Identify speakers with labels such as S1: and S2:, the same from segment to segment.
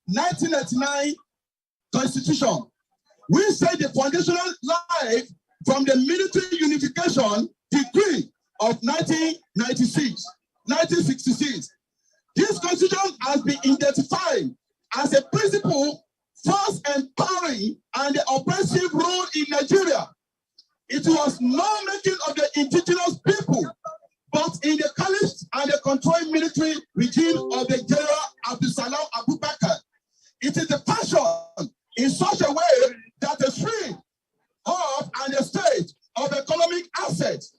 S1: 1999 Constitution, we say the foundational life from the military unification decree of 1966. This constitution has been identified as a principle first empowering and the oppressive rule in Nigeria. It was no making of the indigenous people, but in the caliph and the controlling military regime of the General Abdulsalam Abubakar. It is the passion in such a way that the stream of and the state of economic assets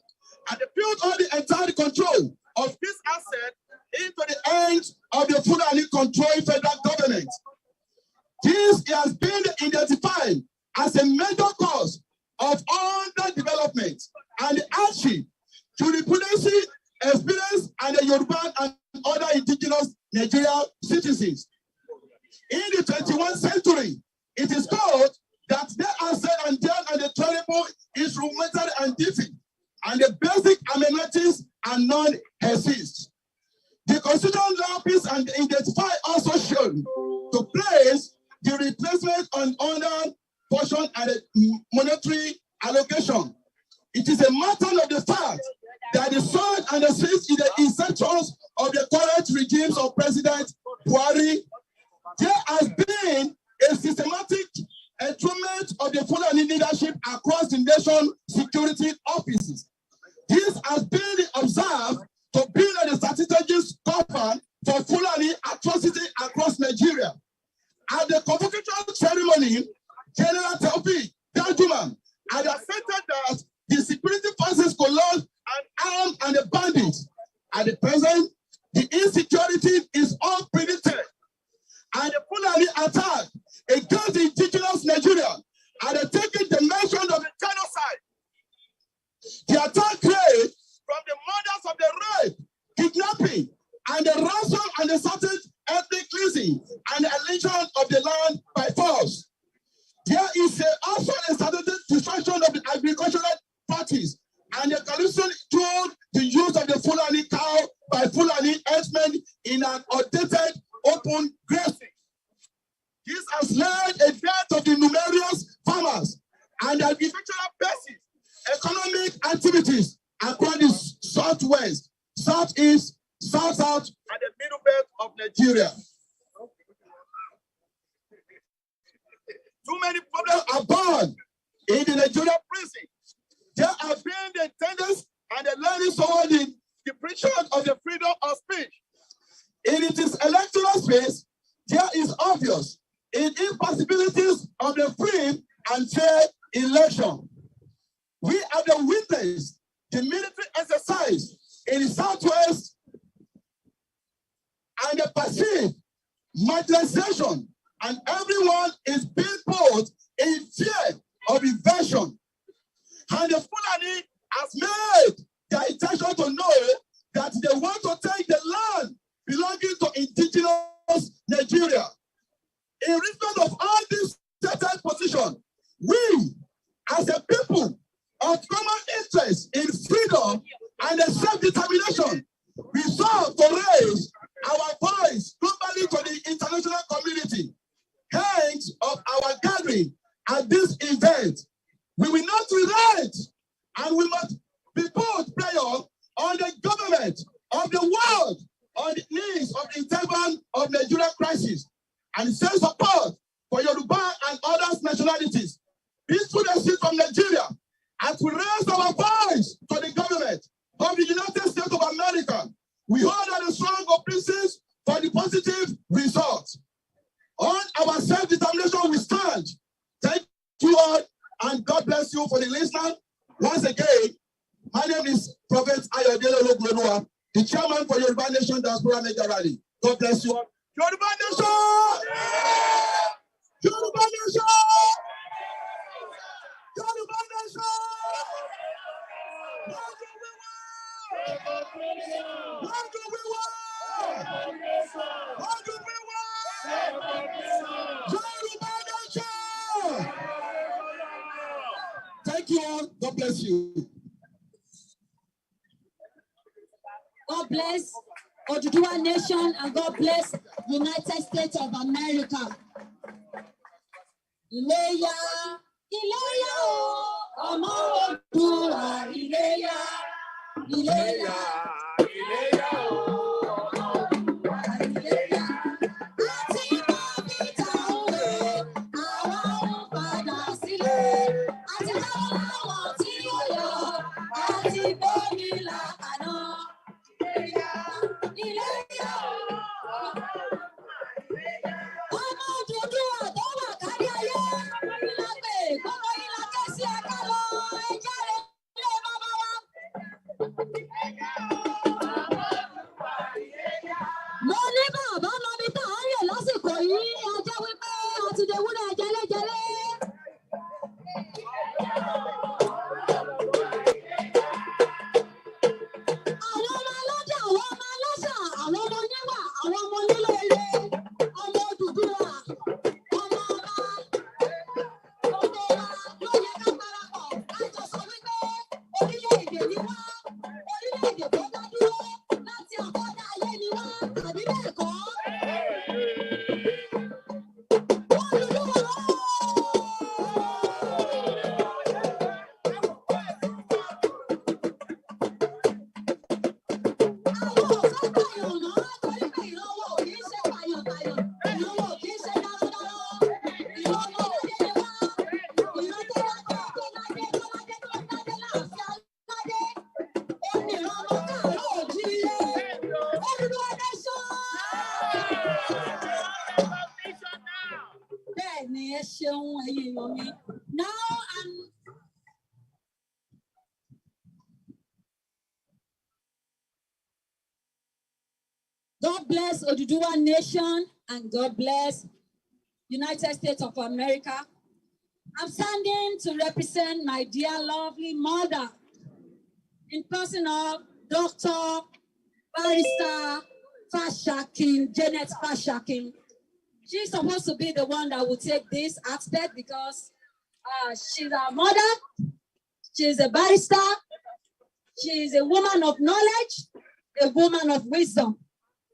S1: and they built all the entire control of this asset into the hands of the Fulani controlled federal government. This has been identified as a major cause of underdevelopment and the hardship to the policy experience and the Yoruba and other indigenous Nigerian citizens. In the 21st century, it is called that they are said and done and the terrible instrumental and defeat, and the basic amenities are non-exist. The constitutional law piece and identify also shown to place the replacement on under portion and the monetary allocation. It is a matter of the fact that the sword and the seas in the inceptions of the current regimes of President Buhari, there has been a systematic enthronement of the Fulani leadership across the nation security offices. This has been observed to be the strategic cover for Fulani atrocity across Nigeria. At the convocation ceremony, General Taufik Danjuma had asserted that the security forces could launch an arm and the bandits. At the present, the insecurity is unprecedented, and the Fulani attack against the indigenous Nigeria and the taking dimension of the genocide. The attack rate from the mothers of the rape, kidnapping, and the ransom and the certain ethnic cleansing and the elimination of the land by force. There is also a strategic destruction of the agricultural parties and the collusion through the use of the Fulani cow by Fulani herdsmen in an outdated open grazing. This has led a death of the numerous farmers and the agricultural basis, economic activities across the southwest, southeast, south-south, and the middle belt of Nigeria. Too many problems are born in the Nigerian prison. There have been the tendency and the learning toward the deprivation of the freedom of speech. In its electoral space, there is obvious in impossibilities of the free and fair election. We have the witness the military exercise in the southwest and the Pacific, marginalization, and everyone is being put in fear of invasion. And the Fulani has made their intention to know that they want to take the land belonging to indigenous Nigeria. In respect of all these certain positions, we, as a people of common interest in freedom and self-determination, resolve to raise our voice globally to the international community. Hence of our gathering at this event, we will not relent, and we must be put prayer on the government of the world on the needs of the intervention of Nigerian crisis and send support for Yoruba and other nationalities. Peaceful exit from Nigeria, and we raise our voice to the government of the United States of America. We hold out a strong opinions for the positive results. On our self-determination, we stand. Thank you all, and God bless you for the listener. Once again, my name is Prophet Ayodele Olootu, the chairman for Yoruba Nation Diaspora Mega Rally. God bless you all. Yoruba Nation! Yoruba Nation! Yoruba Nation! Thank you all. God bless you.
S2: God bless Oduduwa Nation, and God bless United States of America. Iléyá, Iléyá o, ọmọ Oòduà, Iléyá, Iléyá, Iléyá o, ọmọ Oòduà, Iléyá. Àti bọ́bí táwọn àwọn ń padà sílé. Àti táwọn láwọn tí ó yọ, àti bọ́bí làkàná. Iléyá, Iléyá o, ọmọ Oòduà. Ọmọ Oòduà tó wà kárí ayé, ìlàgbé gbọ́dọ̀ ìlàkẹ́ sí ẹ̀ka lọ, ẹja rẹ̀ lé bàbá wa. Mo ní bàbá lọ bí tá à ń rè lásìkò yìí, ọjọ́ wípé àti dèwúrẹ́ jẹlẹ́jẹlẹ́. Àwọn ọmọ ọlọ́jà, àwọn ọmọ ọlọ́ṣà, àwọn ọmọ oníwà, àwọn ọmọ onílé ilé, ọmọ Odùduwà, ọmọ ọba, gbogbo wa ló yẹ ká parapọ̀ lájọ sọ wípé orílẹ̀-èdè ni wá, orílẹ̀-èdè tó dá dúró láti àkọ́dá ayé ni wá, àbí bẹ́ẹ̀ kọ́? Odùduwà àwọn ọ̀fẹ́ pààyàn náà torí pé ìrànwọ́ ò kì í ṣe pààyàn-pààyàn, ìrànwọ́ ò kì í ṣe dárọ́dárọ́, ìrànwọ́ òde ni wá, ìran tó dájọ́ tó ládé tó ládé tó ládé láàfin aládé, ó ní ìrànwọ́ káàárọ̀ òjíire, Odùduwà nation. Bẹ́ẹ̀ ni ẹ ṣeun ẹ̀yin èèyàn mi. Now God bless Odùduwà nation and God bless United States of America. I'm standing to represent my dear lovely mother in person of Dr. Barrister Fashakin, Janet Fashakin. She's supposed to be the one that will take this aspect because she's our mother, she's a barrister, she's a woman of knowledge, a woman of wisdom,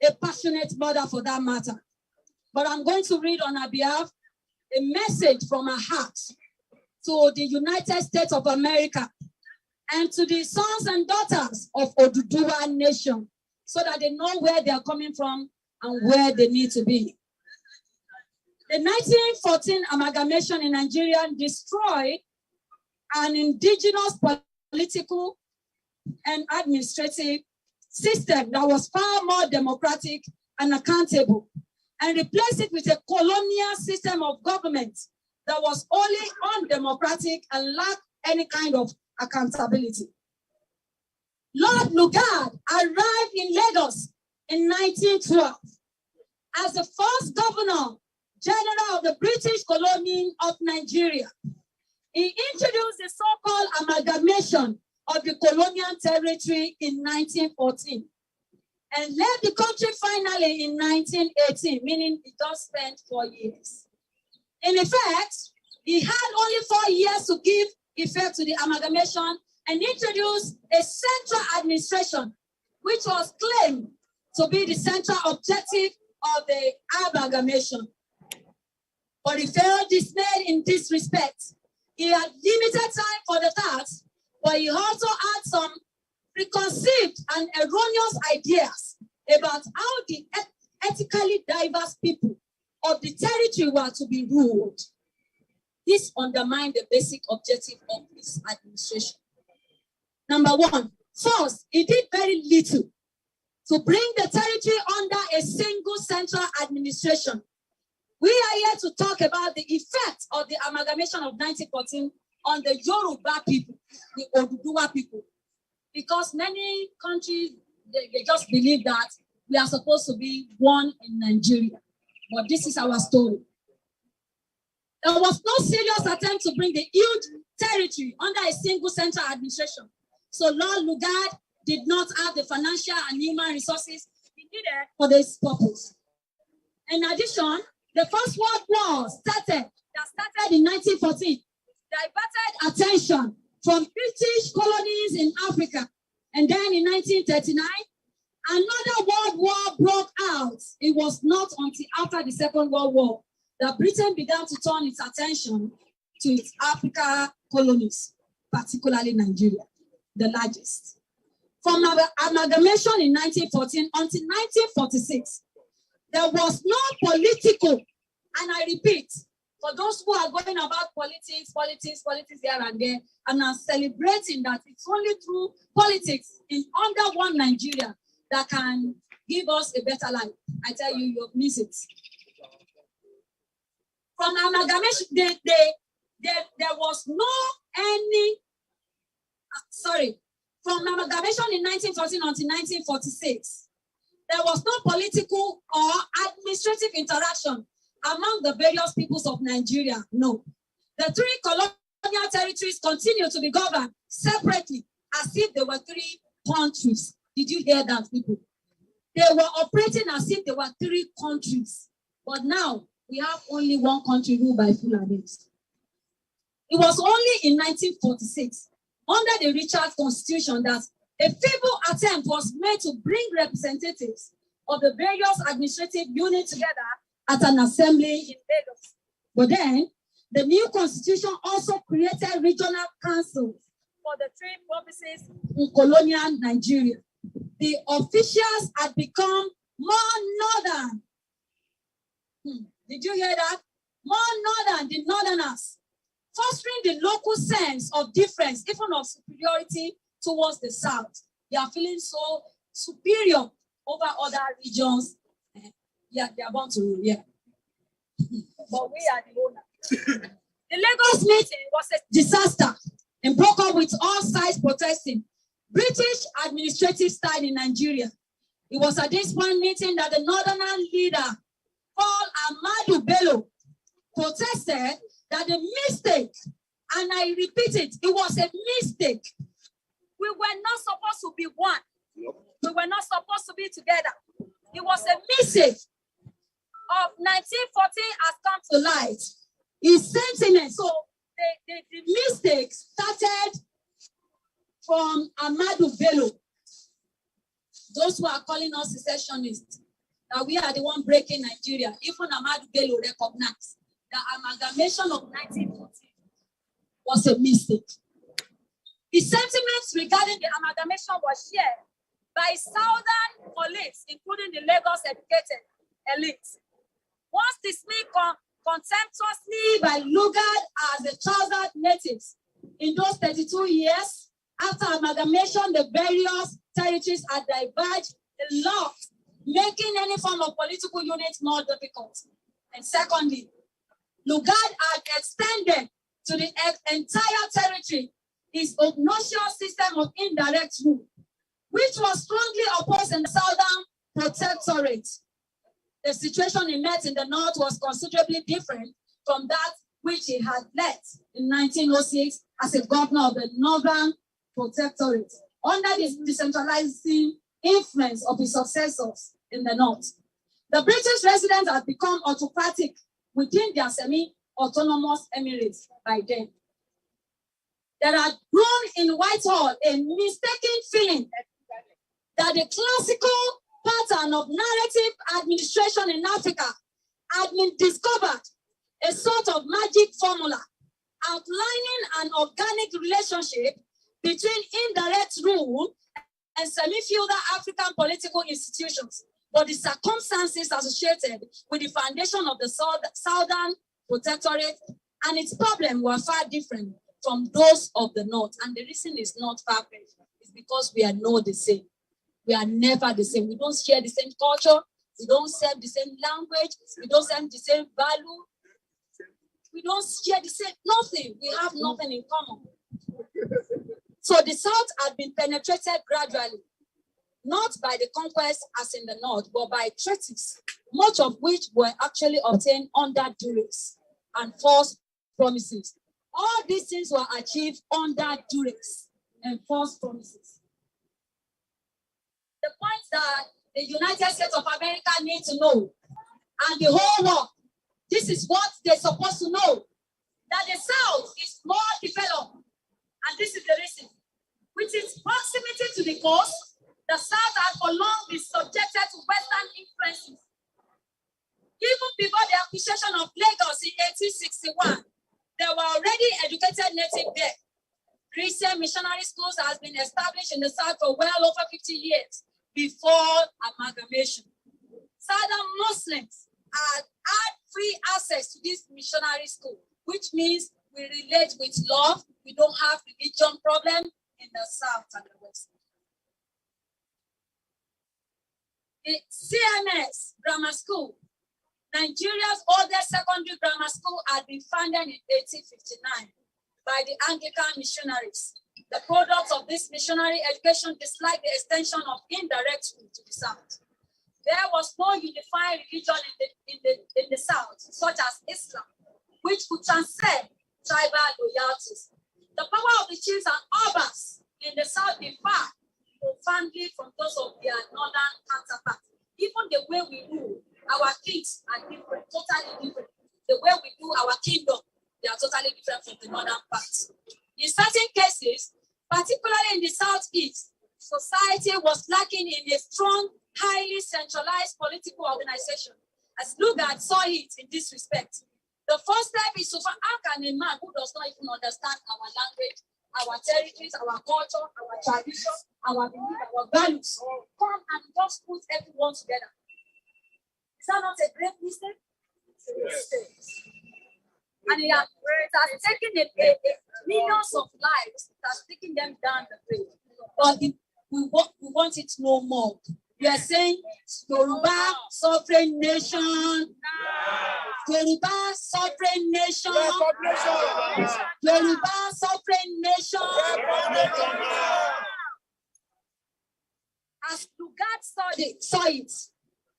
S2: a passionate mother for that matter. But I'm going to read on her behalf a message from her heart to the United States of America and to the sons and daughters of Odùduwà nation so that they know where they are coming from and where they need to be. The 1914 amalgamation in Nigeria destroyed an indigenous political and administrative system that was far more democratic and accountable, and replaced it with a colonial system of government that was only undemocratic and lacked any kind of accountability. Lord Lugard arrived in Lagos in 1912 as the first governor general of the British colony of Nigeria. He introduced the so-called amalgamation of the colonial territory in 1914 and left the country finally in 1918, meaning he just spent 4 years. In effect, he had only 4 years to give effect to the amalgamation and introduce a central administration, which was claimed to be the central objective of the amalgamation. But he felt dismayed in this respect. He had limited time for the task, but he also had some preconceived and erroneous ideas about how the ethically diverse people of the territory were to be ruled. This undermined the basic objective of his administration. Number one, first, he did very little to bring the territory under a single central administration. We are here to talk about the effect of the amalgamation of 1914 on the Yoruba people, the Odùduwà people. Because many countries, they just believe that we are supposed to be one in Nigeria. But this is our story. There was no serious attempt to bring the huge territory under a single central administration. So Lord Lugard did not have the financial and human resources he needed for this purpose. In addition, the First World War started in 1914, diverted attention from British colonies in Africa. And then in 1939, Another world war broke out. It was not until after the Second World War that Britain began to turn its attention to its Africa colonies, particularly Nigeria, the largest. From amalgamation in 1914 until 1946, there was no political, and I repeat, for those who are going about politics here and there, and are celebrating that it's only through politics in under one Nigeria that can give us a better life. I tell you, you'll miss it. From amalgamation, there was no any, from amalgamation in 1914 until 1946, there was no political or administrative interaction among the various peoples of Nigeria. No. The three colonial territories continue to be governed separately as if they were three countries. Did you hear that, people? They were operating as if they were three countries. But now, we have only one country ruled by Fulanis. It was only in 1946, under the Richard Constitution, that a feeble attempt was made to bring representatives of the various administrative units together at an assembly in Lagos. But then, the new constitution also created regional councils for the three provinces in colonial Nigeria. The officials had become more northern. Did you hear that? More northern, the northerners, fostering the local sense of difference, even of superiority towards the south. They are feeling so superior over other regions. Yeah, they are born to rule, yeah. But we are the owner. The Lagos meeting was a disaster and broke up with all sides protesting. British administrative style in Nigeria. It was at this one meeting that the northern leader, Paul Ahmadu Bello, protested that the mistake, and I repeat it, it was a mistake. We were not supposed to be one. We were not supposed to be together. It was a mistake of 1940 has come to light. His sentiment. So the mistake started from Ahmadu Bello. Those who are calling us secessionists, that we are the one breaking Nigeria. Even Ahmadu Bello recognized the amalgamation of 1940 was a mistake. The sentiments regarding the amalgamation was shared by southern elites, including the Lagos educated elites. Once dismissed contemptuously by Lugard as the trousered natives, in those 32 years, after amalgamation, the various territories had diverged a lot, making any form of political unit more difficult. And secondly, Lugard had extended to the entire territory his obnoxious system of indirect rule, which was strongly opposed in the Southern Protectorate. The situation he met in the North was considerably different from that which he had led in 1906 as a governor of the Northern Protectorate, under the decentralizing influence of his successors in the North. The British residents had become autocratic within their semi-autonomous emirates by then. There had grown in Whitehall a mistaken feeling that the classical pattern of narrative administration in Africa had been discovered, a sort of magic formula outlining an organic relationship between indirect rule and semi-feudal African political institutions, but the circumstances associated with the foundation of the Southern Protectorate and its problem were far different from those of the North. And the reason is not far-fetched, it's because we are not the same. We are never the same. We don't share the same culture. We don't share the same language. We don't share the same value. We don't share the same, nothing. We have nothing in common. So the South had been penetrated gradually, not by the conquest as in the North, but by treaties, much of which were actually obtained under duress and false promises. All these things were achieved under duress and false promises. The point that the United States of America need to know, and the whole world, this is what they're supposed to know, that the South is more developed, and this is the reason. With its proximity to the coast, The South had for long been subjected to Western influences. Even before the acquisition of Lagos in 1861, there were already educated natives there. Christian missionary schools has been established in the South for well over 50 years before amalgamation. Southern Muslims had free access to this missionary school, which means we relate with love. We don't have religion problem in the South and the West. The CMS Grammar School, Nigeria's oldest secondary grammar school, had been founded in 1859 by the Anglican missionaries. The products of this missionary education disliked the extension of indirect rule to the South. There was no unified religion in the South, such as Islam, which could transcend tribal loyalties. The power of the chiefs and urbans in the South differ profoundly from those of their northern counterparts. Even the way we rule our kings are different, totally different. The way we do our kingdom, they are totally different from the northern parts. In certain cases, particularly in the Southeast, society was lacking in a strong, highly centralized political organization, as Lugard saw it in this respect. The first step is to find how can a man who does not even understand our language, our territories, our culture, our tradition, our belief, our values, come and just put everyone together. Is that not a great mistake? Yes. And it has taken millions of lives, it has taken them down the road. But we want it no more. We are saying Yoruba sovereign nation. Yoruba sovereign nation. Yoruba sovereign nation. As Lugard saw it,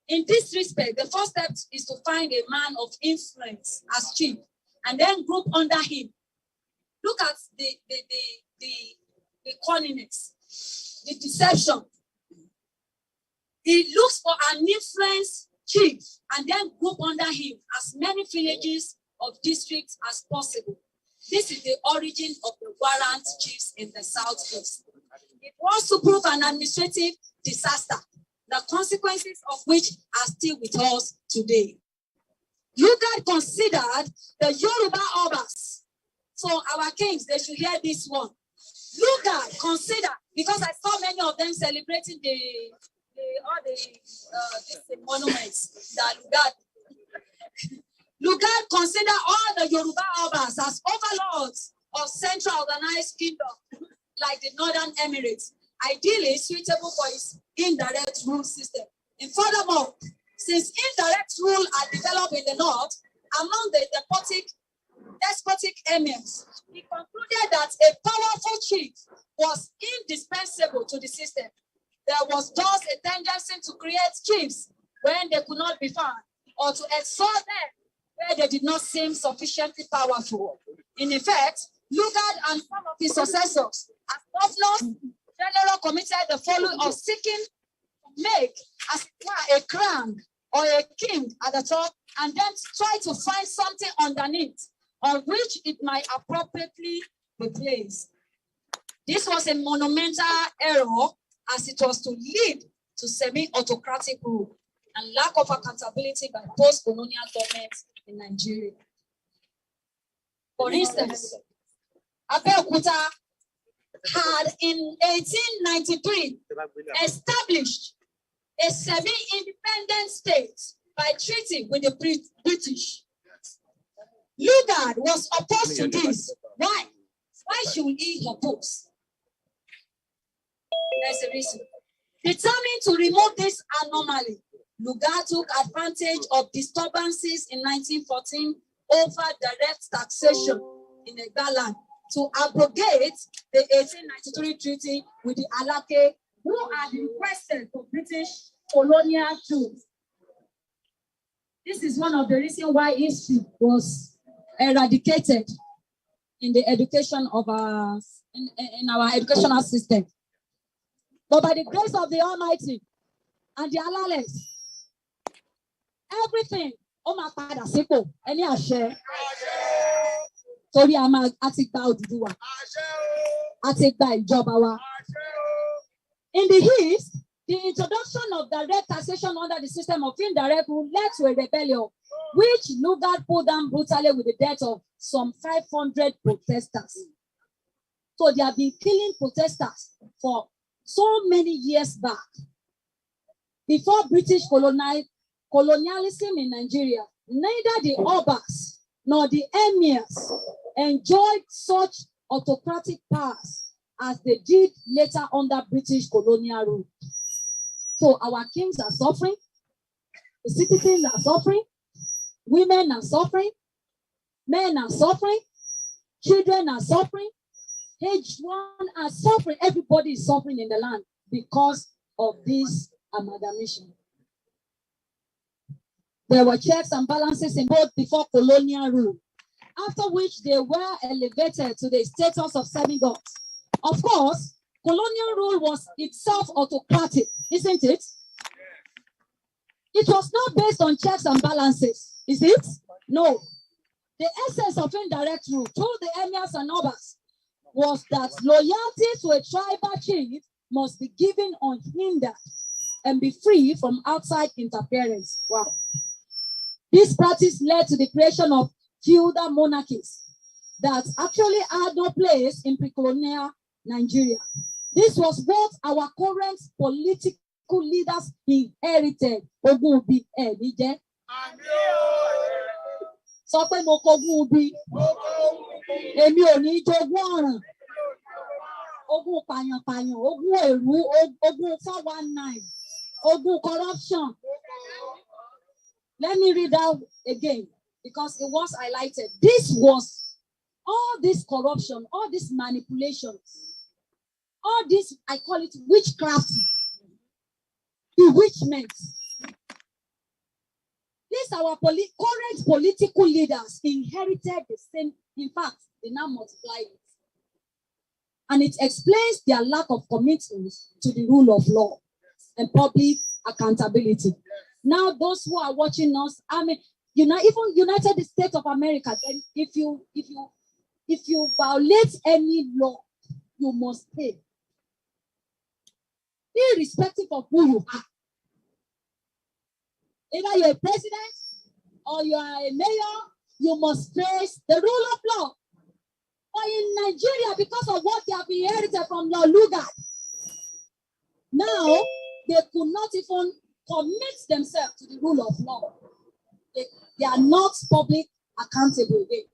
S2: in this respect, the first step is to find a man of influence as chief, and then group under him. Look at the cunningness, the deception. He looks for an influence chief and then group under him as many villages of districts as possible. This is the origin of the warrant chiefs in the Southeast. It was to prove an administrative disaster, the consequences of which are still with us today. Lugard considered the Yoruba Obas. So our kings, they should hear this one. Lugard considered, because I saw many of them celebrating the monuments that Lugard considered all the Yoruba Obas as overlords of central organized kingdom, like the Northern Emirates, ideally suitable for its indirect rule system. And furthermore, since indirect rule are developed in the north, among the despotic emirs, he concluded that a powerful chief was indispensable to the system. There was thus a tendency to create chiefs when they could not be found, or to exalt them where they did not seem sufficiently powerful. In effect, Lugard and some of his successors, as governors general, committed the following of seeking to make as it were a crown or a king at the top, and then try to find something underneath on which it might appropriately be placed. This was a monumental error, as it was to lead to semi-autocratic rule and lack of accountability by post-colonial governments in Nigeria. For instance, Abeokuta had in 1893 established a semi-independent state by treaty with the British. Lugard was opposed to this. Why? Why should he oppose? There's a reason. Determined to remove this anomaly, Lugard took advantage of disturbances in 1914 over direct taxation in Egbaland to abrogate the 1893 treaty with the Alake, who had requested for British colonial troops. This is one of the reasons why history was eradicated in the education of our in our educational system. But by the grace of the Almighty and the Alales, everything, any àṣẹ. Torí a ti gba Odùduwà, a ti gba ìjọba wa. In the East, the introduction of direct taxation under the system of indirect rule led to a rebellion, which Lugard put down brutally with the death of some 500 protesters. So they have been killing protesters for so many years back. Before British colonialism in Nigeria, neither the Obas nor the Emirs enjoyed such autocratic powers as they did later under British colonial rule. So our kings are suffering, the citizens are suffering, women are suffering, men are suffering, children are suffering, aged ones are suffering. Everybody is suffering in the land because of this amalgamation. There were checks and balances in both before colonial rule, after which they were elevated to the status of semi-gods. Of course, colonial rule was itself autocratic, isn't it? It was not based on checks and balances, is it? No. The essence of indirect rule through the emirs and obas was that loyalty to a tribal chief must be given unhindered and be free from outside interference. Wow. This practice led to the creation of feudal monarchies that actually had no place in pre-colonial Nigeria. This was what our current political leaders inherited. Ogun ubi nije. Sọ pé mo kógun ubi. Èmi ò ní jogún ọ̀ràn. Ogun pàyàn-pàyàn, ogun èrú, ogun 419, ogun corruption. Let me read out again because it was highlighted. This was all this corruption, all this manipulations, all this, I call it witchcraft, bewitchment. These our current political leaders inherited the same. In fact, they now multiply it. And it explains their lack of commitment to the rule of law and public accountability. Now, those who are watching us, I mean, even United States of America, then if you violate any law, you must pay, irrespective of who you are. Either you're a president or you are a mayor, you must face the rule of law. But in Nigeria, because of what they have inherited from Lord Lugard, now they could not even commit themselves to the rule of law. They are not public accountable again.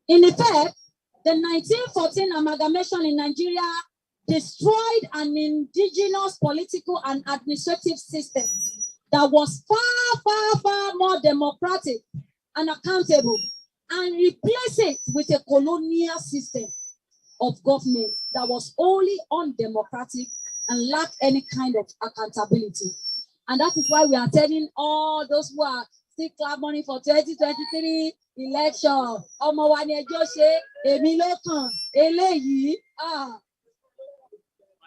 S2: In effect, the 1914 amalgamation in Nigeria destroyed an indigenous political and administrative system that was far, far, far more democratic and accountable, and replaced it with a colonial system of government that was only undemocratic and lacked any kind of accountability. And that is why we are telling all those who are still clamoring for 2023 election.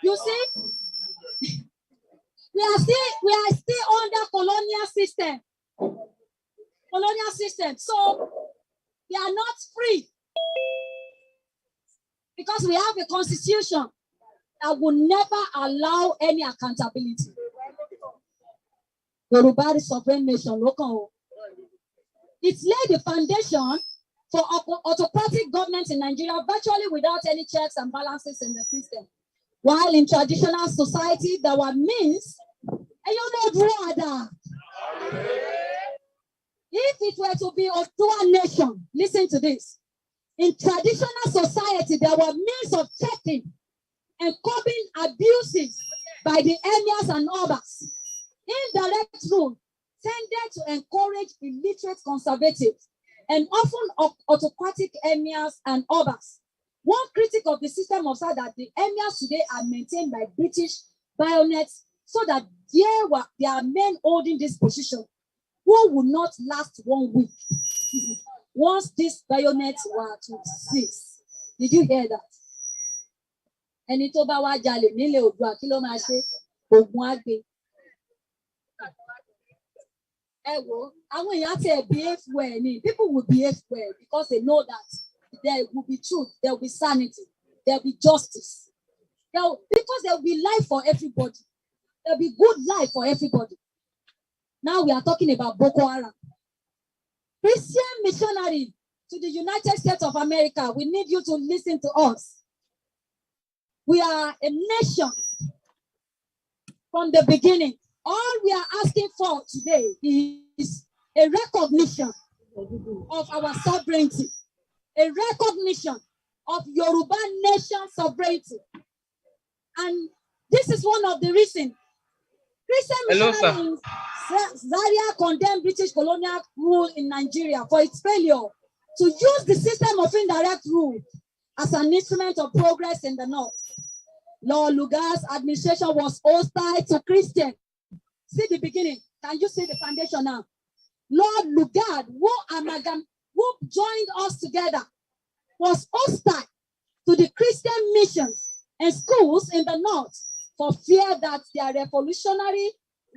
S2: You see, we are still under colonial system. Colonial system. So we are not free because we have a constitution that will never allow any accountability. Yoruba is sovereign nation, local. It laid the foundation for autocratic government in Nigeria virtually without any checks and balances in the system. While in traditional society, there were means, and you know, if it were to be a dual nation, listen to this. In traditional society, there were means of checking and curbing abuses by the emirs and obas. Indirect rule tended to encourage illiterate conservatives and often autocratic emirs and obas. One critic of the system observed that the emirs today are maintained by British bayonets so that there are men holding this position who will not last 1 week once these bayonets were to cease. Did you hear that? Ẹni tó bá wá jalè nílé Oòduà kí ló máa ṣe? Ògùn á gbé. Ẹ wò, àwọn èèyàn ti behave well ni. People will behave well because they know that there will be truth, there will be sanity, there will be justice. Because there will be life for everybody. There will be good life for everybody. Now we are talking about Boko Haram. Christian missionary to the United States of America, we need you to listen to us. We are a nation from the beginning. All we are asking for today is a recognition of our sovereignty, a recognition of Yoruba nation sovereignty. And this is one of the reasons Christian missionaries in Zaria condemned British colonial rule in Nigeria for its failure to use the system of indirect rule as an instrument of progress in the north. Lord Lugard's administration was hostile to Christians. See the beginning. Can you see the foundation now? Lord Lugard, who joined us together, was hostile to the Christian missions and schools in the north for fear that their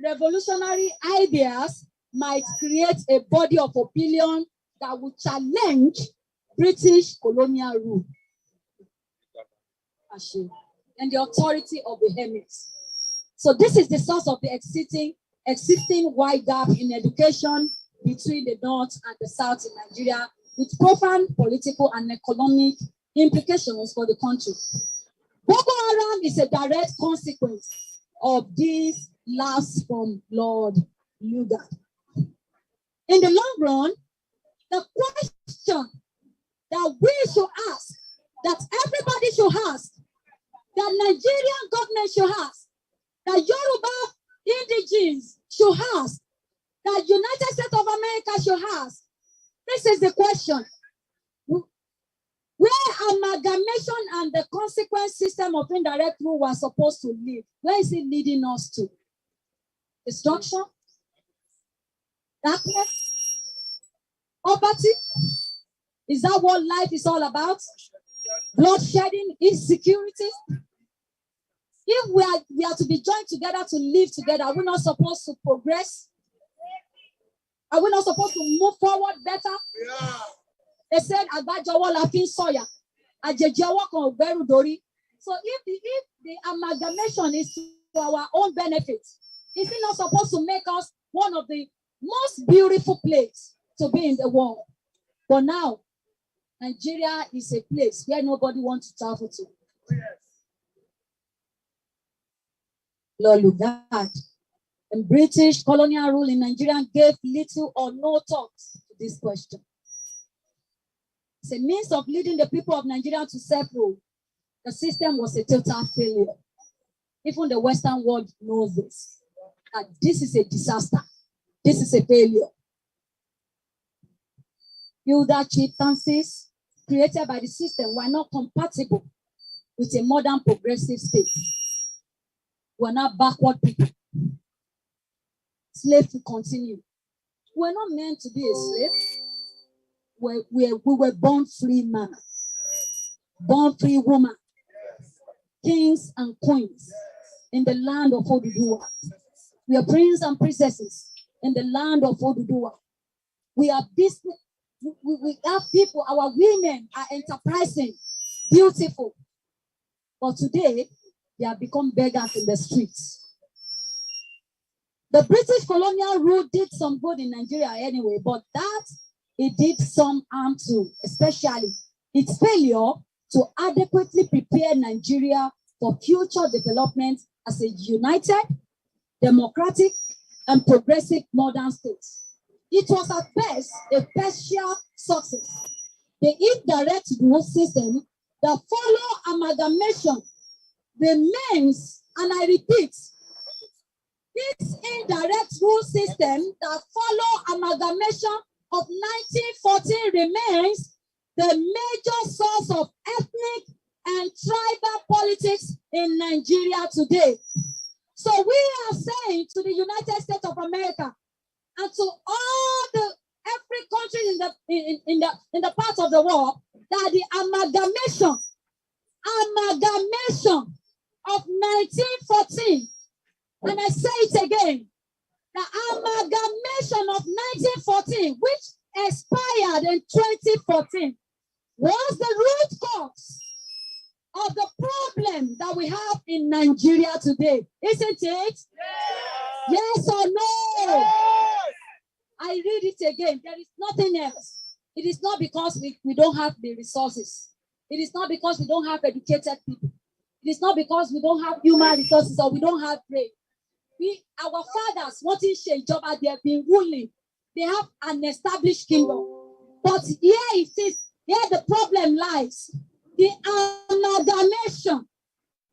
S2: revolutionary ideas might create a body of opinion that would challenge British colonial rule and the authority of the hermits. So this is the source of the existing wide gap in education between the north and the south in Nigeria, with profound political and economic implications for the country. Boko Haram is a direct consequence of these laughs from Lord Lugard. In the long run, the question that we should ask, that everybody should ask, that Nigerian government should ask, that Yoruba indigenes should ask, that United States of America should ask. This is the question. Where amalgamation and the consequent system of indirect rule were supposed to lead, where is it leading us to? Destruction? Darkness? Poverty? Is that what life is all about? Bloodshedding? Insecurity? If we are to be joined together to live together, are we not supposed to progress? Are we not supposed to move forward better? Yeah. They said, Agbajowo la fin soya, ajejewo kan ogberu dori. So if the amalgamation is to our own benefit, is it not supposed to make us one of the most beautiful places to be in the world? But now, Nigeria is a place where nobody wants to travel to. Yes. Lord Lugard and British colonial rule in Nigeria gave little or no thought to this question. It's a means of leading the people of Nigeria to self-rule. The system was a total failure. Even the Western world knows this. That this is a disaster. This is a failure. Feudal chieftaincies created by the system were not compatible with a modern progressive state. We're not backward people. Slave to continue. We're not meant to be a slave. We were born free man, born free woman, kings and queens in the land of Oduduwa. We are princes and princesses in the land of Oduduwa. We are business. We have people, our women are enterprising, beautiful. But today, they have become beggars in the streets. The British colonial rule did some good in Nigeria anyway, but that it did some harm too, especially its failure to adequately prepare Nigeria for future development as a united, democratic, and progressive modern state. It was at best a partial success. The indirect rule system that follow amalgamation remains, and I repeat, this indirect rule system that follow amalgamation of 1914 remains the major source of ethnic and tribal politics in Nigeria today. So we are saying to the United States of America and to all the every country in the part of the world that the amalgamation of 1914, and I say it again, the amalgamation of 1914, which expired in 2014, was the root cause of the problem that we have in Nigeria today, isn't it? Yes or no? I read it again. There is nothing else. It is not because we don't have the resources. It is not because we don't have educated people. It is not because we don't have human resources or we don't have brain. Our fathers, what is job, they have been ruling. They have an established kingdom. But here it is, here the problem lies. The amalgamation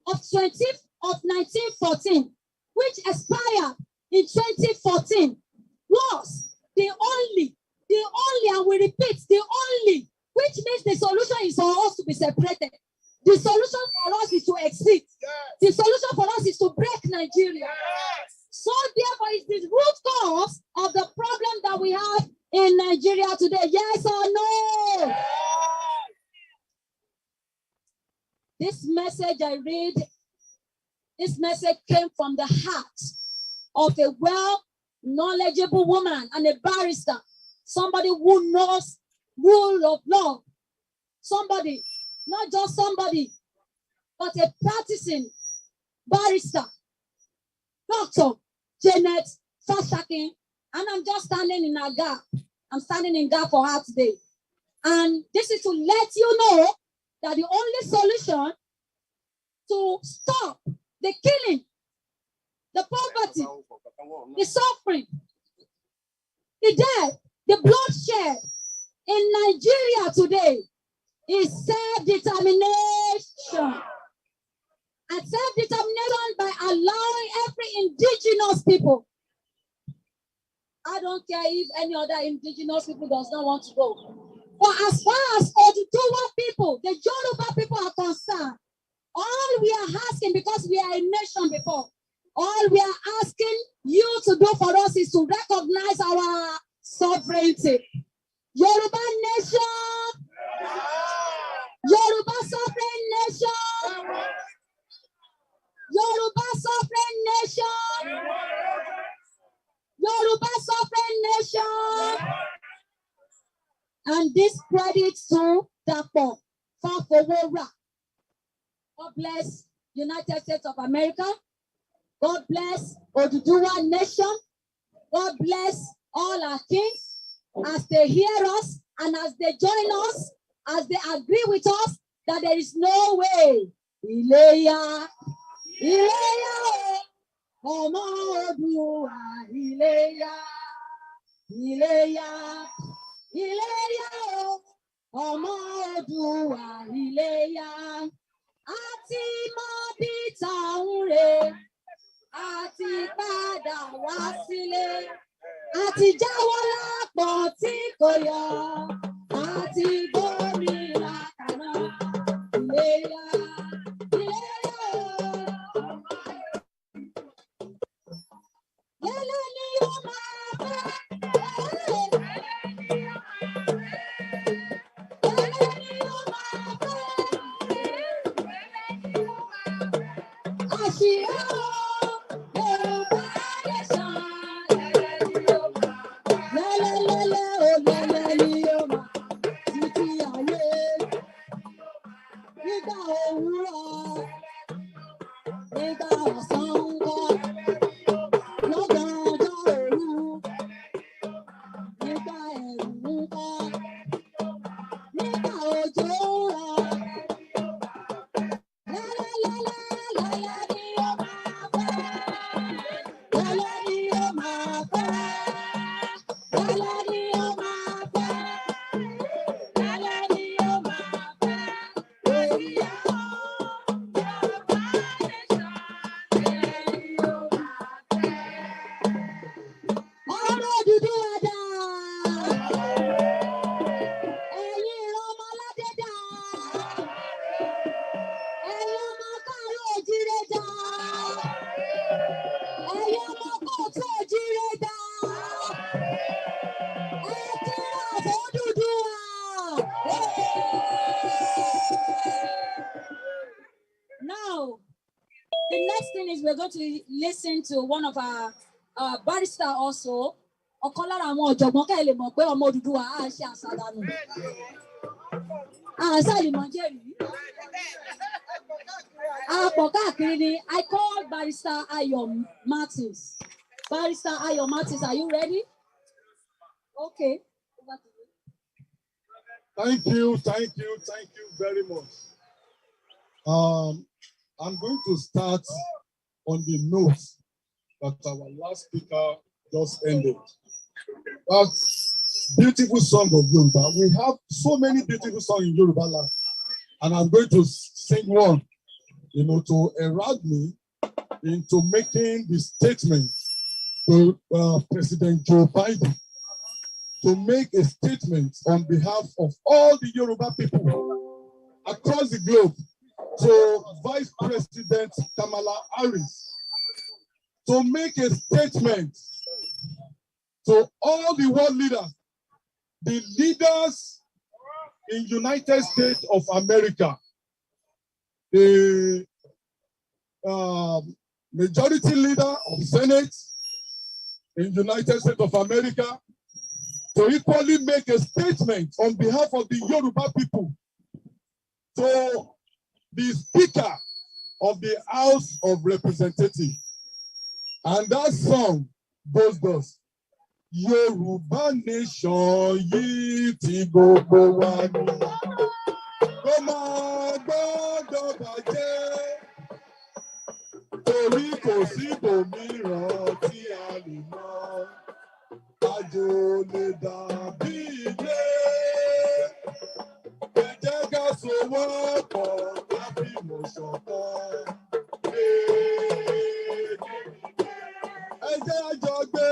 S2: of 1914, which expired in 2014, was the only, and we repeat, the only, which means the solution is for us to be separated. The solution for us is to exit. Yes. The solution for us is to break Nigeria. Yes. So therefore, it's the root cause of the problem that we have in Nigeria today. Yes or no? Yes. This message I read, this message came from the heart of a well-knowledgeable woman and a barrister, somebody who knows rule of law, somebody, not just somebody, but a practicing barrister, Dr. Janet Fashakin, and I'm just standing in a gap. I'm standing in gap for her today. And this is to let you know that the only solution to stop the killing, the poverty, the suffering, the death, the bloodshed in Nigeria today is self-determination. And self-determination by allowing every indigenous people. I don't care if any other indigenous people does not want to go. But as far as Olootu people, the Yoruba people are concerned, all we are asking, because we are a nation before, all we are asking you to do for us is to recognize our sovereignty. Yoruba nation, Yoruba sovereign nation, Yoruba sovereign nation, Yoruba sovereign nation. And this credit to Dapo Fafowora. God bless United States of America. God bless Oduduwa nation. God bless all our kings as they hear us and as they join us, as they agree with us that there is no way. Ileya, Ileya, Ọmọ Oòduà, Ileya, Ileya, Ileya, Ọmọ Oòduà, Ileya. Àti mọ bí tàún rè, àti padà wá sílé, àti jáwọ́ lápọ̀n tí kò yọ, àti gómìnà kàná. Iléyá, Iléyá, lélẹ̀ ni ó máa fẹ́. Now, the next thing is we're going to listen to one of our barrister also. Ọ̀kan lára àwọn ọ̀jọ̀gbọ́n kẹ́ lè mọ̀ pé ọmọ Odùduwà á ṣe àṣàdànù. Àṣà ìmọ̀ jẹ́rìí. I call Barrister Ayo Martins. Barrister Ayo Martins, are you ready? Okay.
S3: Thank you very much. I'm going to start on the notes that our last speaker just ended. That's beautiful song of Yoruba. We have so many beautiful songs in Yoruba land, and I'm going to sing one, to encourage me into making the statement to President Joe Biden, to make a statement on behalf of all the Yoruba people across the globe, to Vice President Kamala Harris, to make a statement to all the world leaders, the leaders in United States of America, the majority leader of Senate in United States of America, to equally make a statement on behalf of the Yoruba people to the Speaker of the House of Representatives. And that song goes thus. Yoruba nation yìí tí gbogbo wa ni. Kó má gbọ́dọ̀ bàjẹ́. Torí kò sí ibòmíràn tí a lè mọ̀. Àjò lè dàbí ilé. Ẹ jẹ́ ká sowọ́pọ̀ ká fìmọ̀ ṣọ̀kan. Ẹ jẹ́ a jọ gbé.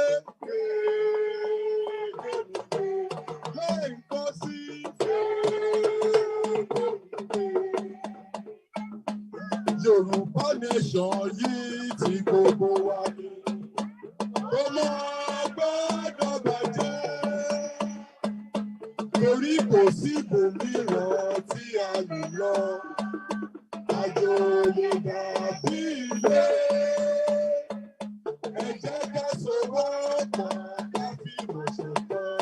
S3: Yoruba nation yìí tí gbogbo wa ni. Kó má gbọ́dọ̀ bàjẹ́. Torí kò sí ibòmíràn tí a lè lọ. Àjò lè dàbí ilé. Ẹ jẹ́ ká sowọ́pọ̀ ká fìmọ̀ ṣọ̀kan.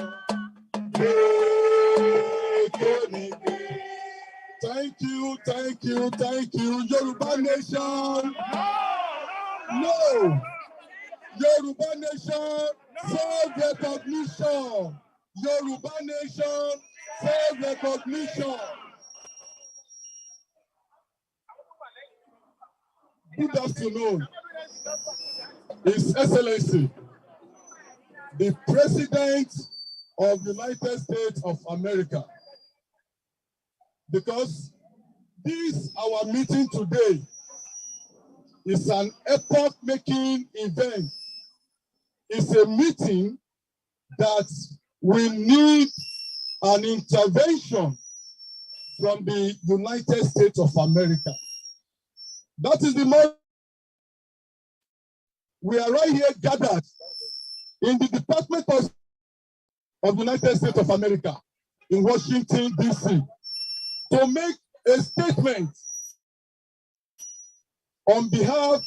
S3: Thank you. Yoruba nation. No. Yoruba nation, self-recognition. Yoruba nation, self-recognition. Good afternoon, His Excellency, the President of the United States of America. Because this, our meeting today, is an epoch-making event. It's a meeting that will need an intervention from the United States of America. That is the moment we are right here gathered in the Department of the United States of America in Washington, D.C. to make a statement on behalf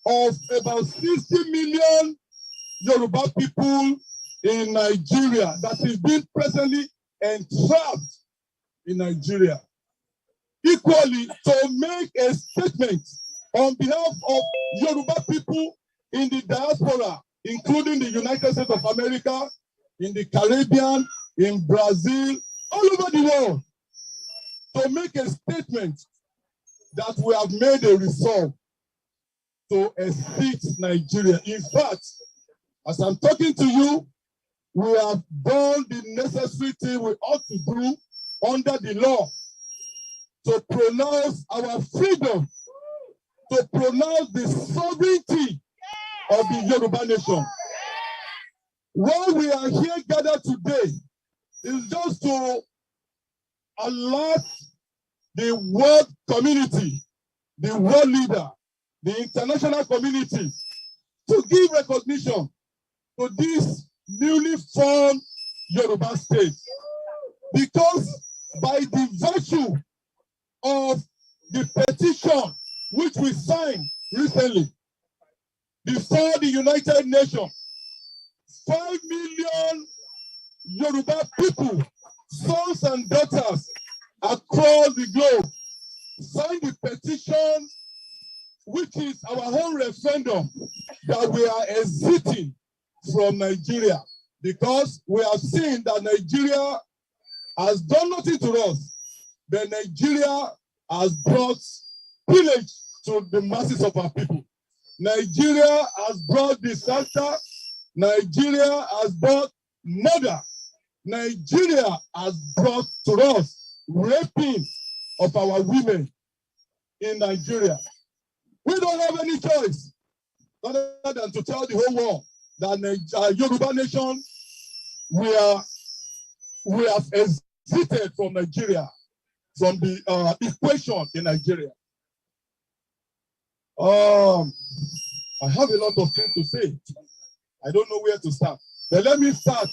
S3: of about 60 million Yoruba people in Nigeria that is being presently entrapped in Nigeria. Equally, to make a statement on behalf of Yoruba people in the diaspora, including the United States of America, in the Caribbean, in Brazil, all over the world, to make a statement that we have made a resolve to exit Nigeria. In fact, as I'm talking to you, we have done the necessary thing we ought to do under the law to pronounce our freedom, to pronounce the sovereignty of the Yoruba nation. What we are here gathered today is just to alert the world community, the world leader, the international community, to give recognition to this newly formed Yoruba state. Because by the virtue of the petition which we signed recently before the United Nations, 5 million Yoruba people, sons and daughters across the globe, signed the petition which is our own referendum, that we are exiting from Nigeria, because we have seen that Nigeria has done nothing to us. But Nigeria has brought pillage to the masses of our people. Nigeria has brought disaster. Nigeria has brought murder. Nigeria has brought to us raping of our women in Nigeria. We don't have any choice other than to tell the whole world that Yoruba nation, we have exited from Nigeria, from the equation in Nigeria. I have a lot of things to say. I don't know where to start. But let me start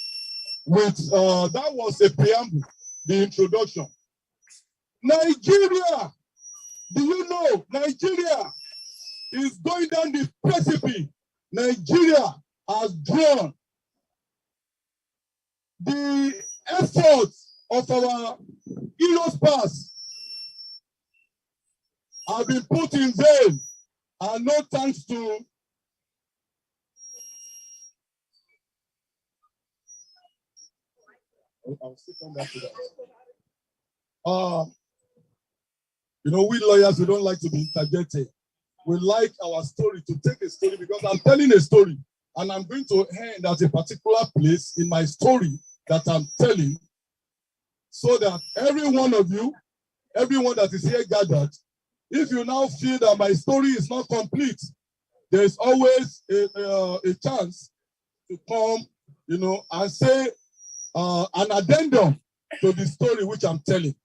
S3: with, that was a preamble, the introduction. Nigeria, do you know Nigeria is going down the precipice? Nigeria has drawn the efforts of our heroes past have been put in vain, and no thanks to I'll still come back to that. You know, we lawyers, we don't like to be interjected. We like our story to take a story, because I'm telling a story and I'm going to end at a particular place in my story that I'm telling, so that every one of you, everyone that is here gathered, if you now feel that my story is not complete, there's always a chance to come, you know, and say an addendum to the story which I'm telling.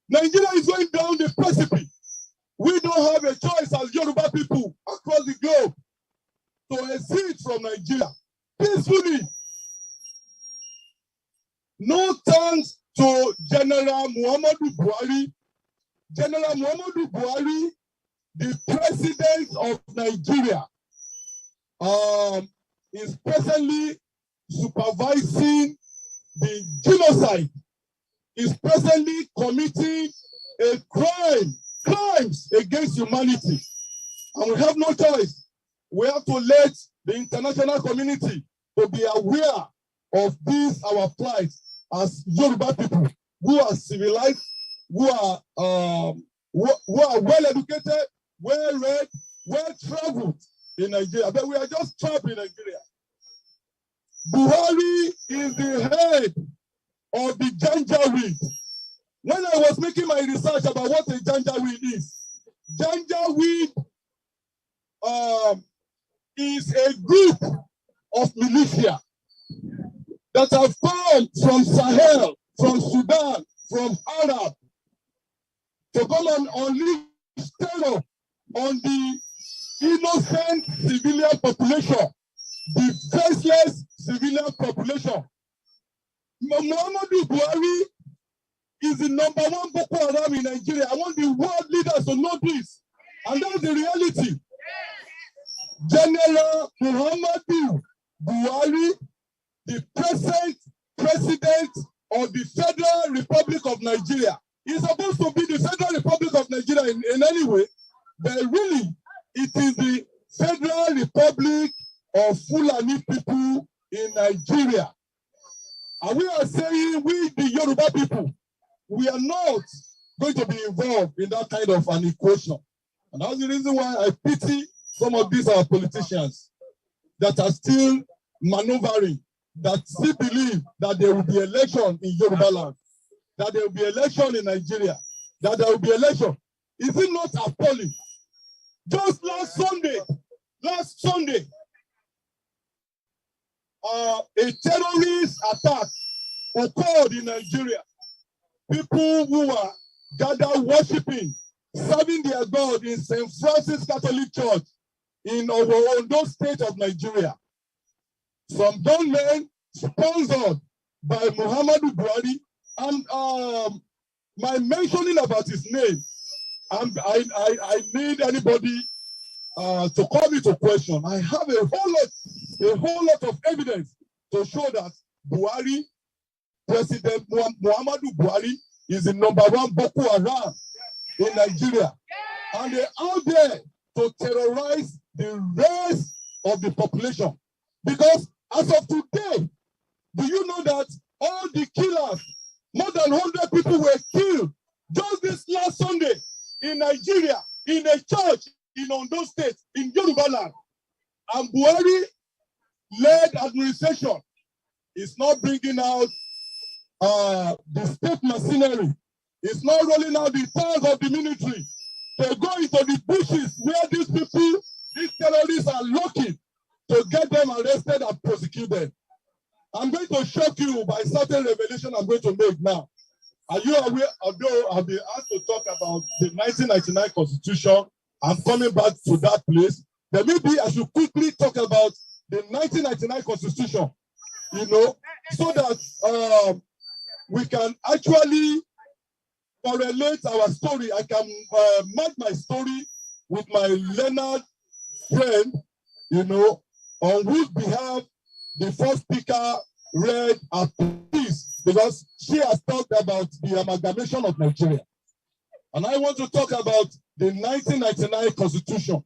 S3: Nigeria is going down the precipice. We don't have a choice as Yoruba people across the globe to exit from Nigeria peacefully. No thanks to General Muhammadu Buhari. General Muhammadu Buhari, the president of Nigeria, is presently supervising the genocide, is presently committing a crimes against humanity. And we have no choice. We have to let the international community to be aware of this, our plight as Yoruba people who are civilized, who are well educated, well read, well traveled in Nigeria. But we are just trapped in Nigeria. Buhari is the head of the Janjaweed. When I was making my research about what a Janjaweed is a group of militia that have come from Sahel, from Sudan, from Arab, to come and unleash terror on the innocent civilian population, the faceless civilian population. Muhammadu Buhari is the #1 Boko Haram in Nigeria. I want the world leaders to know this. And that's the reality. General Muhammadu Buhari, the present president of the Federal Republic of Nigeria, is supposed to be the Federal Republic of Nigeria in any way, but really, it is the Federal Republic of Fulani people in Nigeria. And we are saying, we the Yoruba people, we are not going to be involved in that kind of an equation. And that's the reason why I pity some of these our politicians that are still maneuvering, that still believe that there will be election in Yoruba land, that there will be election in Nigeria, that there will be election. Is it not appalling? Just last Sunday, a terrorist attack occurred in Nigeria. People who were gathered worshiping, serving their God in St. Francis Catholic Church in Ondo State of Nigeria. Some gunmen sponsored by Muhammadu Buhari, and my mentioning about his name, I need anybody to call me to question. I have a whole lot of evidence to show that Buhari, President Muhammadu Buhari, is the #1 Boko Haram in Nigeria. And they're out there to terrorize the rest of the population. Because as of today, do you know that all the killers, more than 100 people were killed just this last Sunday in Nigeria, in a church in Ondo State, in Yoruba land. And Buhari-led administration is not bringing out the state machinery. It's not rolling out the tanks of the military. They go into the bushes where these people, these terrorists are lurking to get them arrested and prosecute them. I'm going to shock you by certain revelation I'm going to make now. Are you aware, although I've been asked to talk about the 1999 Constitution, I'm coming back to that place. Then maybe I should quickly talk about the 1999 Constitution, you know, so that we can actually correlate our story. I can match my story with my learned friend, you know, on whose behalf the first speaker read a piece, because she has talked about the amalgamation of Nigeria. And I want to talk about the 1999 Constitution.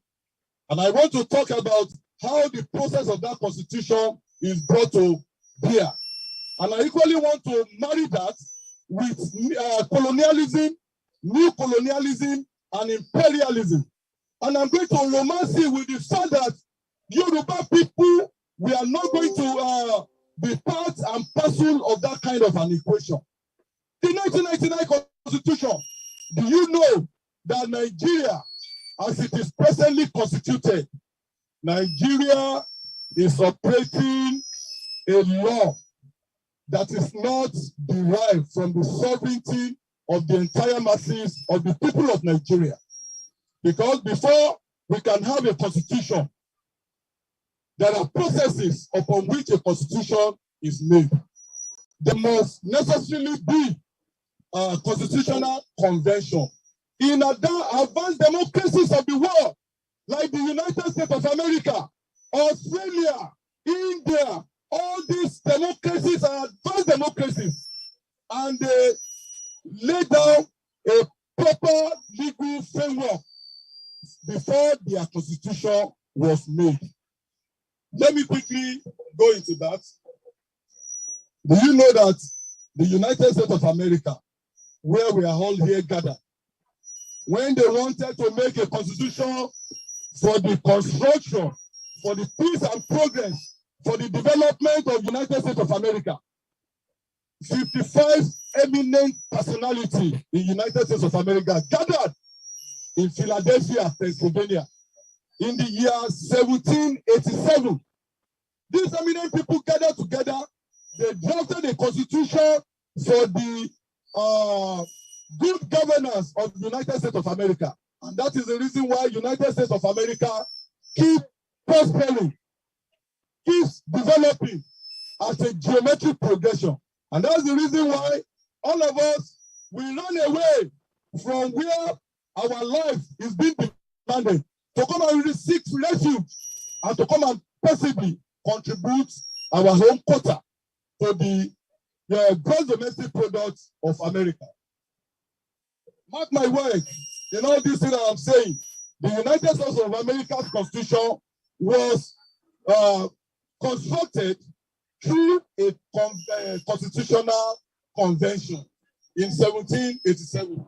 S3: And I want to talk about how the process of that Constitution is brought to bear. And I equally want to marry that with colonialism, new colonialism, and imperialism. And I'm going to romance it with the fact that Yoruba people, we are not going to be part and parcel of that kind of an equation. The 1999 Constitution, do you know that Nigeria, as it is presently constituted, Nigeria is operating a law that is not derived from the sovereignty of the entire masses of the people of Nigeria. Because before we can have a constitution, there are processes upon which a constitution is made. There must necessarily be a constitutional convention. In advanced democracies of the world, like the United States of America, Australia, India, all these democracies are advanced democracies, and they lay down a proper legal framework before their constitution was made. Let me quickly go into that. Do you know that the United States of America, where we are all here gathered, when they wanted to make a constitution for the construction, for the peace and progress, for the development of the United States of America, 55 eminent personalities in the United States of America gathered in Philadelphia, Pennsylvania, in the year 1787. These eminent people gathered together. They drafted a constitution for the good governance of the United States of America. And that is the reason why United States of America keep prospering, keeps developing as a geometric progression. And that's the reason why all of us, we run away from where our life is being demanded to come and seek refuge and to come and possibly contribute our own quota to the gross domestic product of America. Mark my word, in all these things I'm saying, the United States of America's Constitution was constructed through a constitutional convention in 1787.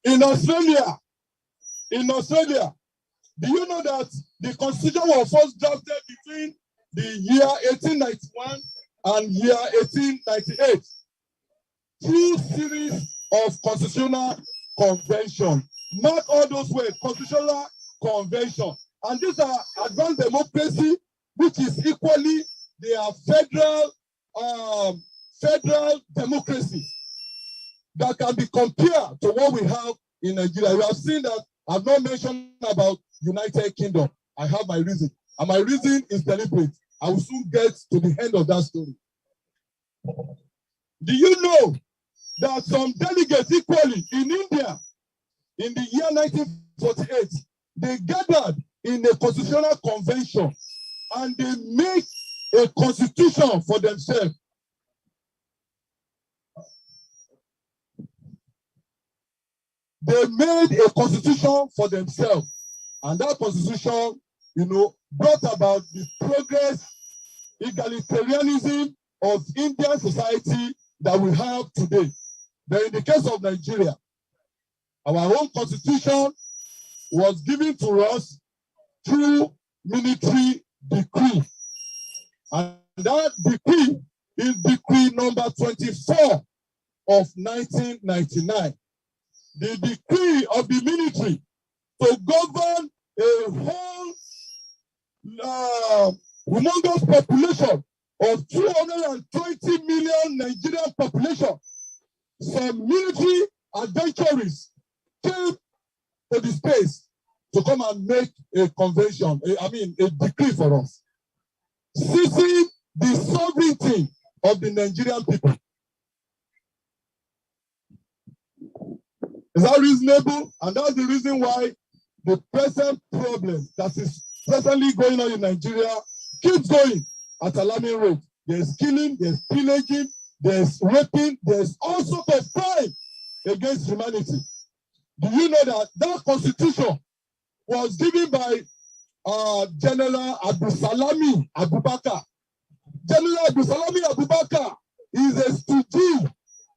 S3: In Australia, do you know that the Constitution was first drafted between the year 1891 and year 1898? Through series of constitutional convention. Mark all those words, constitutional convention. And these are advanced democracy, which is equally, they are federal democracy that can be compared to what we have in Nigeria. You have seen that I've not mentioned about United Kingdom. I have my reason, and my reason is deliberate. I will soon get to the end of that story. Do you know that some delegates equally in India, in the year 1948, they gathered in a constitutional convention and they made a constitution for themselves. they made a constitution for themselves. And that constitution, brought about the progress, egalitarianism of Indian society that we have today. But in the case of Nigeria, our own constitution was given to us through military decree. And that decree is decree number 24 of 1999. The decree of the military to govern a whole humongous population of 220 million Nigerian population. Some military adventurers came to the space to come and make a convention, a decree for us, seizing the sovereignty of the Nigerian people. Is that reasonable? And that's the reason why the present problem that is presently going on in Nigeria keeps going at alarming rate. There's killing, there's pillaging, there's raping, there's all sorts of crime against humanity. Do you know that that constitution was given by General Abdulsalami Abubakar? General Abdulsalami Abubakar is a stooge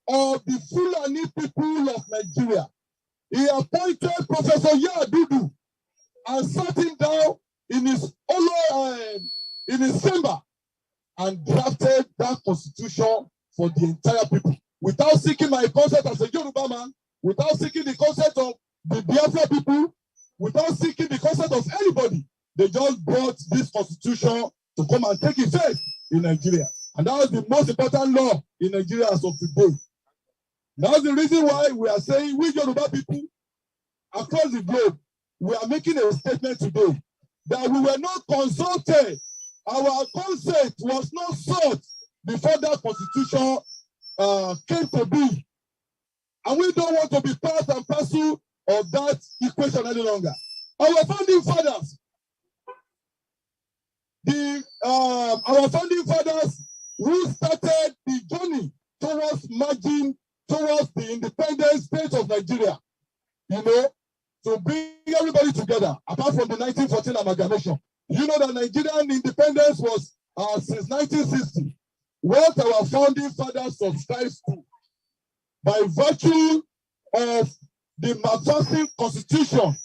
S3: of the Fulani people of Nigeria. He appointed Professor Yadudu and sat him down in his chamber and drafted that constitution for the entire people without seeking my consent as a Yoruba man, without seeking the consent of the Biafra people, without seeking the consent of anybody. They just brought this constitution to come and take effect in Nigeria. And that was the most important law in Nigeria as of today. That's the reason why we are saying, we Yoruba people across the globe, we are making a statement today that we were not consulted. Our consent was not sought before that constitution came to be. And we don't want to be part and parcel of that equation any longer. Our founding fathers, who started the journey towards merging towards the independent state of Nigeria, to bring everybody together, apart from the 1914 amalgamation. You know that Nigerian independence was since 1960, what our founding fathers subscribed to by virtue of the McPherson Constitution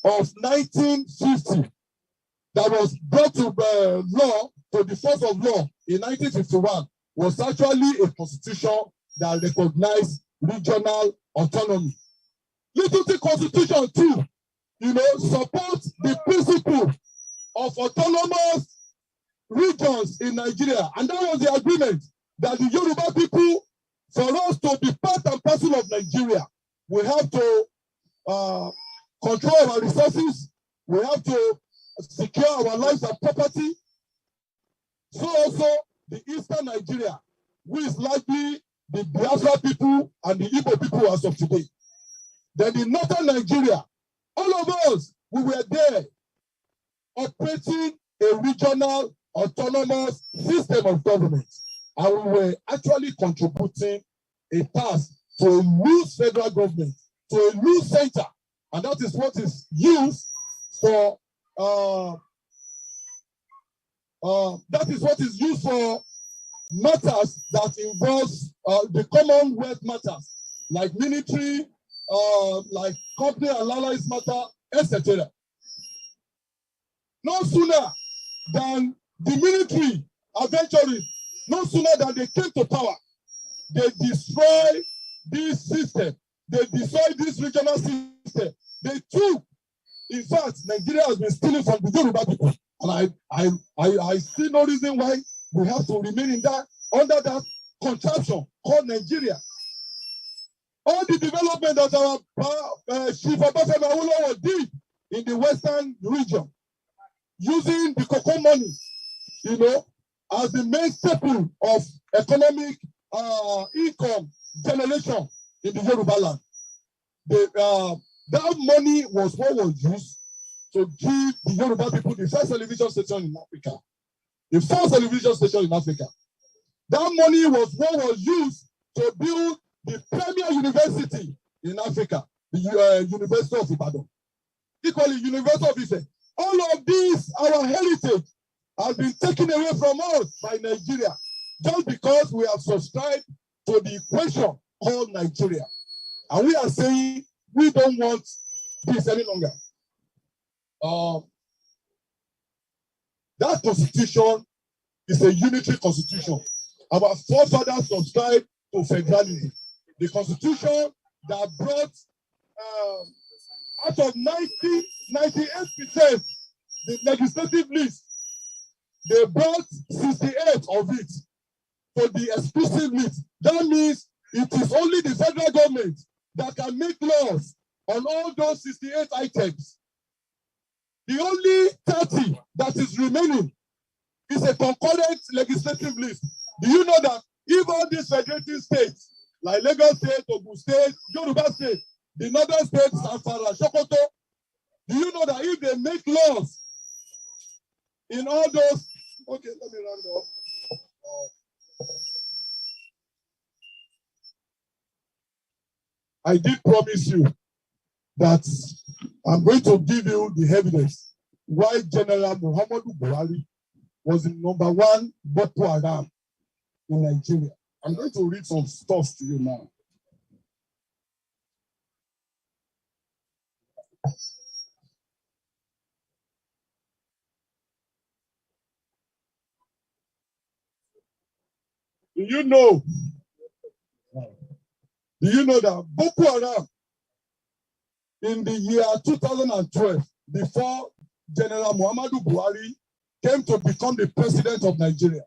S3: of 1950 that was brought to law, to the force of law in 1951, was actually a constitution that recognized regional autonomy. Little Constitution too, supports the principle of autonomous regions in Nigeria. And that was the agreement that the Yoruba people, for us to be part and parcel of Nigeria, we have to control our resources, we have to secure our lives and property. So also the Eastern Nigeria, who is likely the Biafra people and the Igbo people as of today. Then in Northern Nigeria, all of us, we were there operating a regional autonomous system of government. And we were actually contributing a task to a loose federal government, to a loose center. And that is what is used for matters that involves the Commonwealth matters, like military, like company and allies matter, etc. No sooner than the military adventurers, no sooner than they came to power, they destroyed this system, they destroyed this regional system. They took, in fact, Nigeria has been stealing from the Yoruba people. And I see no reason why we have to remain in that, under that contraption called Nigeria. All the development that our Chief Obafemi Awolowo did in the Western region, using the cocoa money, as the main staple of economic income generation in the Yoruba land. That money was what was used to give the Yoruba people the first television station in Africa. The first television station in Africa. That money was what was used to build the premier university in Africa. the University of Ibadan. Equally, University of Ife. All of these, our heritage, has been taken away from us by Nigeria just because we have subscribed to the equation called Nigeria. And we are saying we don't want this any longer. That constitution is a unitary constitution. Our forefathers subscribed to federalism. The constitution that brought out of 98% the legislative list, they brought 68 of it to the exclusive list. That means it is only the federal government that can make laws on all those 68 items. The only 30 that is remaining is a concurrent legislative list. Do you know that if all these federating states, like Lagos State, Ogun State, Yoruba State, the northern states, Zamfara, Sokoto, do you know that if they make laws in all those, okay, let me round off. I did promise you that I'm going to give you the evidence why General Muhammadu Buhari was the #1 Boko Haram in Nigeria. I'm going to read some stuff to you now. Do you know that Boko Haram in the year 2012, before General Muhammadu Buhari came to become the president of Nigeria,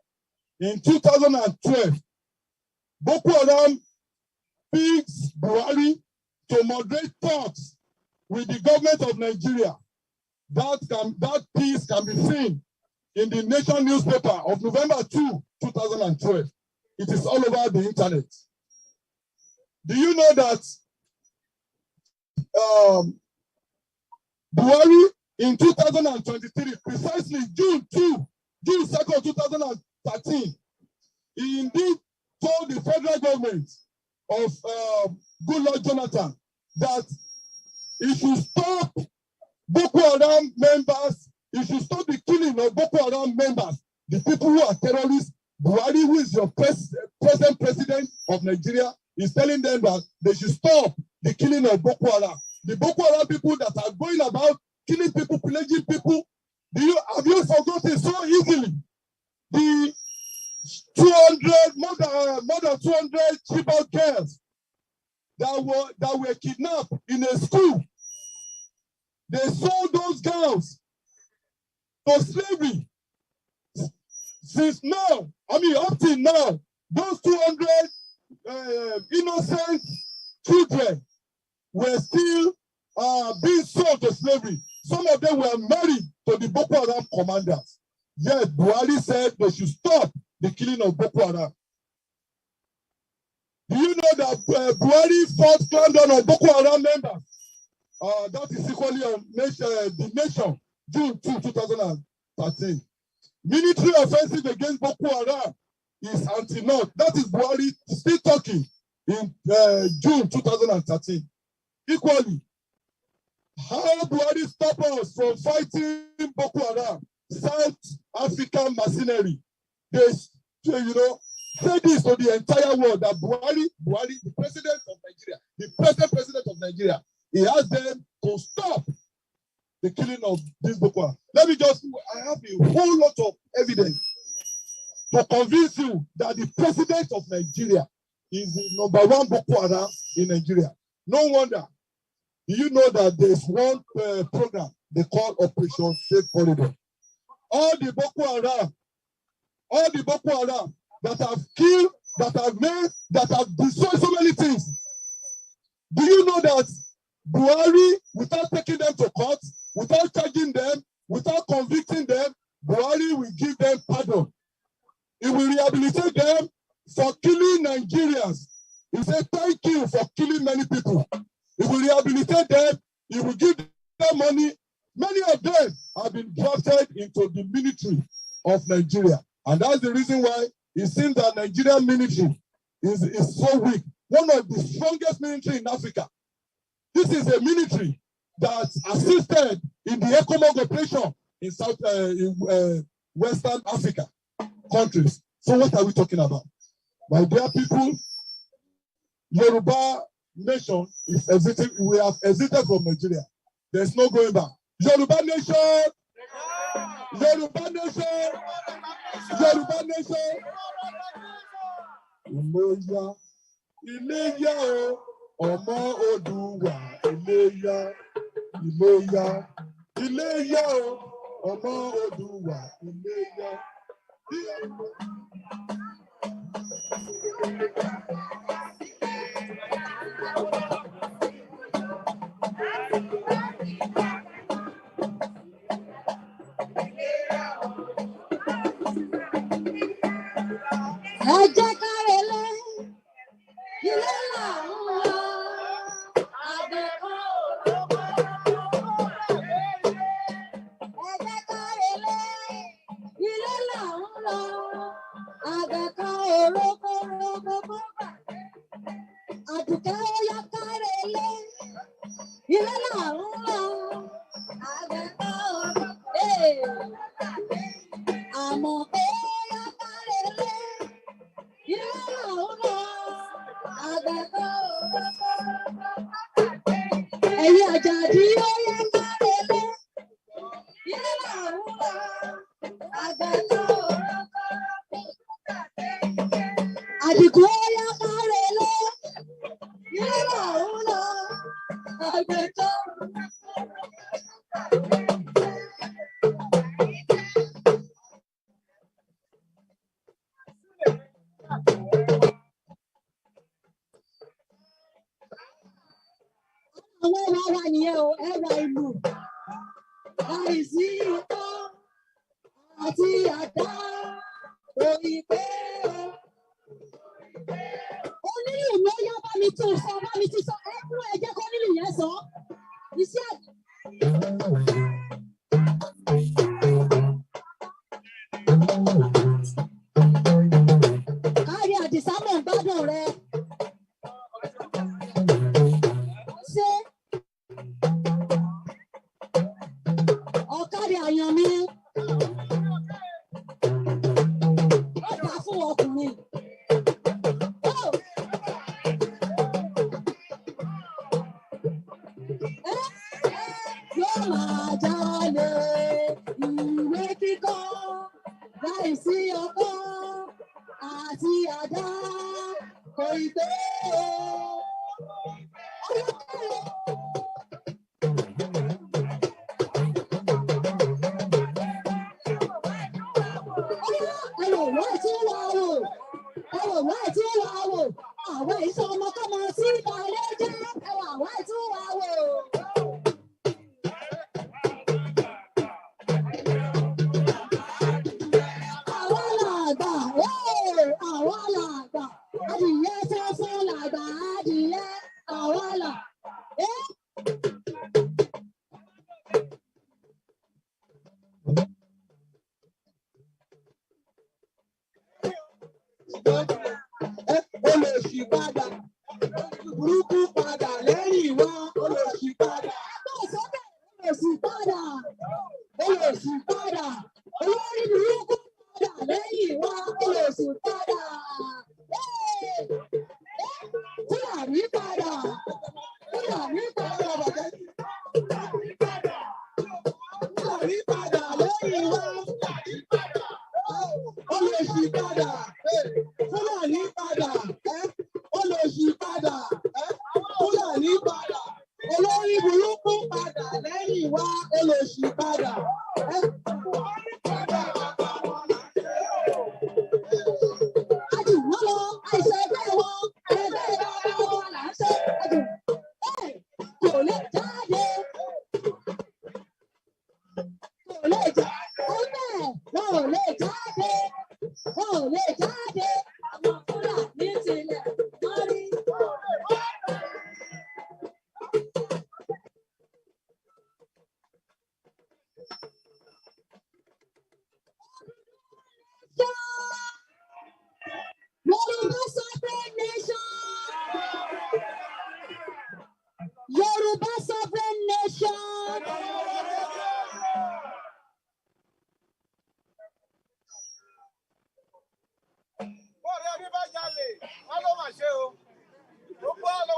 S3: in 2012, Boko Haram picked Buhari to moderate talks with the government of Nigeria. That piece can be seen in the Nation newspaper of November 2, 2012. It is all over the internet. Do you know that Buhari in 2023, precisely June 2nd, 2013, he indeed told the federal government of Goodluck Jonathan that he should stop Boko Haram members, he should stop the killing of Boko Haram members, the people who are terrorists. Buhari, who is your present president of Nigeria, is telling them that they should stop the killing of Boko Haram. The Boko Haram people that are going about killing people, pillaging people, have you forgotten so easily the 200, more than 200 Chibok girls that were kidnapped in a school? They sold those girls to slavery. Since now, up till now, those 200 innocent children were still being sold to slavery. Some of them were married to the Boko Haram commanders. Yet Buhari said they should stop the killing of Boko Haram. Do you know that Buhari fought crackdown on Boko Haram members? That is equally on the Nation, June 2, 2013. Military offensive against Boko Haram is anti-North. That is Buhari still talking in June 2013. Equally, how Buhari stop us from fighting Boko Haram? South African mercenary. They, say this to the entire world that Buhari, the president of Nigeria, the present president of Nigeria, he asked them to stop the killing of this Boko Haram. I have a whole lot of evidence to convince you that the president of Nigeria is the #1 Boko Haram in Nigeria. No wonder. Do you know that there's one program they call Operation Safe Corridor? All the Boko Haram that have killed, that have made, that have destroyed so many things. Do you know that Buhari, without taking them to court, without charging them, without convicting them, Buhari will give them pardon. He will rehabilitate them for killing Nigerians. He will say, thank you for killing many people. He will rehabilitate them. He will give them money. Many of them have been drafted into the military of Nigeria. And that's the reason why it seems that Nigerian military is so weak. One of the strongest military in Africa. This is a military that assisted in the ECOMOG operation in Western Africa countries. So what are we talking about? My dear people, Yoruba nation is exiting. We have exited from Nigeria. There's no going back. Yoruba nation! Yoruba nation! Yoruba nation! Iléyá, Iléyá o, ọmọ Oòduà, Iléyá, Iléyá, Iléyá o, ọmọ Oòduà, Iléyá.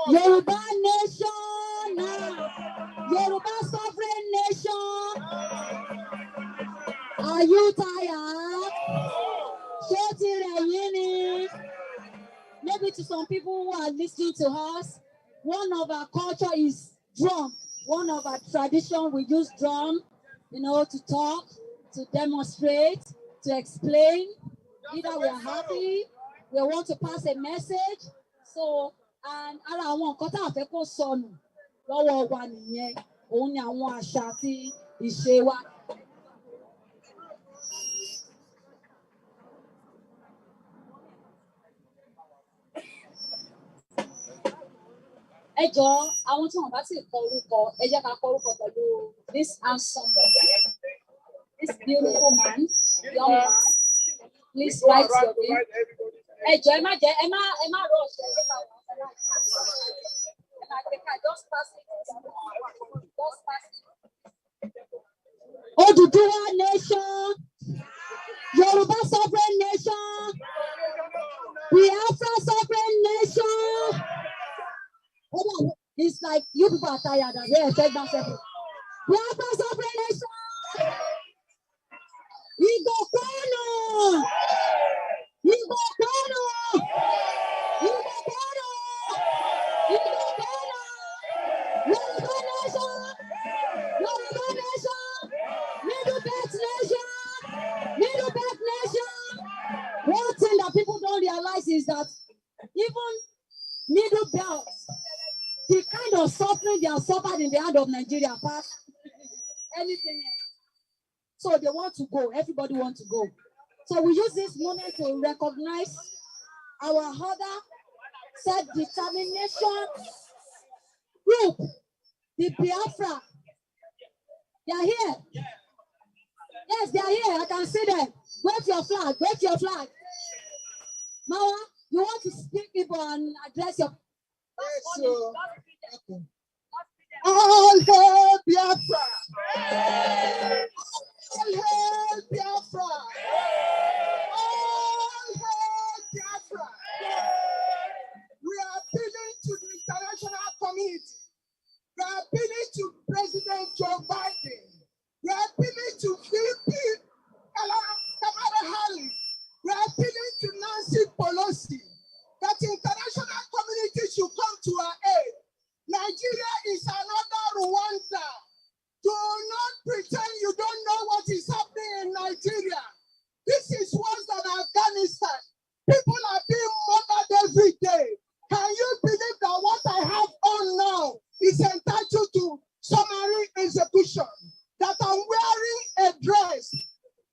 S2: Yoruba nation now. Yoruba sovereign nation. Are you tired? Maybe to some people who are listening to us, one of our culture is drum. One of our tradition, we use drum, to talk, to demonstrate, to explain. Either we are happy, we want to pass a message. So, and ara àwọn nǹkan tá a fẹ́ kó sọnù lọ́wọ́ wa nìyẹn. Òun ni àwọn àṣà àti ìṣe wa. Ẹ jọ̀ọ́, àwọn tí wọ́n bá ti kọ orúkọ, ẹ jẹ́ ká kọ orúkọ pẹ̀lú this handsome man, this beautiful man, young man. Please write your name. Ẹ jọ̀ọ́, ẹ má rush, ẹ jẹ́ ká wọ́n just pass it. Just pass it. Oduduwa nation, Yoruba sovereign nation, Biafra sovereign nation. It's like you people are tired and they expect that second. Biafra sovereign nation. Igbo Kono. Igbo Kono. Igbo Kono. Igbo Kono. Yoruba nation. Yoruba nation. Middle Belt nation. Middle Belt nation. One thing that people don't realize is that even Middle Belt, the kind of suffering they are suffered in the hand of Nigeria past anything else. So they want to go. Everybody wants to go. So we use this moment to recognize our other self-determination group, the Biafra. They are here. Yes, they are here. I can see them. Wave your flag. Wave your flag. Mawa, you want to speak people and address your...
S1: All hail Biafra! All hail Biafra! All hail Biafra! We are appealing to the international community. We are appealing to President Joe Biden. We are appealing to VP Kamala Harris. We are appealing to Nancy Pelosi that the international community should come to our aid. Nigeria is another Rwanda. Do not pretend you don't know what is happening in Nigeria. This is worse than Afghanistan. People are being murdered every day. Can you believe that what I have on now is entitled to summary execution? That I'm wearing a dress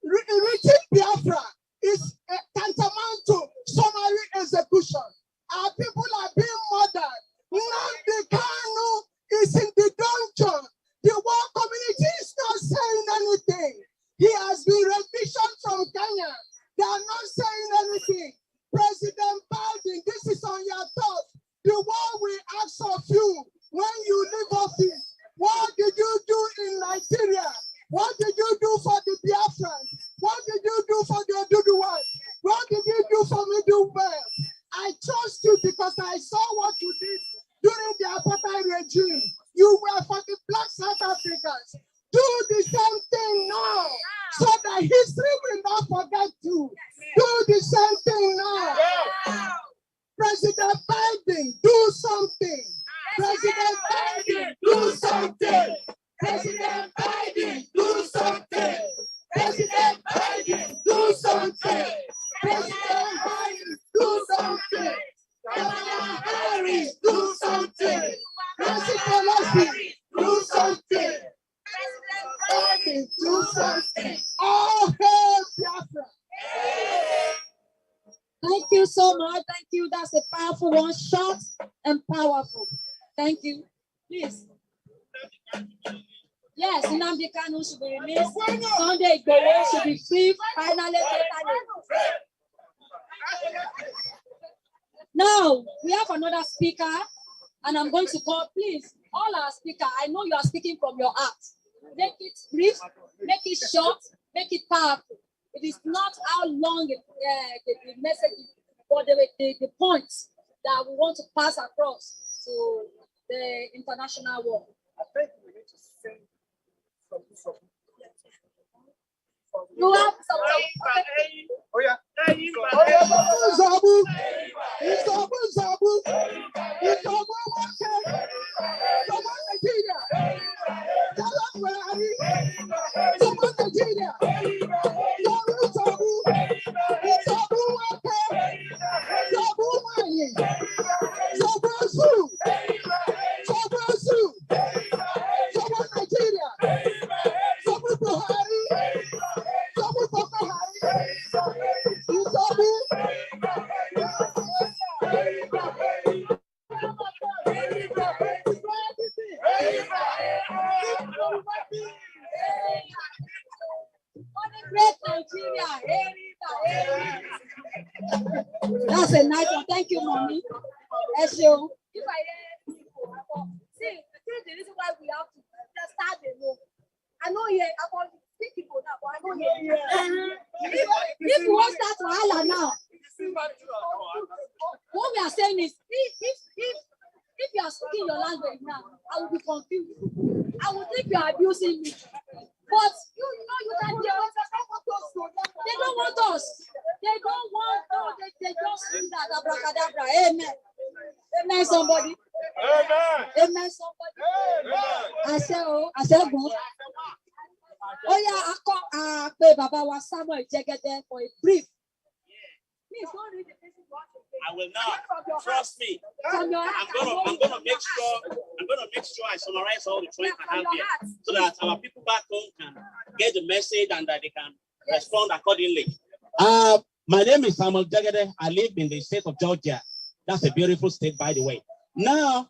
S1: reaching Biafra is tantamount to summary execution. Our people are being murdered. Nnamdi Kanu is in the dungeon. The world community is not saying anything. He has been revisioned from Kenya. They are not saying anything. President Biden, this is on your thoughts. The world will ask of you when you leave office. What did you do in Nigeria? What did you do for the Biafrans? What did you do for the Oduduwas? What did you do for Middle Belt? I trust you because I saw what you did during the apartheid regime. You were for the Black South Africans. Do the same thing now so that history will not forget you. Do the same thing now. President Biden, do something. President Biden, do something. President Biden, do something. President Biden, do something. President Biden, do something. Kamala Harris, do something. Nancy Pelosi, do something. President Biden, do something. All hail Biafra.
S2: Thank you so much. Thank you. That's a powerful one. Short and powerful. Thank you. Please. Yes, Nnamdi Kanu should be released. Sunday Igboho should be free. Finally, totally. Now, we have another speaker, and I'm going to call, please, all our speakers, I know you are speaking from your heart. Make it brief, make it short, make it powerful. It is not how long the message is, but the points that we want to pass across. So to the international war.
S4: I think we need to sing some.
S2: You have some.
S4: Oh yeah.
S2: Great Nigeria. That's a nice one. Thank you, mommy. If I see the reason why we have to start the room. I know here about 6 people now, but I know here. If you want to start Wahala now, what we are saying is if you are speaking your language now, I will be confused. I will think you are abusing me. But you know you can hear us. They don't want us. They don't want us. They just do that. Abracadabra. Amen. Amen, somebody.
S4: Amen.
S2: Amen, somebody.
S4: Amen.
S2: I said, go. Oh yeah, I pay Baba was Samuel Jegede for a brief. Please don't read the message.
S5: I will not. Trust me.
S2: I'm
S5: gonna make sure I summarize all the points I have here so that our people back home can get the message and that they can respond accordingly. My name is Samuel Jegede. I live in the state of Georgia. That's a beautiful state, by the way. Now,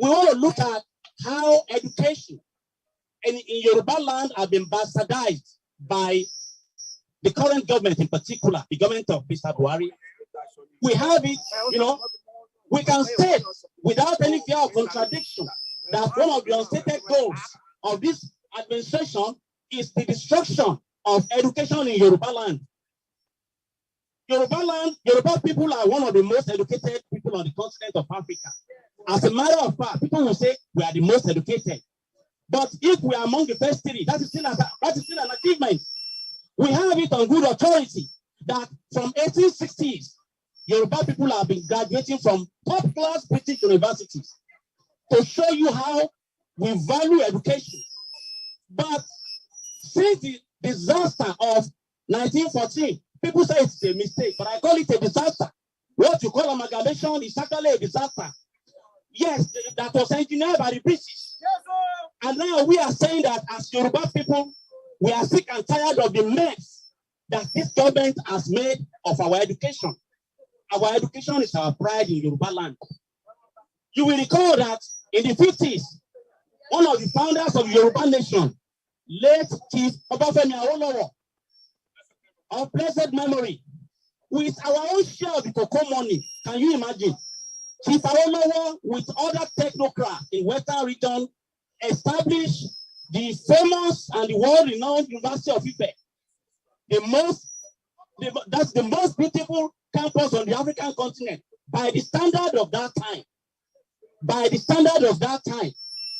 S5: we want to look at how education in Yoruba land have been bastardized by the current government, in particular, the government of Mr. Buhari. We have it, we can state without any fear of contradiction that one of the unstated goals of this administration is the destruction of education in Yoruba land. Yoruba people are one of the most educated people on the continent of Africa. As a matter of fact, people will say we are the most educated. But if we are among the first 3, that is still an achievement. We have it on good authority that from 1860s, Yoruba people have been graduating from top-class British universities to show you how we value education. But since the disaster of 1914, people say it's a mistake, but I call it a disaster. What you call amalgamation is actually a disaster. Yes, that was engineered by the British. And now we are saying that as Yoruba people, we are sick and tired of the mess that this government has made of our education. Our education is our pride in Yoruba land. You will recall that in the 50s, one of the founders of Yoruba nation, late Chief Obafemi Awolowo, of blessed memory, with our own share of the cocoa money, can you imagine? Chief Awolowo, with other technocrats in Western region, established the famous and the world-renowned University of Ife, that's the most beautiful campus on the African continent by the standard of that time. By the standard of that time.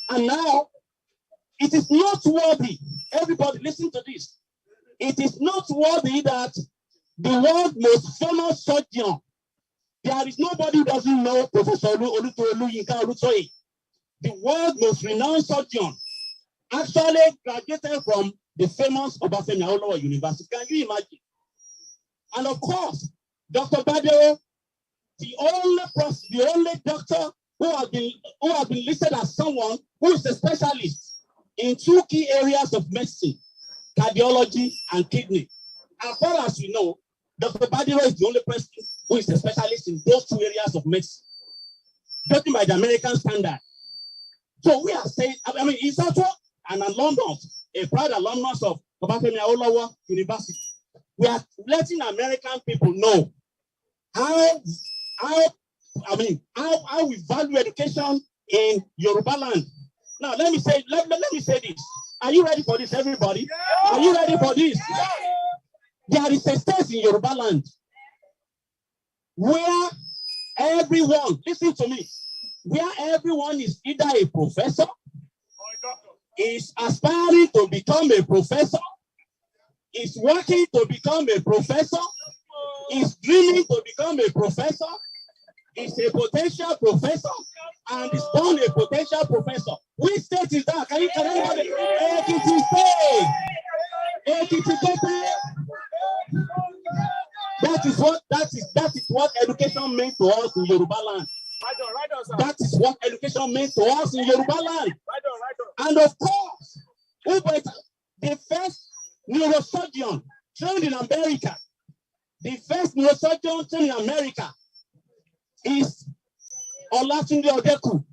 S5: And now, it is not worthy. Everybody listen to this. It is not worthy that the world's most famous surgeon, there is nobody who doesn't know Professor Olootu. The world's most renowned surgeon actually graduated from the famous Obafemi Awolowo University. Can you imagine? And of course, Dr. Badeo, the only doctor who have been listed as someone who is a specialist in 2 key areas of medicine, cardiology and kidney. As far as we know, Dr. Badeo is the only person who is a specialist in those 2 areas of medicine, judging by the American standard. So we are saying, he's also an alumnus, a proud alumnus of Obafemi Awolowo University. We are letting American people know how we value education in Yoruba land. Now let me say this. Are you ready for this, everybody? Yeah. Are you ready for this? Yeah. There is a state in Yoruba land where everyone, listen to me, where everyone is either a professor, is aspiring to become a professor, is working to become a professor, is dreaming to become a professor, is a potential professor, and is born a potential professor. Which state is that? Can anybody? Ekiti State. Ekiti State. That is what education means to us in Yoruba land. That is what education means to us in Yoruba land. And of course, the first neurosurgeon trained in America, the first neurosurgeon trained in America is Olootu Odeku.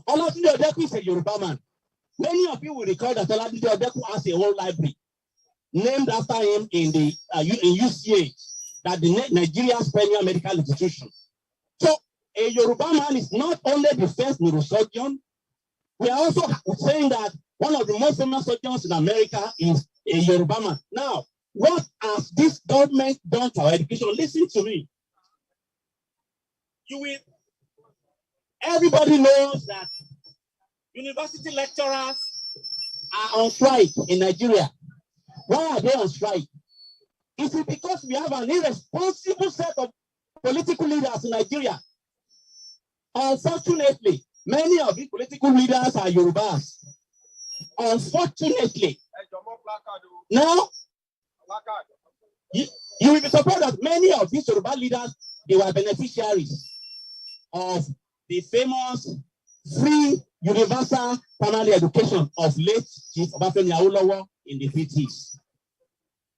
S5: Olootu Odeku is a Yoruba man. Many of you will recall that Olootu Odeku has a whole library named after him in the in UCH, that the Nigeria's premier medical institution. So a Yoruba man is not only the first neurosurgeon. We are also saying that one of the most famous surgeons in America is a Yoruba man. Now, what has this government done to our education? Listen to me. Everybody knows that university lecturers are on strike in Nigeria. Why are they on strike? Is it because we have an irresponsible set of political leaders in Nigeria? Unfortunately, many of these political leaders are Yorubas. Unfortunately. Now, you will be surprised that many of these Yoruba leaders, they were beneficiaries of the famous free universal primary education of late Chief Obafemi Awolowo in the 50s.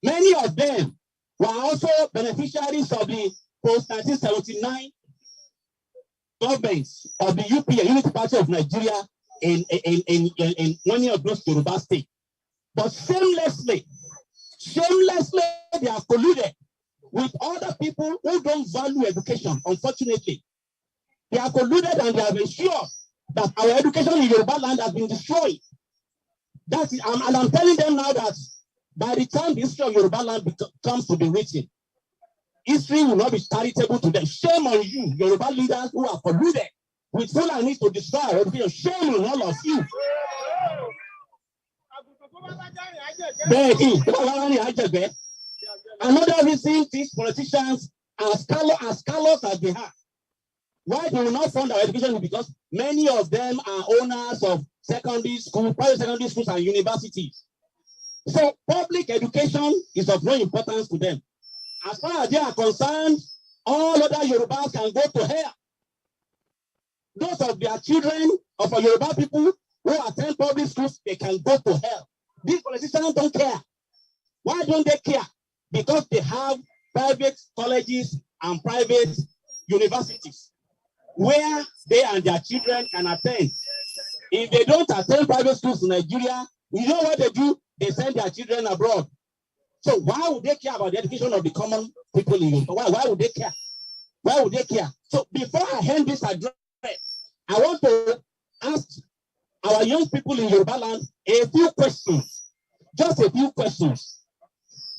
S5: Many of them were also beneficiaries of the post-1979 governments of the UPA, Unity Party of Nigeria, in many of those Yoruba states. But shamelessly, they are colluded with other people who don't value education, unfortunately. They are colluded and they have ensured that our education in Yoruba land has been destroyed. And I'm telling them now that by the time the history of Yoruba land comes to be written, history will not be charitable to them. Shame on you, Yoruba leaders who are colluded with Fulani to destroy our education. Shame on all of you. Another reason these politicians are scholars as they are. Why they will not fund our education is because many of them are owners of secondary schools, private secondary schools and universities. So public education is of no importance to them. As far as they are concerned, all other Yorubas can go to hell. Those of their children, of our Yoruba people who attend public schools, they can go to hell. These politicians don't care. Why don't they care? Because they have private colleges and private universities where they and their children can attend. If they don't attend private schools in Nigeria, you know what they do? They send their children abroad. So why would they care about the education of the common people in Yoruba? Why would they care? Why would they care? So before I end this address, I want to ask our young people in Yoruba land a few questions. Just a few questions.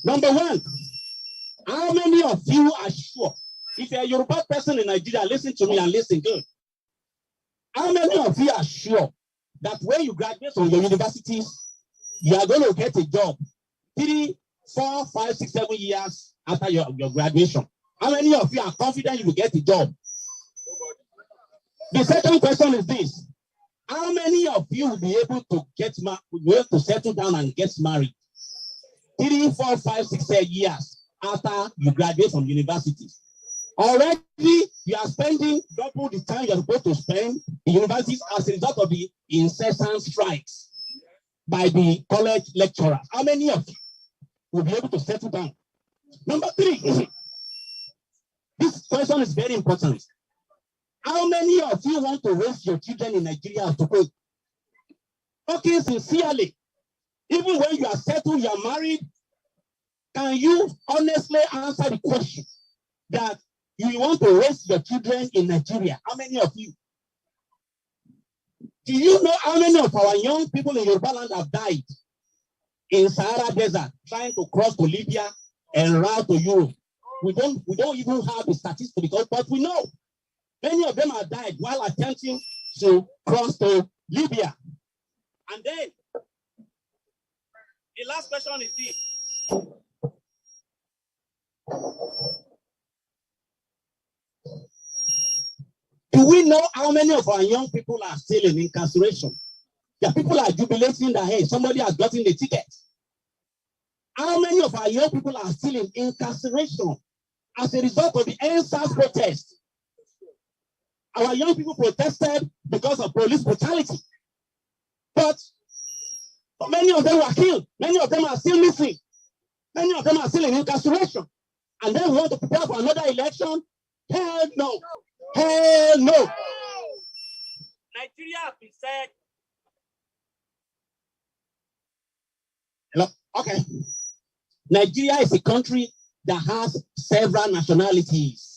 S5: Number one, how many of you are sure? If you're a Yoruba person in Nigeria, listen to me and listen good. How many of you are sure that when you graduate from your universities, you are going to get a job 3, 4, 5, 6, 7 years after your graduation? How many of you are confident you will get a job? The second question is this. How many of you will be able to settle down and get married 3, 4, 5, 6 years after you graduate from university? Already, you are spending double the time you are supposed to spend in universities as a result of the incessant strikes by the college lecturers. How many of you will be able to settle down? Number 3, this question is very important. How many of you want to raise your children in Nigeria to go? Okay, sincerely, even when you are settled, you are married, can you honestly answer the question that you want to raise your children in Nigeria? How many of you? Do you know how many of our young people in Yoruba land have died in Sahara Desert trying to cross to Libya and route to Europe? We don't even have the statistics, but we know Many of them have died while attempting to cross to Libya. And then, the last question is this. Do we know how many of our young people are still in incarceration? The people are jubilating that, hey, somebody has gotten the ticket. How many of our young people are still in incarceration as a result of the NSAS protest? Our young people protested because of police brutality. But many of them were killed. Many of them are still missing. Many of them are still in incarceration. And then we want to prepare for another election? Hell no. Hell no. Nigeria has been said. Hello? Okay. Nigeria is a country that has several nationalities.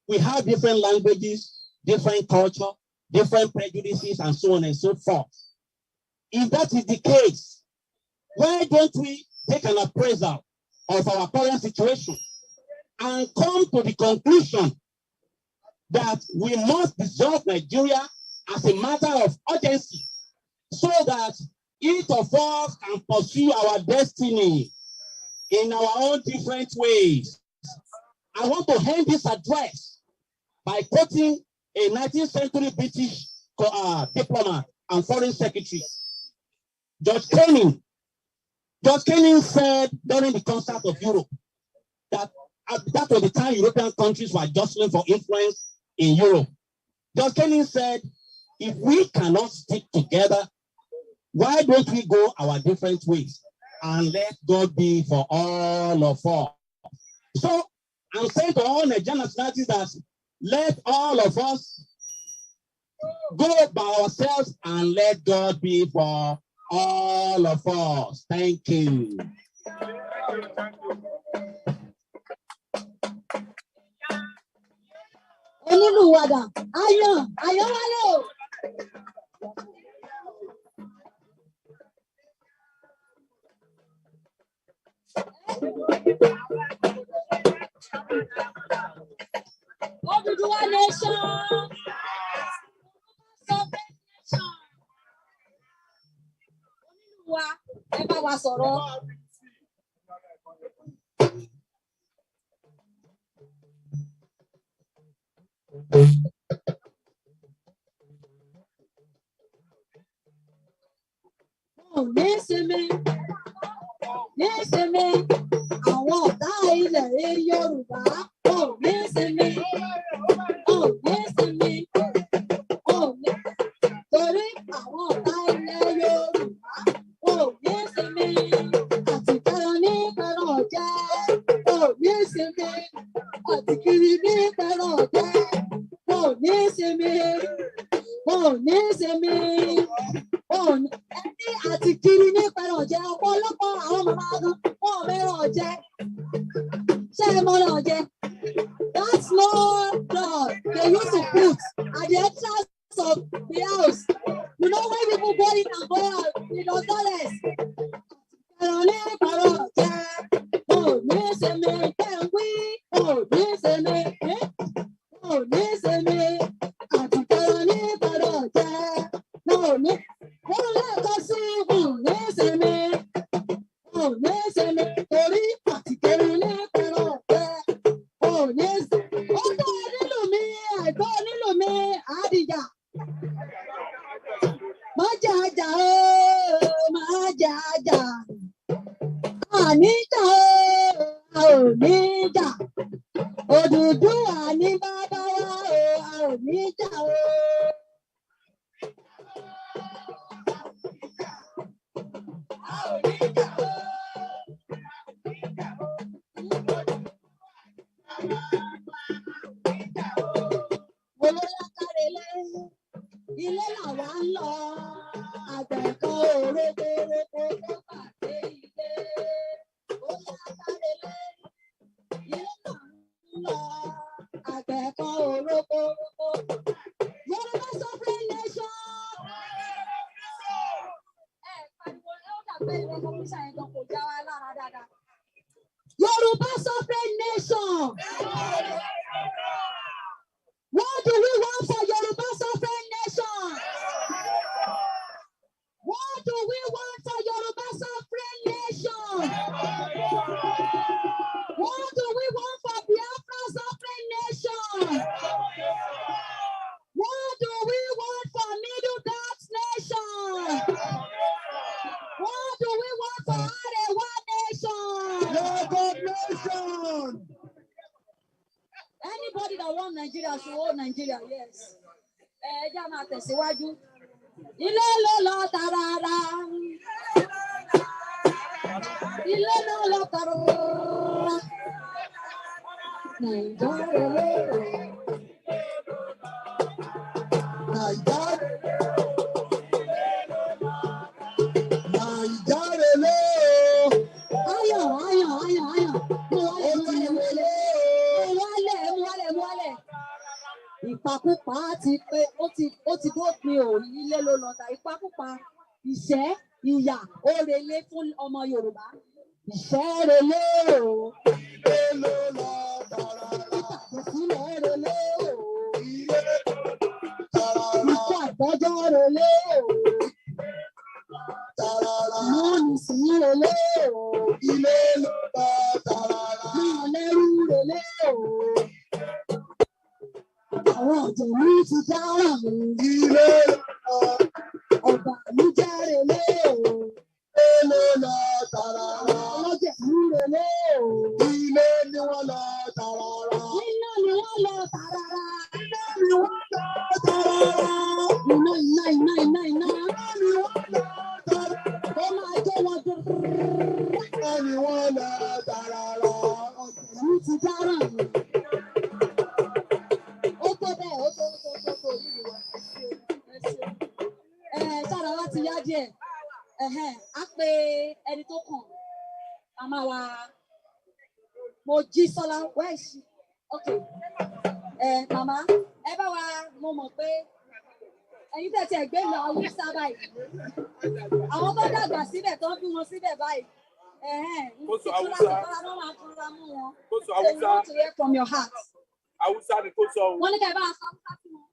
S5: We have different languages, different culture, different prejudices, and so on and so forth. If that is the case, why don't we take an appraisal of our current situation and come to the conclusion that we must dissolve Nigeria as a matter of urgency so that each of us can pursue our destiny in our own different ways. I want to end this address by quoting a 19th century British diplomat and foreign secretary, George Canning. George Canning said during the Concert of Europe that that was the time European countries were jostling for influence in Europe. George Canning said, if we cannot stick together, why don't we go our different ways and let God be for all of us? So I'm saying to all Nigerian nationalities that let all of us go by ourselves and let God be for all of us. Thank you.
S2: Onílùwàdà, ayọ̀, ayọ̀wálé o. Odùduwà nation. Onílùwà, ẹ bá wa sọ̀rọ̀. Nísinmi, àwọn ọ̀tá ilẹ̀ Yorùbá. Nísinmi, torí àwọn ọ̀tá ilẹ̀ Yorùbá. Nísinmi, àtìkẹ́rọ ní kẹrọ jẹ́. Nísinmi, àtìkiri ní kẹrọ jẹ́. Nísinmi, ẹni àti kiri ní pẹ̀rọ jẹ ọ̀pọ̀lọpọ̀ àwọn màmá gan wọn mẹ́rọ jẹ ṣé ẹ mọ́rọ̀ jẹ. That's small blood they used to put at the entrance of the house. You know when people go in and go out in those dollars. Ẹ̀rọ ní pẹ̀rọ jẹ ní sẹ́mi kẹ́wí ní sẹ́mi àti kẹ́rọ ní pẹ̀rọ jẹ ní. Wọ́n lẹ́ẹ̀kan sí nísinmi, torí àtìkẹ́rin ní pẹ̀rọ jẹ́. Ó tó nílùú mi, àìtó nílùú mi, àdìjà. Má jàjà o, má jàjà. Àníjà o, a ò ní jà. Odùduwà ní bàbá wa o, a ò ní jà o. Ilé làwa ń lọ, àgbẹ̀kọ̀ òrókòrókò tó pàdé ilé. Olóyàkárelé, ilé làwa ń lọ, àgbẹ̀kọ̀ òrókòrókò. Yoruba sovereign nation. Yoruba sovereign nation. Nigeria, show Nigeria, yes. Ẹja máa tẹ̀síwájú. Ilé ló lọ tààràrà. Ilé ló lọ tààràrà. Ìpakúpa ti pé ó ti dópin o, ilé ló lọ tà. Ìpakúpa, ìṣẹ́, ìyà, òrèlé fún ọmọ Yorùbá. Ìṣẹ́ relé o. Ilé ló lọ tààrà. Ìtàkùnsílẹ̀ relé o. Ilé ló lọ tààrà. Ikú àgbọ́jọ́ relé o. Tààrà. Mọ́nìsìn relé o. Ilé ló lọ tààrà. Mọ̀lẹ́rú relé o. Àwọn ọ̀jẹ̀lú ti dára mi. Ilé lọ. Ọ̀gbà mi jẹ́rìí lé o. Ilé lọ tààrà. Ọlọ́jẹ̀lú relé o. Ilé ni wọ́n lọ tààrà. Iná ni wọ́n lọ tààrà. Iná ni wọ́n lọ tààrà. Iná. Iná ni wọ́n lọ tààrà. Ó máa jẹ́ wọn dúró. Iná ni wọ́n lọ tààrà. Ọ̀jẹ̀lú ti dára mi. Sára wa ti yá díẹ̀. Á pe ẹni tó kàn. Màmá wa Mojísọ́lá, where is she? Okay. Màmá, ẹ bá wa, mo mọ̀ pé ẹ̀yin tẹ̀ tí ẹ̀ gbé lọ Awúsá báyìí. Àwọn tó dàgbà síbẹ̀ tó ń bí wọn síbẹ̀ báyìí.
S4: Kóso Awúsá. Kóso Awúsá.
S2: They want to hear from your heart.
S4: Awúsá ni kó sọ.
S2: Wọ́n ní kẹ́ ẹ bá a sọ Awúsá sí wọn.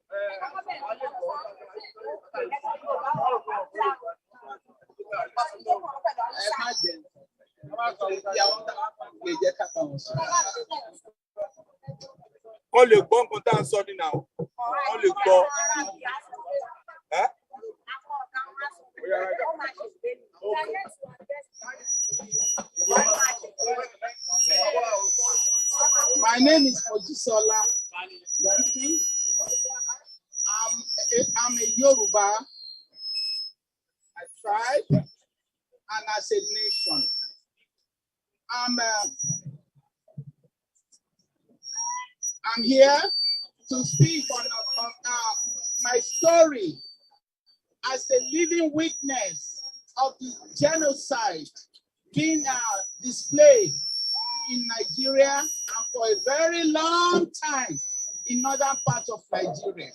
S4: Wọ́n lè gbọ́ nǹkan tá à ń sọ nínú àwọn. Wọ́n lè gbọ́.
S6: My name is Mojísọ́lá. I'm a Yoruba, a tribe, and as a nation. I'm here to speak on my story as a living witness of the genocide being displayed in Nigeria and for a very long time in northern parts of Nigeria.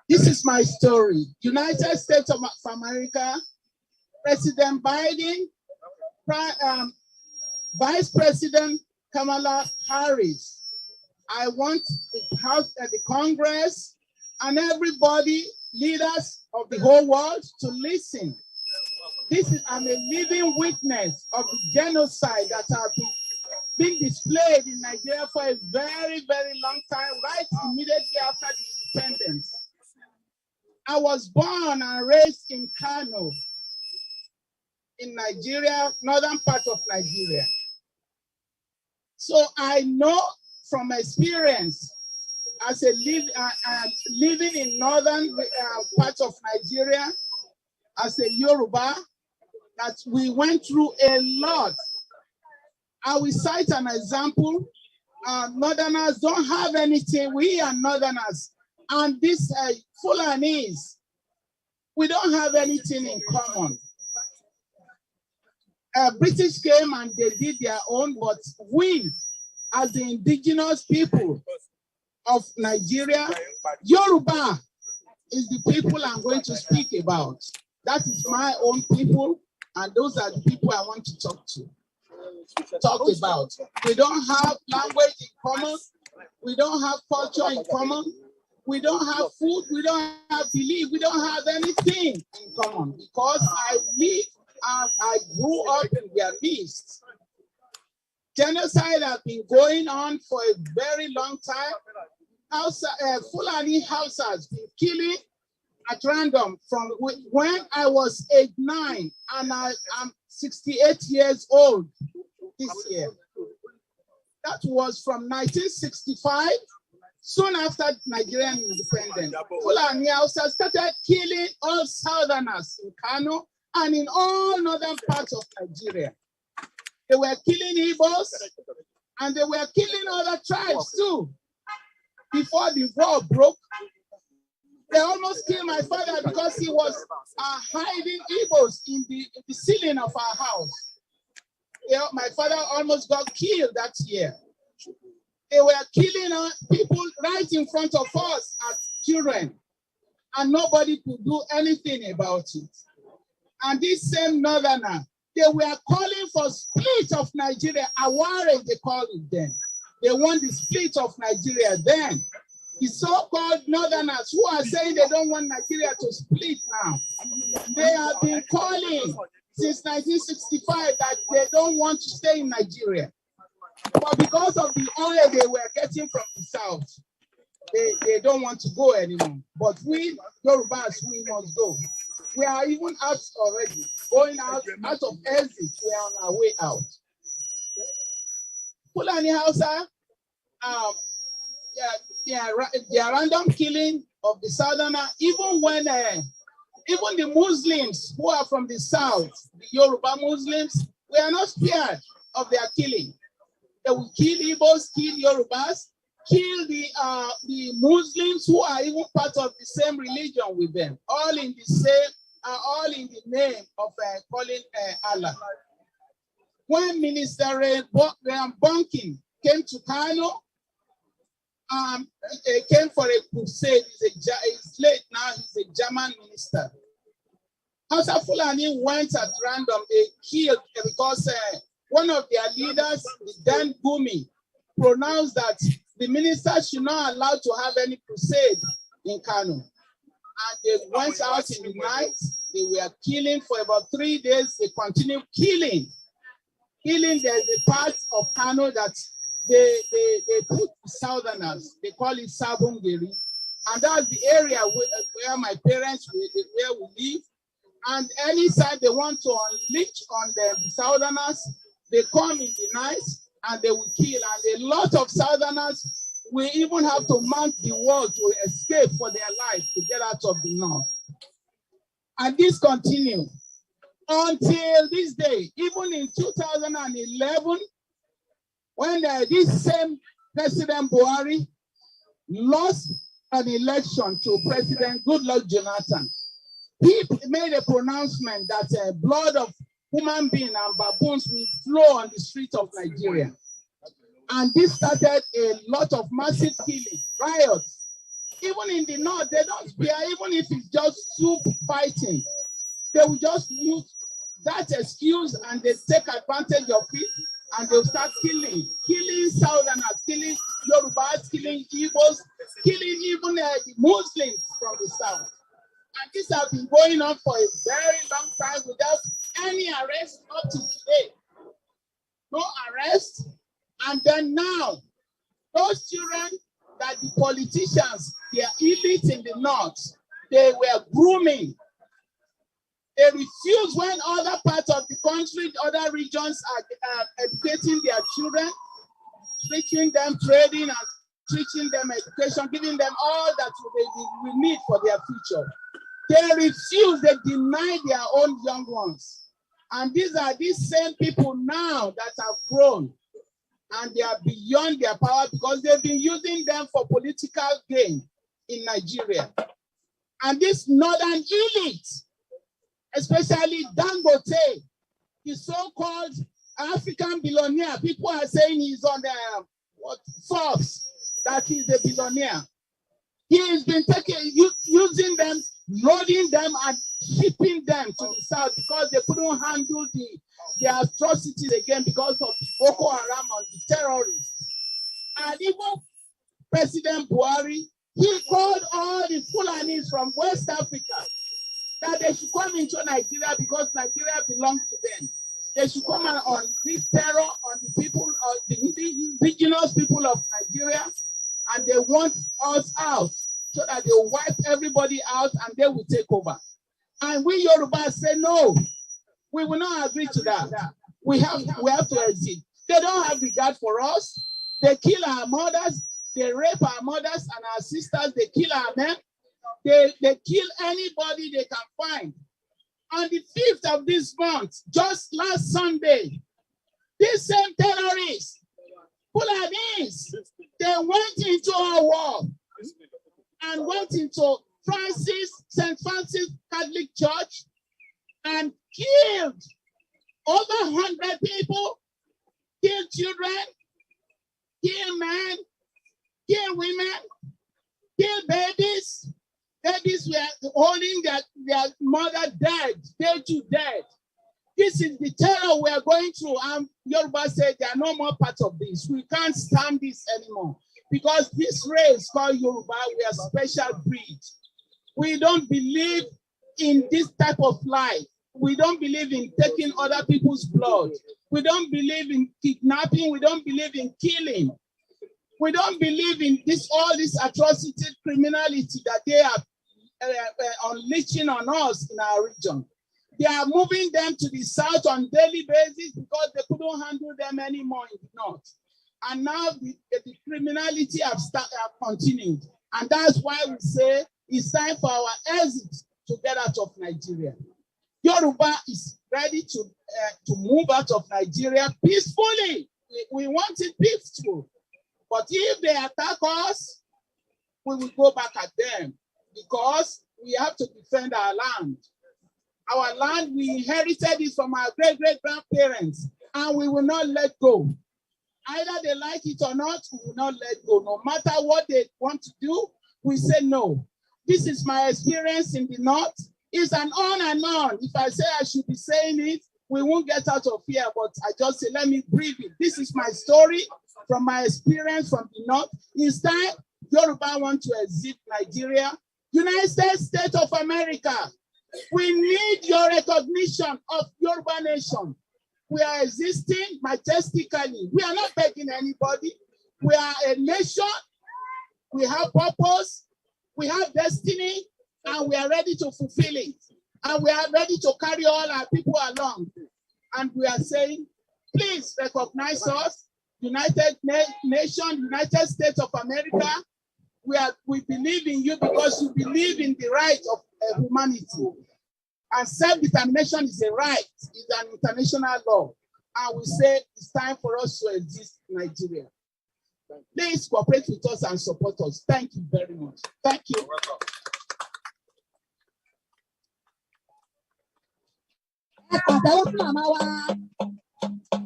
S6: This is my story. United States of America, President Biden, Vice President Kamala Harris. I want the House and the Congress and everybody, leaders of the whole world, to listen. I'm a living witness of the genocide that has been displayed in Nigeria for a very, very long time, right immediately after the independence. I was born and raised in Kano, in Nigeria, northern part of Nigeria. So I know from experience as a living in northern parts of Nigeria, as a Yoruba, that we went through a lot. I will cite an example. Northerners don't have anything. We are Northerners. And these Fulanese, we don't have anything in common. British came and they did their own, but we, as the indigenous people of Nigeria, Yoruba is the people I'm going to speak about. That is my own people, and those are the people I want to talk about. We don't have language in common. We don't have culture in common. We don't have food. We don't have belief. We don't have anything in common because I grew up in their midst. Genocide has been going on for a very long time. Fulani Hausa has been killing at random from when I was age 9 and I'm 68 years old this year. That was from 1965, soon after Nigerian independence. Fulani Hausa started killing all Southerners in Kano and in all northern parts of Nigeria. They were killing Igbos and they were killing other tribes too. Before the war broke, they almost killed my father because he was hiding Igbos in the ceiling of our house. My father almost got killed that year. They were killing people right in front of us as children, and nobody could do anything about it. And this same northerner, they were calling for split of Nigeria. Aware, they call it then. They want the split of Nigeria then. The so-called northerners who are saying they don't want Nigeria to split now, they have been calling since 1965 that they don't want to stay in Nigeria. But because of the oil they were getting from the south, they don't want to go anymore. But we, Yorubas, we must go. We are even out already, going out of exit. We are on our way out. Fulani Hausa, the random killing of the southerner, even when even the Muslims who are from the south, the Yoruba Muslims, we are not spared of their killing. They will kill Igbos, kill Yorubas, kill the Muslims who are even part of the same religion with them, all in the same, all in the name of calling Allah. When Minister Bunking came to Kano, he came for a crusade. He's late now. He's a German minister. Hausa Fulani went at random. They killed because one of their leaders, Dan Gumi, pronounced that the minister should not allow to have any crusade in Kano. And they went out in the night. They were killing for about 3 days. They continued killing. There's a part of Kano that they put southerners, they call it Sabungeri, and that's the area where my parents where we live. And anytime they want to unleash on the southerners, they come in the night and they will kill. And a lot of southerners will even have to mount the wall to escape for their life to get out of the north. And this continues until this day. Even in 2011, when this same President Buhari lost an election to President Goodluck Jonathan, he made a pronouncement that blood of human beings and baboons will flow on the streets of Nigeria. And this started a lot of massive killing, riots. Even in the north, they don't spare, even if it's just soup fighting. They will just use that excuse and they take advantage of it. And they'll start killing Southerners, killing Yorubas, killing Igbos, killing even the Muslims from the south. And this has been going on for a very long time without any arrest up to today. No arrest. And then now, those children that the politicians, their elite in the north, they were grooming. They refuse when other parts of the country, other regions are educating their children, teaching them trading and teaching them education, giving them all that we need for their future. They refuse, they deny their own young ones. And these are these same people now that have grown and they are beyond their power because they've been using them for political gain in Nigeria. And this northern elite, especially Dangote, the so-called African billionaire. People are saying he's on the Forbes, that he's a billionaire. He has been using them, loading them and shipping them to the south because they couldn't handle the atrocities again because of Boko Haram and the terrorists. And even President Buhari, he called all the Fulanis from West Africa that they should come into Nigeria because Nigeria belongs to them. They should come on this terror on the people, the indigenous people of Nigeria, and they want us out. so that they will wipe everybody out and they will take over. And we Yoruba say no, we will not agree to that. We have to exit. They don't have regard for us. They kill our mothers, they rape our mothers and our sisters, they kill our men, they kill anybody they can find. On the 5th of this month, just last Sunday, these same terrorists, Fulanis, they went into our wall and went into St. Francis Catholic Church and killed over 100 people, killed children, killed men, killed women, killed babies. Babies were holding their mother dead, they too dead. This is the terror we are going through. And Yoruba said they are no more part of this. We can't stand this anymore. Because this race called Yoruba, we are special breed. We don't believe in this type of life. We don't believe in taking other people's blood. We don't believe in kidnapping. We don't believe in killing. We don't believe in all this atrocity, criminality that they are unleashing on us in our region. They are moving them to the south on daily basis because they couldn't handle them anymore in the north. And now the criminality have continued. And that's why we say it's time for our exit to get out of Nigeria. Yoruba is ready to move out of Nigeria peacefully. We want it peaceful. But if they attack us, we will go back at them because we have to defend our land. Our land, we inherited it from our great-great-grandparents, and we will not let go. Either they like it or not, we will not let go. No matter what they want to do, we say no. This is my experience in the north. It's an on and on. If I say I should be saying it, we won't get out of here, but I just say, let me breathe it. This is my story from my experience from the north. It's time Yoruba want to exit Nigeria. United States of America, we need your recognition of Yoruba nation. We are existing majestically. We are not begging anybody. We are a nation. We have purpose. We have destiny. And we are ready to fulfill it. And we are ready to carry all our people along. And we are saying, please recognize us, United Nations, United States of America. We believe in you because you believe in the right of humanity. And self-determination is a right, it's an international law. And we say it's time for us to exist in Nigeria. Please cooperate with us and support us. Thank you very much. Thank you.
S2: Pàtẹ́wọ́ fún màmá wa,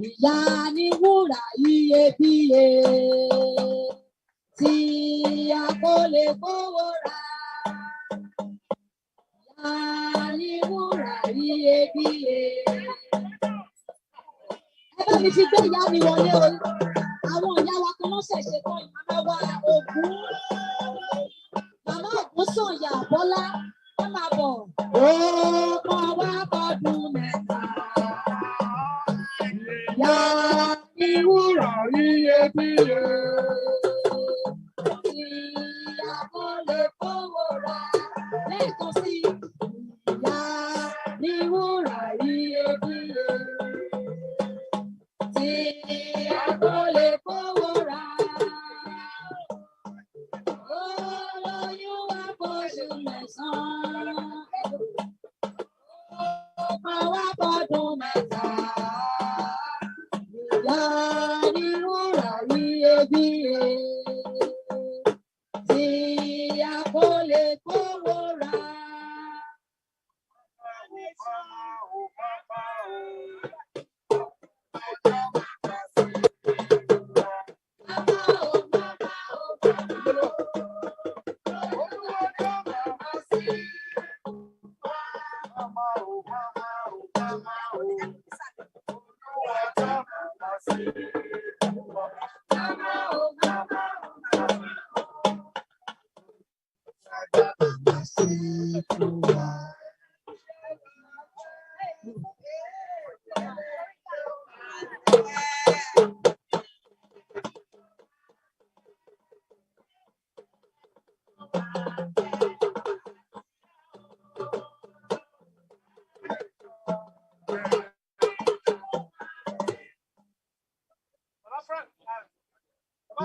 S2: ìyá ní wúrà iyebíye tí a kò lè fowó rà. Ìyá ní wúrà iyebíye. Ẹ bá mi fi gbé ìyá mi wọlé o. Àwọn ìyá wa kan ló ṣẹ̀ṣẹ̀ tán ìmọ̀lá wa Ògún. Màmá Ògún Sànyà Bọ́lá. Ẹ máa bọ̀. Ọmọ wa bọ́dún mẹ́ta. Ìyá ní wúrà iyebíye. Tí a kò lè fowó rà. Lẹ́ẹ̀kan sí ìyá ní wúrà iyebíye. Tí a kò lè fowó rà. Olóyún wa f'oṣù mẹ́sàn-án. Ọmọ wa f'ọdún mẹ́ta. Ìyá ní wúrà iyebíye. Tí a kò lè fowó rà.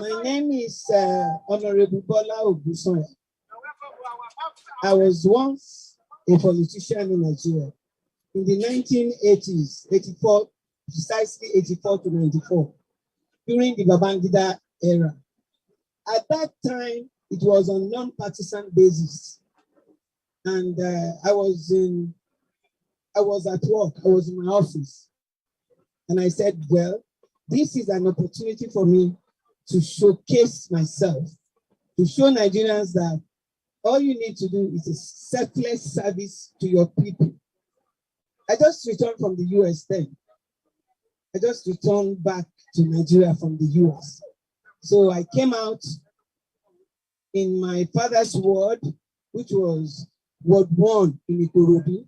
S6: My name is Honorable Bola Ogusoya. I was once a politician in Nigeria in the 1980s, 84, precisely 84 to 94, during the Babangida era. At that time, it was on non-partisan basis. And I was at work, I was in my office. And I said, well, this is an opportunity for me to showcase myself, to show Nigerians that all you need to do is a selfless service to your people. I just returned from the US then. I just returned back to Nigeria from the US. So I came out in my father's ward, which was Ward 1 in Ikorodu.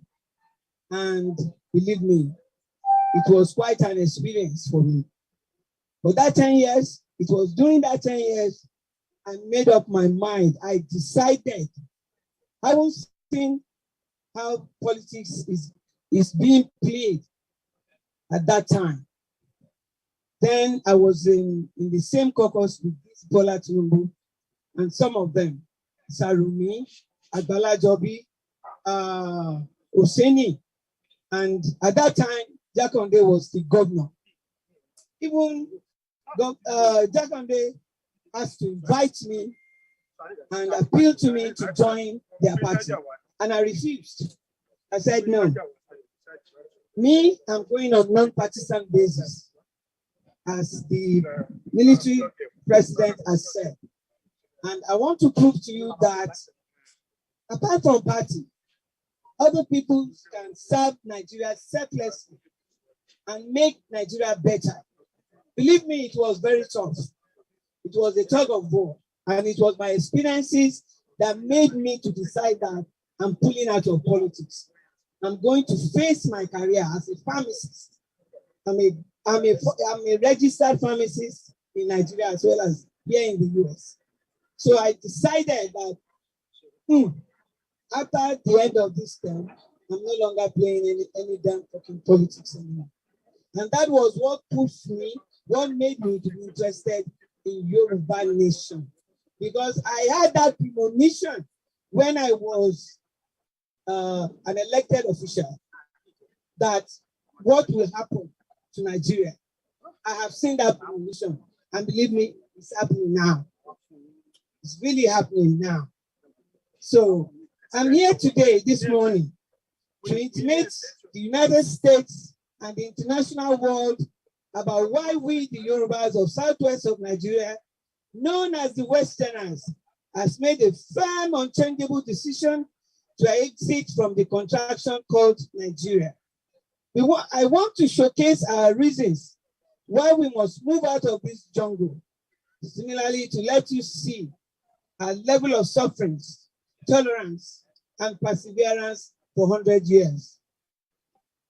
S6: And believe me, it was quite an experience for me. But that 10 years, it was during that 10 years, I made up my mind. I decided, I was seeing how politics is being played at that time. Then I was in the same caucus with this Bola Tinubu and some of them, Sarumi, Agbala Jobi, Oseni, and at that time, Jakonde was the governor. Even Jakonde has to invite me and appeal to me to join their party. And I refused. I said, no. Me, I'm going on non-partisan basis, as the military president has said. And I want to prove to you that apart from party, other people can serve Nigeria selflessly and make Nigeria better. Believe me, it was very tough. It was a tug of war. And it was my experiences that made me to decide that I'm pulling out of politics. I'm going to face my career as a pharmacist. I'm a registered pharmacist in Nigeria as well as here in the US. So I decided that after the end of this term, I'm no longer playing any damn fucking politics anymore. And that was what pushed me, what made me to be interested in Yoruba nation. Because I had that premonition when I was an elected official that what will happen to Nigeria. I have seen that premonition, and believe me, it's happening now. It's really happening now. So I'm here today, this morning, to intimate the United States and the international world about why we, the Yorubas of Southwest of Nigeria, known as the Westerners, has made a firm, unchangeable decision to exit from the contraction called Nigeria. I want to showcase our reasons why we must move out of this jungle. Similarly, to let you see our level of sufferings, tolerance, and perseverance for 100 years.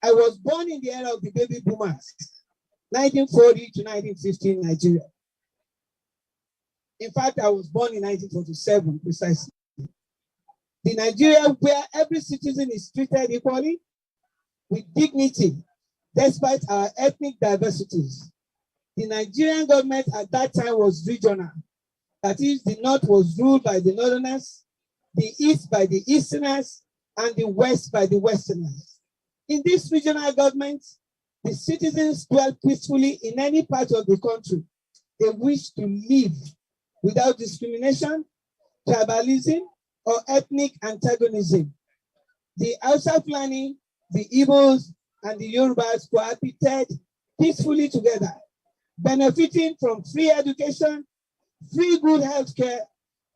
S6: I was born in the era of the baby boomers, 1940 to 1950 in Nigeria. In fact, I was born in 1947, precisely. The Nigeria where every citizen is treated equally with dignity, despite our ethnic diversities. The Nigerian government at that time was regional. That is, the North was ruled by the Northerners, the East by the Easterners, and the West by the Westerners. In this regional government, the citizens dwell peacefully in any part of the country they wish to live without discrimination, tribalism, or ethnic antagonism. The Hausa Fulani, the Igbos, and the Yorubas cohabited peacefully together, benefiting from free education, free good healthcare,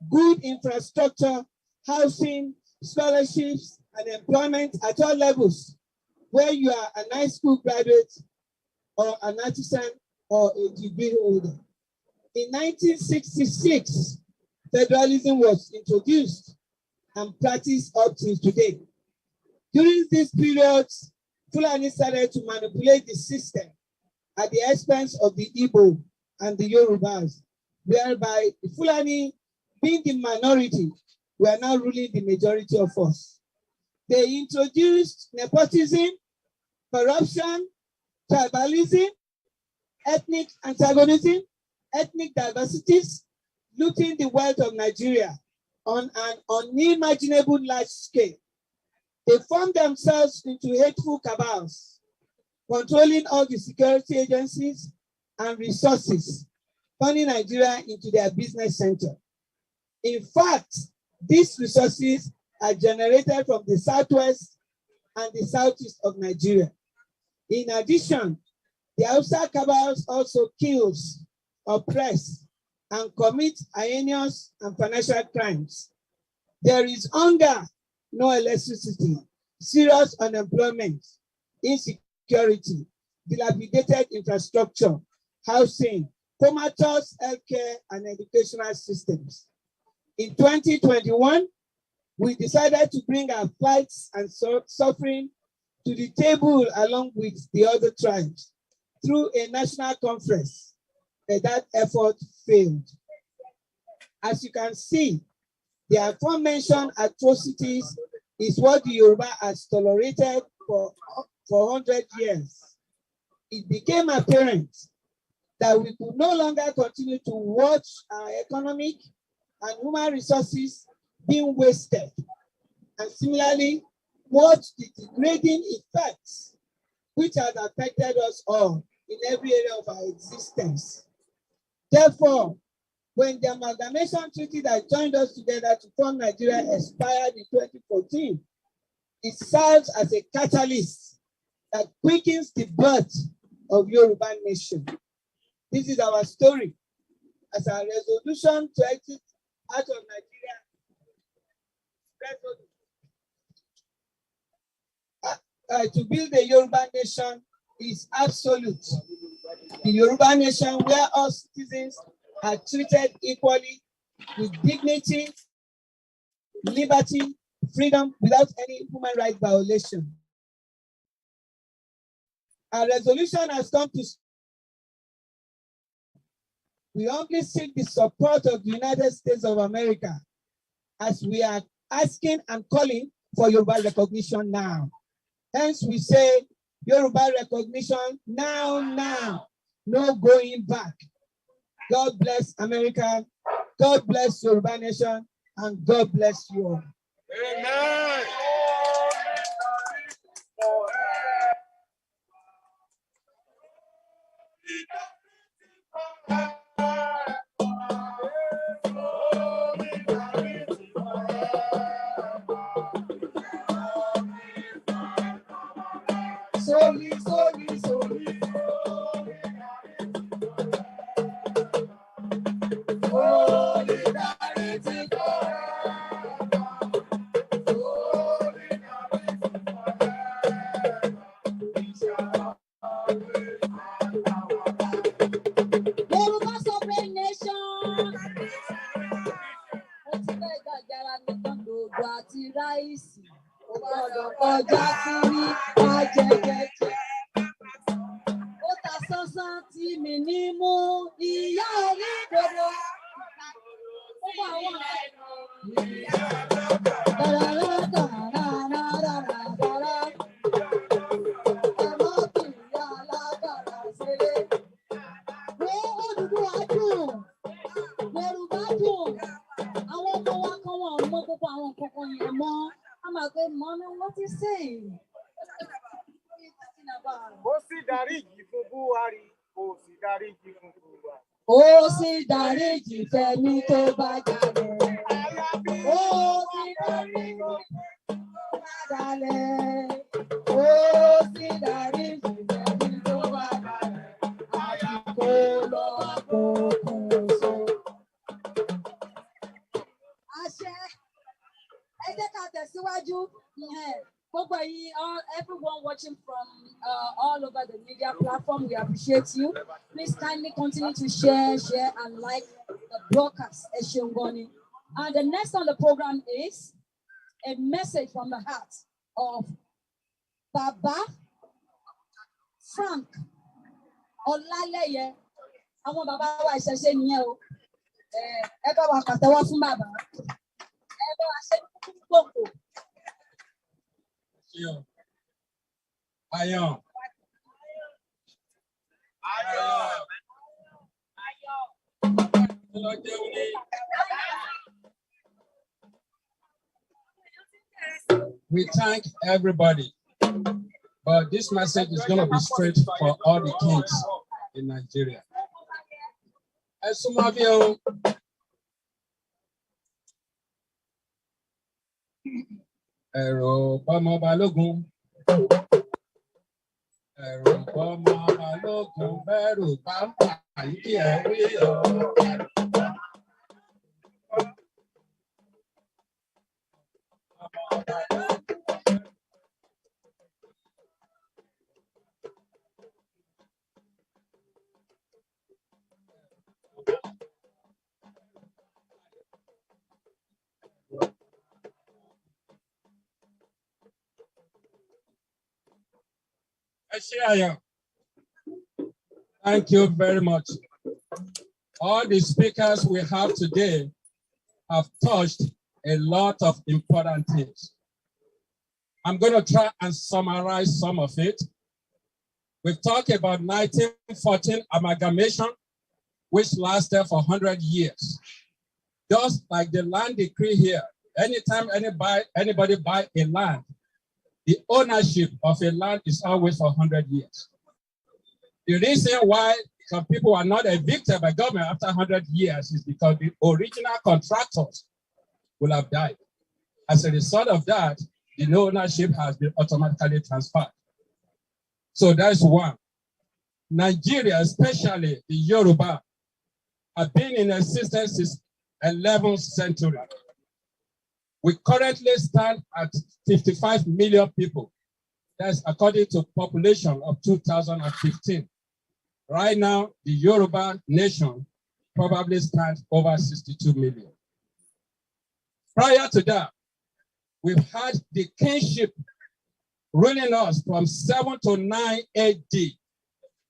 S6: good infrastructure, housing, scholarships, and employment at all levels, where you are a high school graduate or an artisan or a degree holder. In 1966, federalism was introduced and practiced up till today. During this period, Fulani started to manipulate the system at the expense of the Igbo and the Yorubas, whereby the Fulani, being the minority, were now ruling the majority of us. They introduced nepotism, corruption, tribalism, ethnic antagonism, ethnic diversities, looting the wealth of Nigeria on an unimaginable large scale. They formed themselves into hateful cabals, controlling all the security agencies and resources, turning Nigeria into their business center. In fact, these resources are generated from the southwest and the southeast of Nigeria. In addition, the Hausa cabals also kills, oppress, and commit heinous and financial crimes. There is hunger, no electricity, serious unemployment, insecurity, dilapidated infrastructure, housing, comatose healthcare and educational systems. In 2021, we decided to bring our plights and suffering to the table along with the other tribes through a national conference, but that effort failed. As you can see, the aforementioned atrocities is what the Yoruba has tolerated for 100 years. It became apparent that we could no longer continue to watch our economic and human resources being wasted, and similarly, watch the degrading effects which has affected us all in every area of our existence. Therefore, when the amalgamation treaty that joined us together to form Nigeria expired in 2014, it serves as a catalyst that quickens the birth of Yoruba nation. This is our story. As our resolution to exit out of Nigeria, to build a Yoruba nation is absolute. The Yoruba nation where all citizens are treated equally with dignity, liberty, freedom without any human rights violation. Our resolution has come to. We humbly seek the support of the United States of America as we are asking and calling for Yoruba recognition now. Hence we say Yoruba recognition now, no going back. God bless America, God bless Yoruba nation, and God bless you all.
S4: Amen.
S2: Yoruba sovereign nation. Ó ti fẹ́ gàgàrà nìkan dòdò àti ráìsì. Ó gbọ́dọ̀ kọjá kiri ajẹjẹjẹ. Ó ta sánsán tí mi ní mú ìyá onídodo. Ó bá àwọn Yorùbá dùn. Àwọn ọmọ wa kan wọn ò mọ gbogbo àwọn nǹkan kan yẹn mọ́. A máa gbé mommy, what is saying? What are you talking about?
S4: Ó sì dáríjì fún Buhari, ó sì dáríjì fún Buhari.
S2: Ó sì dáríjì fẹ́ni tó bá jalè. Ó sì dáríjì fẹ́ni tó bá jalè. Ó sì dáríjì fẹ́ni tó bá jalè. Àsìkò lọ àkókò so. Àṣẹ. Ẹ jẹ́ ká tẹ̀síwájú. Everyone watching from all over the media platform, we appreciate you. Please kindly continue to share and like the broadcast. And the next on the program is a message from the heart of Baba Frank Olaleye. Àwọn bàbá wa ìṣẹ̀ṣe nìyẹn o. Ẹ bá wa pàtẹ́wọ́ fún bàbá. Ẹ bá wa ṣe kúkú gbòǹgbò.
S7: We thank everybody, but this message is going to be straight for all the kings in Nigeria. Ẹ̀rù ọmọ balógun. Ẹ̀rù ọmọ balógun bẹ̀rù pàmpà yìí ẹ̀rí ọ̀. Thank you very much. All the speakers we have today have touched a lot of important things. I'm going to try and summarize some of it. We've talked about 1914 amalgamation, which lasted for 100 years. Just like the land decree here, anytime anybody buy a land, the ownership of a land is always for 100 years. The reason why some people are not evicted by government after 100 years is because the original contractors will have died. As a result of that, the ownership has been automatically transferred. So that's one. Nigeria, especially the Yoruba, have been in existence since 11th century. We currently stand at 55 million people. That's according to population of 2015. Right now, the Yoruba nation probably stands over 62 million. Prior to that, we've had the kingship ruling us from 7 to 9 AD.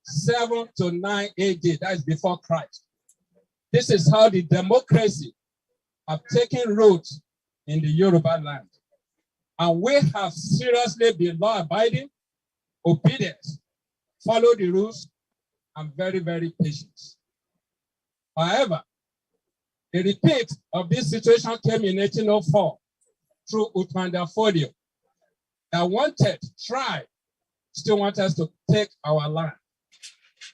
S7: 7 to 9 AD, that is before Christ. This is how the democracy have taken root in the Yoruba land. And we have seriously been law-abiding, obedient, follow the rules, and very, very patient. However, a repeat of this situation came in 1804 through Uthman Fodio that still want us to take our land.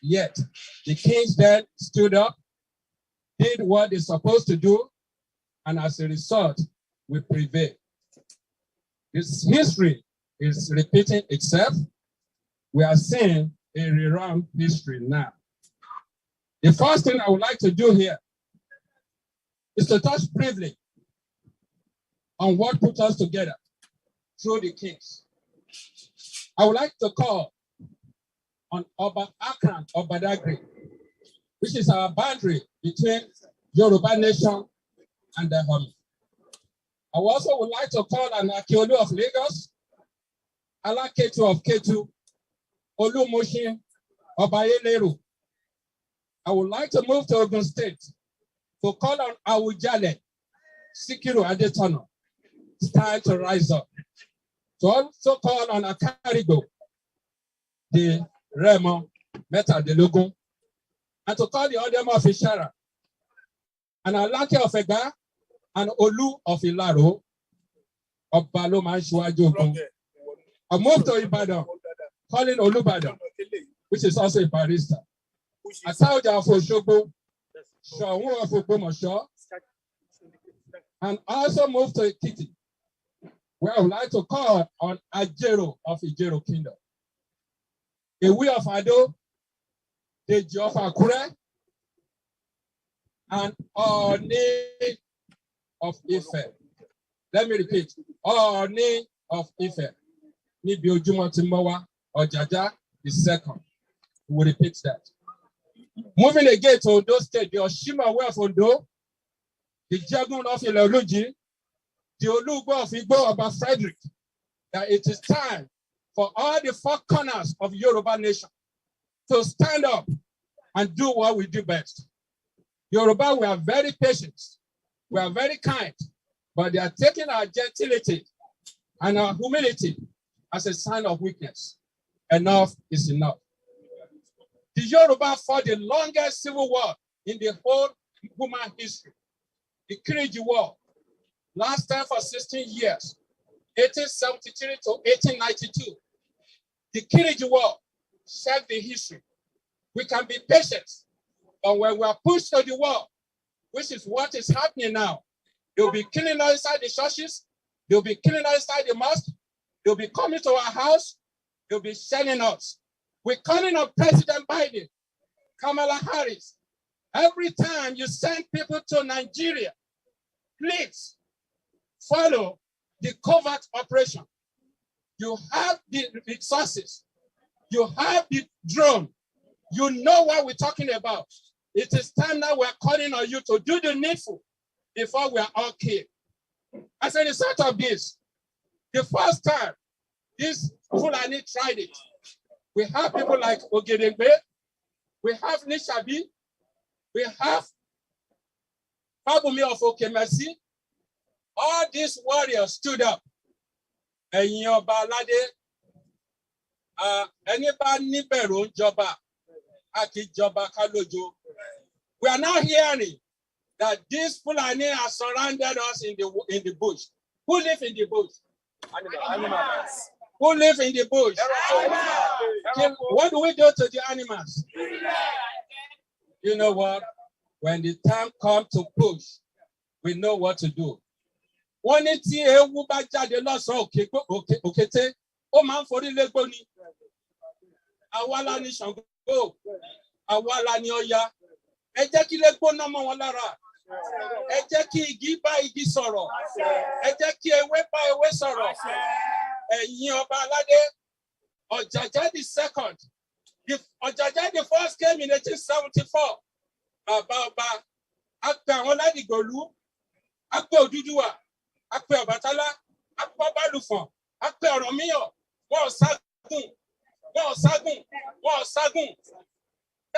S7: Yet, the kings then stood up, did what they're supposed to do, and as a result, we prevailed. This history is repeating itself. We are seeing a rerun history now. The first thing I would like to do here is to touch briefly on what put us together through the kings. I would like to call on Oba Akran of Badagry, which is our boundary between Yoruba nation and the Homi. I also would like to call on Akiolu of Lagos, Alaketu of Ketu, Olumoshin of Ayeleru. I would like to move to Ogun State to call on Awujale, Sikiru Adetono. It's time to rise up. To also call on Akarigo, the Remo, Meta de Logun, and to call the Odemo of Ishara, and Alake of Ega, and Olu of Ilaro, of Baloma Shuajogun. I moved to Ibadan, calling Olubadan, which is also a barrister. Asauja of Oshogo, Shawu of Ogbomoso, and also moved to Ekiti, where I would like to call on Ajero of Ijero Kingdom. Ewi of Ado, Deji of Akure, and Oni of Ife. Let me repeat, Oni of Ife. Nibi Ojumo Timowa, Ojaja is second. We will repeat that. Moving again to Ondo State, the Oshima way of Ondo, the Jagun of Iloluji, the Olugbo of Igbo about Frederick, that it is time for all the four corners of Yoruba nation to stand up and do what we do best. Yoruba, we are very patient, we are very kind, but they are taking our gentility and our humility as a sign of weakness. Enough is enough. The Yoruba fought the longest civil war in the whole human history. The Kiriji War, last time for 16 years, 1873 to 1892. The Kiriji War, check the history. We can be patient, but when we are pushed to the wall, which is what is happening now, they'll be killing us inside the churches, they'll be killing us inside the mosque, they'll be coming to our house, they'll be shelling us. We're calling on President Biden, Kamala Harris. Every time you send people to Nigeria, please follow the covert operation. You have the resources. You have the drone. You know what we're talking about. It is time now we're calling on you to do the needful before we are all killed. As a result of this, the first time this Fulani tried it, we have people like Ogedengbe, we have Nishabi, we have Fabumi of Okemesi. All these warriors stood up. We are now hearing that these Fulani are surrounded us in the bush. Who live in the bush? Animals. Who live in the bush? What do we do to the animals? You know what? When the time comes to push, we know what to do. One tí ewu bá jáde lọ́sàn òkété, ó máa ń forí légbó ni. Àwa la ni Ṣàngó, àwa la ni Ọya. Ẹ jẹ́ kí légbó ná mọ́ wọn lára. Ẹ jẹ́ kí igi bá igi sọ̀rọ̀. Ẹ jẹ́ kí ewé bá ewé sọ̀rọ̀. Ẹ̀yin ọba aládé, Ọ̀jájá the second. Ọ̀jájá the first came in 1874. Bàbá ọba, a pè àwọn Ládìgbòlú, a pè Odùduwà. A pè Ọbàtálá, a pè Ọbalùfọ̀n, a pè Ọ̀rànmíyàn, wọ́n ságun.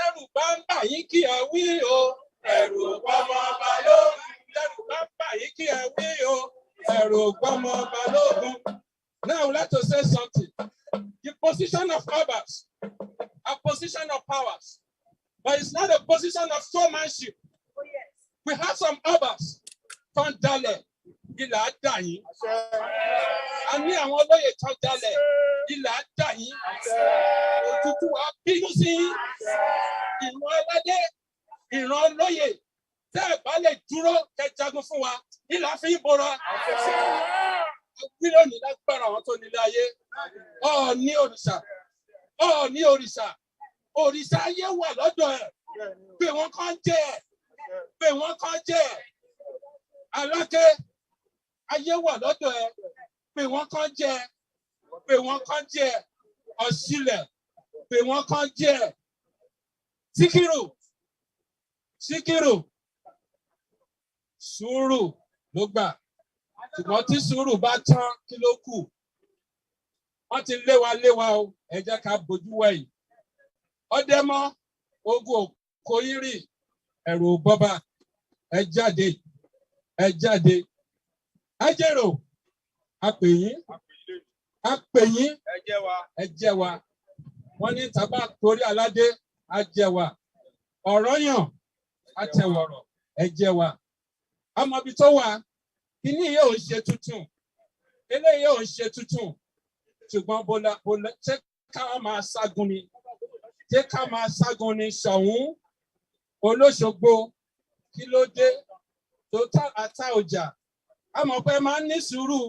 S7: Ẹ̀rù bá ń bà yín kí ẹ wí o, ẹ̀rù gbọ́mọ balógun. Ẹ̀rù bá ń bà yín kí ẹ wí o, ẹ̀rù gbọ́mọ balógun. Now I would like to say something. The position of Obas, a position of powers, but it's not a position of showmanship. We have some Obas, Tondale. Ilà dà yín. A ní àwọn olóyè tó jalẹ̀. Ilà dà yín. Òtútù wa bínú sí yín. Ìran aládé, ìran olóyè. Tẹ́ ẹ̀ bá lè dúró kẹ́ jagun fún wa. Ilà fi ń bora. Wílò ní lágbára àwọn tó nílé ayé. Ọ̀ọ̀ni òrìṣà. Ọ̀ọ̀ni òrìṣà. Òrìṣà ayé wà lọ́dọ̀ ẹ̀. Pé wọ́n kàn jẹ́ ẹ̀. Pé wọ́n kàn jẹ́ ẹ̀. Aláké. Ayé wà lọ́dọ̀ ẹ, pé wọ́n kàn jẹ́, Ọ̀ṣìlẹ̀, pé wọ́n kàn jẹ́, Síkírù, sùúrù ló gbà, ṣùgbọ́n tí sùúrù bá tán kí ló kù? Wọ́n ti léwa o, ẹ jẹ́ ká bójú wẹ̀yìn. Ọdẹ́mọ́, ogun Òkòyírì, ẹ̀rù bọ́bà, ẹ jáde. Ajero, a pè yín, ẹ jẹ́ wa. Wọ́n ní tàbá torí aládé, a jẹ́ wa. Ọ̀rọ̀ yàn, a tẹ̀wọ̀rọ̀, ẹ jẹ́ wa. Àmọ́ ibi tó wà, kíní yóò ń ṣe tuntun. Eléyìí yóò ń ṣe tuntun. Ṣùgbọ́n bọ́lá, ṣé ká máa ságun ni? Ṣé ká máa ságun ni Ṣọ̀ún, Olóṣogbo, kí ló dé? Tó ata ọjà. A mọ̀ pé máa ń ní sùúrù,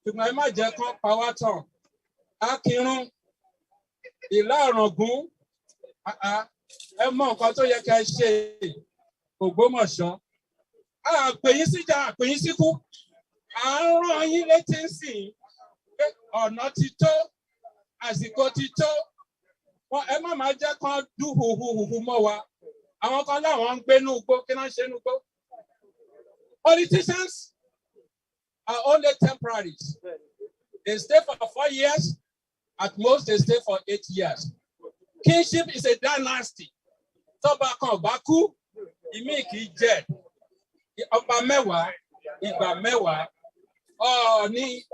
S7: ṣùgbọ́n ẹ má jẹ́ kán pa wá tán. Akírun, Ìlá Ọ̀ràngún, ẹ mọ nǹkan tó yẹ ká ṣe. Ògbómọ̀ṣọ́. A pè yín síjà, a pè yín síkú. À ń rán yín létí ńsìn pé ọ̀nà ti tó, àsìkò ti tó. Ẹ má máa jẹ́ kán dú hùhùhùhù mọ́ wa. Àwọn kan láwọn ń gbé nú igbó, kí náà ṣe nú igbó. Politicians are only temporaries. They stay for 4 years. At most, they stay for 8 years. Kingship is a dynasty. Tọ́ba kan bá kú, ìmí kì í jẹ. Ọba mẹ́wàá, ìgbà mẹ́wàá. Ọ̀ọ̀ni.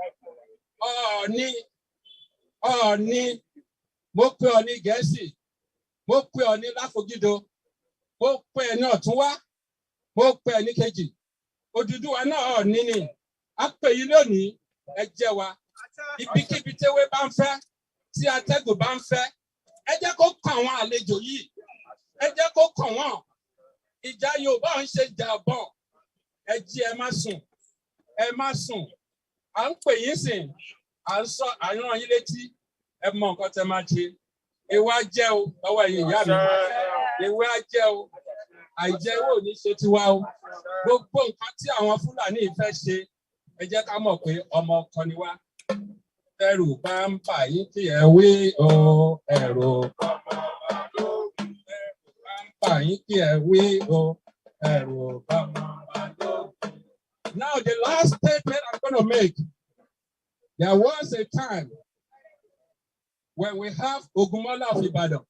S7: Mo pè ọ ní Gẹ̀ẹ́sì. Mo pè ọ ní Láfògídó. Mo pè ẹ ní Ọ̀túnwá. Mo pè ní kejì. Odùduwà náà níní. A pè yín lónìí, ẹ jẹ́ wa. Ibikíbi tewé bá ń fẹ́, tí atẹ́gùn bá ń fẹ́, ẹ jẹ́ kó kàn wọ́n àlejò yìí. Ẹ jẹ́ kó kàn wọ́n. Ìjà Yorùbá ń ṣe jà bọ̀. Ẹ jí ẹ má sùn. Ẹ má sùn. À ń pè yín sìn. À ń rán yín létí. Ẹ mọ nǹkan tẹ́ máa ṣe. Ewé á jẹ́ o, lọ́wọ́ ẹ̀yin ìyá mi. Ewé á jẹ́ o. Àìjẹ́ ewé ò ní ṣe tiwa o. Gbogbo nǹkan tí àwọn Fúlàní fẹ́ ṣe, ẹ jẹ́ ká mọ̀ pé ọmọ ọkọ ni wá. Ẹ̀rù bá ń bà yín kí ẹ wí o. Ẹ̀rù bá ń bà yín kí ẹ wí o. Ẹ̀rù bá ń bà lókun. Now the last statement I'm going to make. There was a time when we have Ogunmola of Ibadan.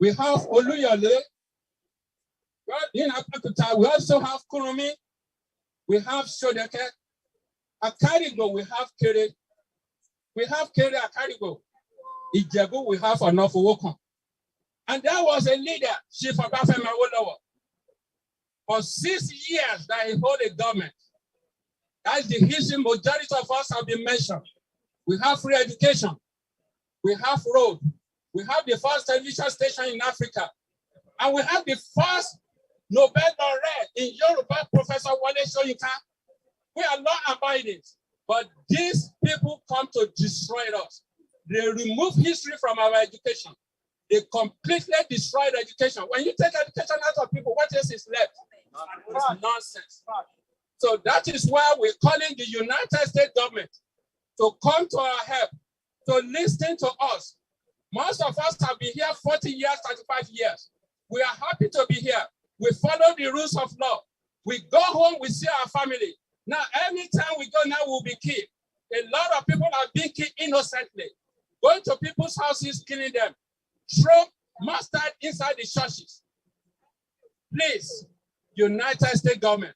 S7: We have Oluyole. Well, in Apakuta, we also have Kurumi. We have Shodeke. Akarigo, we have Kere. We have Kere Akarigo. Ijebu, we have Anofuwokon. And there was a leader, Chief Obafemi Awolowo. For 6 years that he held a government. That's the history majority of us have been mentioned. We have free education. We have road. We have the first television station in Africa. And we have the first Nobel laureate in Yoruba, Professor Wale Soyinka. We are law-abiding. But these people come to destroy us. They remove history from our education. They completely destroyed education. When you take education out of people, what else is left? It's nonsense. So that is why we're calling the United States government to come to our help, to listen to us. Most of us have been here 40 years, 35 years. We are happy to be here. We follow the rules of law. We go home, we see our family. Now, anytime we go now, we'll be killed. A lot of people are being killed innocently. Going to people's houses, killing them. Throw mustard inside the churches. Please, United States government,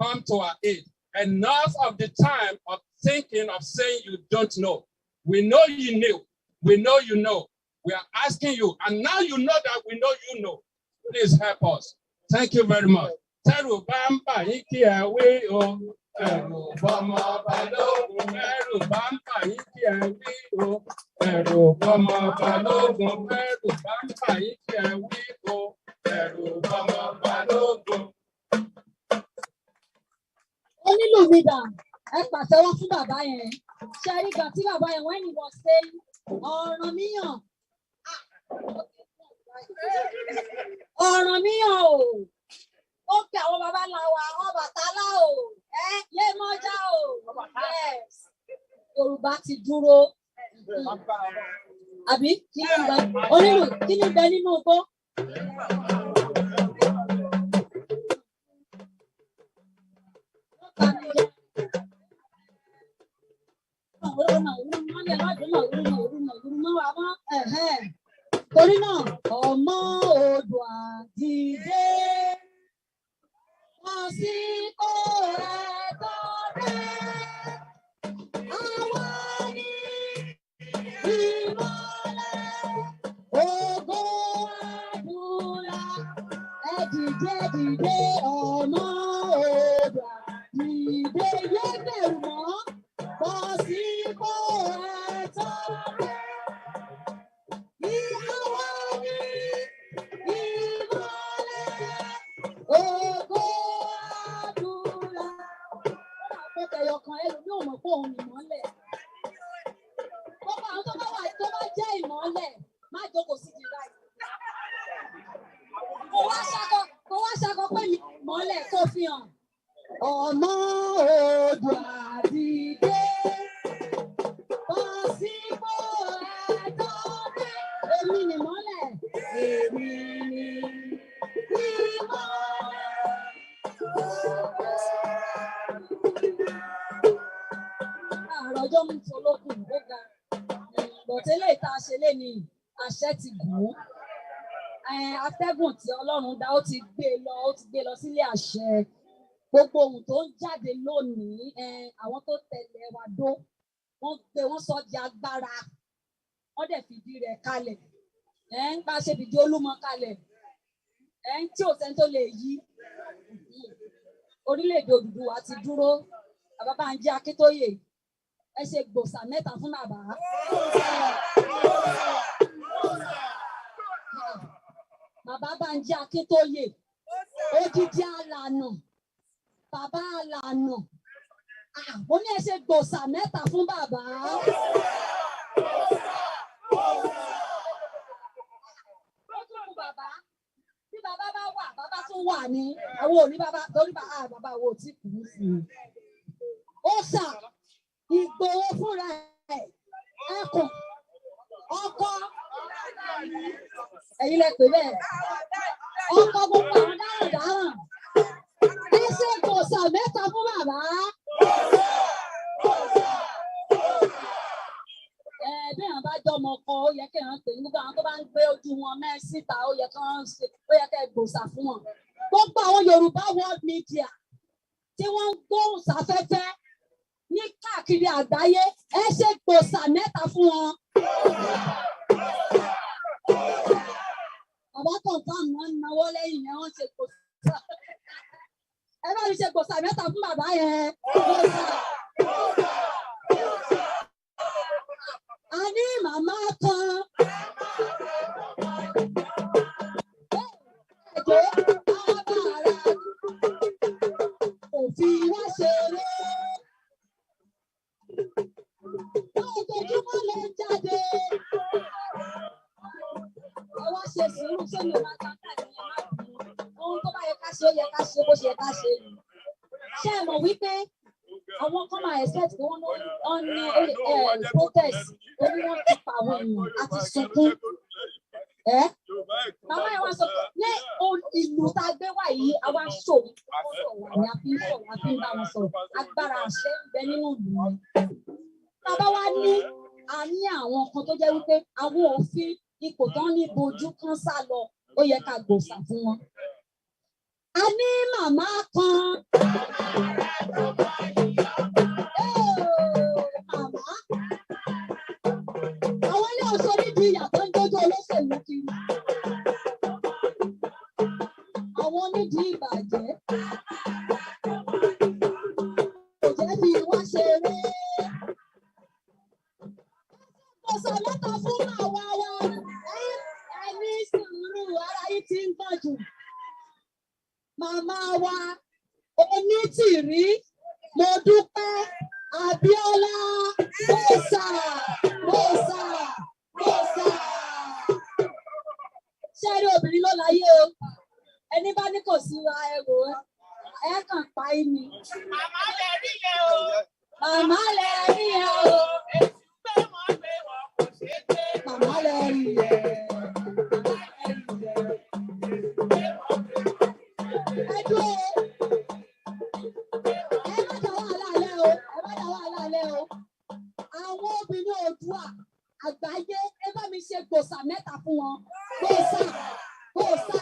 S7: come to our aid. Enough of the time of thinking of saying you don't know. We know you knew. We know you know. We are asking you, and now you know that we know you know. Please help us. Thank you very much.
S2: Onílù mi dà, ẹ pàtẹ́wọ́ fún bàbá yẹn. Ṣé rí ìgbà tí bàbá yẹn when he was saying ọ̀ràn míyàn. Ọ̀ràn míyàn o. Ó pe àwọn bàbá ńlá wa, Ọbàtálá o. Yé mọ́já o. Yes. Yorùbá ti dúró. Àbí kí ni bẹ? Onílù kí ni bẹ nínú igbó? Torí náà, ọmọ Oòduà dìde, wọ́n sì kó ẹ̀tọ́ rẹ̀. Àwọn ní ìmọ́lẹ̀ ògo àdúrà. Ẹ dìde dìde ọmọ Oòduà dìde yé bẹ̀rù mọ́, wọ́n sì kó ẹ̀tọ́ rẹ̀. Ògo àdúrà. Ọkàn ẹlòmíì ò mọ̀ pé òun ìmọ́lẹ̀. Gbogbo àwọn tó bá jẹ́ ìmọ́lẹ̀, má jókòó sí ti ráì. Kò wá ṣakọ pé ìmọ́lẹ̀ kò fi hàn. Ọmọ Oòduà dìde, bọ́ sípò ẹ̀tọ́ rẹ̀. Èmi ni ìmọ́lẹ̀. Èmi ni ìmọ́lẹ̀. Àròjọ́ mú ti olókùn ó ga. Bọ̀tẹ́lẹ̀ ìta ṣe lé ní àṣẹ ti gùn. Atẹ́gùn tí Ọlọ́run dá ó ti gbé lọ sílé àṣẹ. Gbogbo ohun tó ń jáde lónìí, àwọn tó tẹ̀lé wa dó, wọ́n sọ di agbára. Wọ́n dẹ̀ fìdí rẹ̀ kalẹ̀. Bá a ṣe fìdí Olúmọ kalẹ̀. Tí ò sẹ́ni tó lè yí. Orílẹ̀-èdè Odùduwà ti dúró. Bàbá Bánjí Akíntóyè, ẹ ṣe gbòòsà mẹ́ta fún bàbá. Bàbá Bánjí Akíntóyè, odidi alànà, bàbá alànà. Mo ní ẹ ṣe gbòòsà mẹ́ta fún bàbá. Bàbá, tí bàbá bá wà, bàbá tún wà ní àwọn òní bàbá torí bàbá wo tí kù ú sí i. Ó ṣà Ìgbòho fúnra ẹ̀ ẹkùn ọkọ ẹ̀yin lẹ pè bẹ́ẹ̀ ọkọ gbogbo àwọn dáhùn ẹ ṣe gbòòsà mẹ́ta fún bàbá. Bẹ́ẹ̀ bá jọmọ kan ó yẹ kí wọ́n pè nígbà àwọn tó bá ń gbé ojú wọn mẹ́ síta ó yẹ kí wọ́n ṣe ó yẹ kí ẹ gbòòsà fún wọn. Gbogbo àwọn Yorùbá world media tí wọ́n ń gbóhùn sáfẹ́fẹ́ ní káàkiri àgbáyé ẹ ṣe gbòòsà mẹ́ta fún wọn. Bàbá kọ̀ọ̀kan wọn náwó lẹ́yìn yẹn wọ́n ṣe gbòòsà. Ẹ bá mi ṣe gbòòsà mẹ́ta fún bàbá yẹn. A ní màmá kan. Òfin wá ṣeré. Ojoojúmọ́ lè jáde. Ẹ wá ṣe sùúrù sómi ọ̀la kankan ní ẹ̀ má bínú. Ohun tó bá yẹ ká ṣe ó yẹ ká ṣe bó ṣe yẹ ká ṣe. Ṣé ẹ mọ̀ wípé àwọn kan máa expect pé wọ́n ní protest orí wọn ti pa àwọn èèyàn àti sunkún. Màmá ẹ̀ wá sọ pé ní ìlú tá a gbé wá yìí àwa ṣòwò wà ní àfi ń sọ̀rọ̀ àfi ń bá wọn sọ̀rọ̀ agbára àṣẹ ń bẹ nínú ìlú wọn. Bàbá wa ní a ní àwọn kan tó jẹ́ wípé àwọn òfin ipò tán ní bojú kan sá lọ ó yẹ ká gbòòsà fún wọn. A ní màmá kan. Màmá. Àwọn ilé ọ̀ṣọ́ nídìí ìyàtọ̀ ń dójú olóṣèlú kiri. Àwọn nídìí ìbàjẹ́. Kò jẹ́ bí wá ṣeré. Ọ̀sán mẹ́ta fún àwa wa. Ẹni sùúrù ara yìí ti ń gbọ̀n jù. Màmá wa Onítìrí Modúpẹ́ Abíọ́lá gbòòsà. Ṣé ẹni obìnrin ló láyé o? Ẹni bá ní kò sí wa ẹrù ẹ kàn pa í ni. Màmá lẹ rí yẹn o. Màmá lẹ rí yẹn o. Màmá lẹ rí yẹn. Ẹ dúró. Ẹ má dá wàhálà lẹ́ o. Ẹ má dá wàhálà lẹ́ o. Àwọn obìnrin Oòduà àgbáyé ẹ bá mi ṣe gbòòsà mẹ́ta fún wọn. Gbòòsà.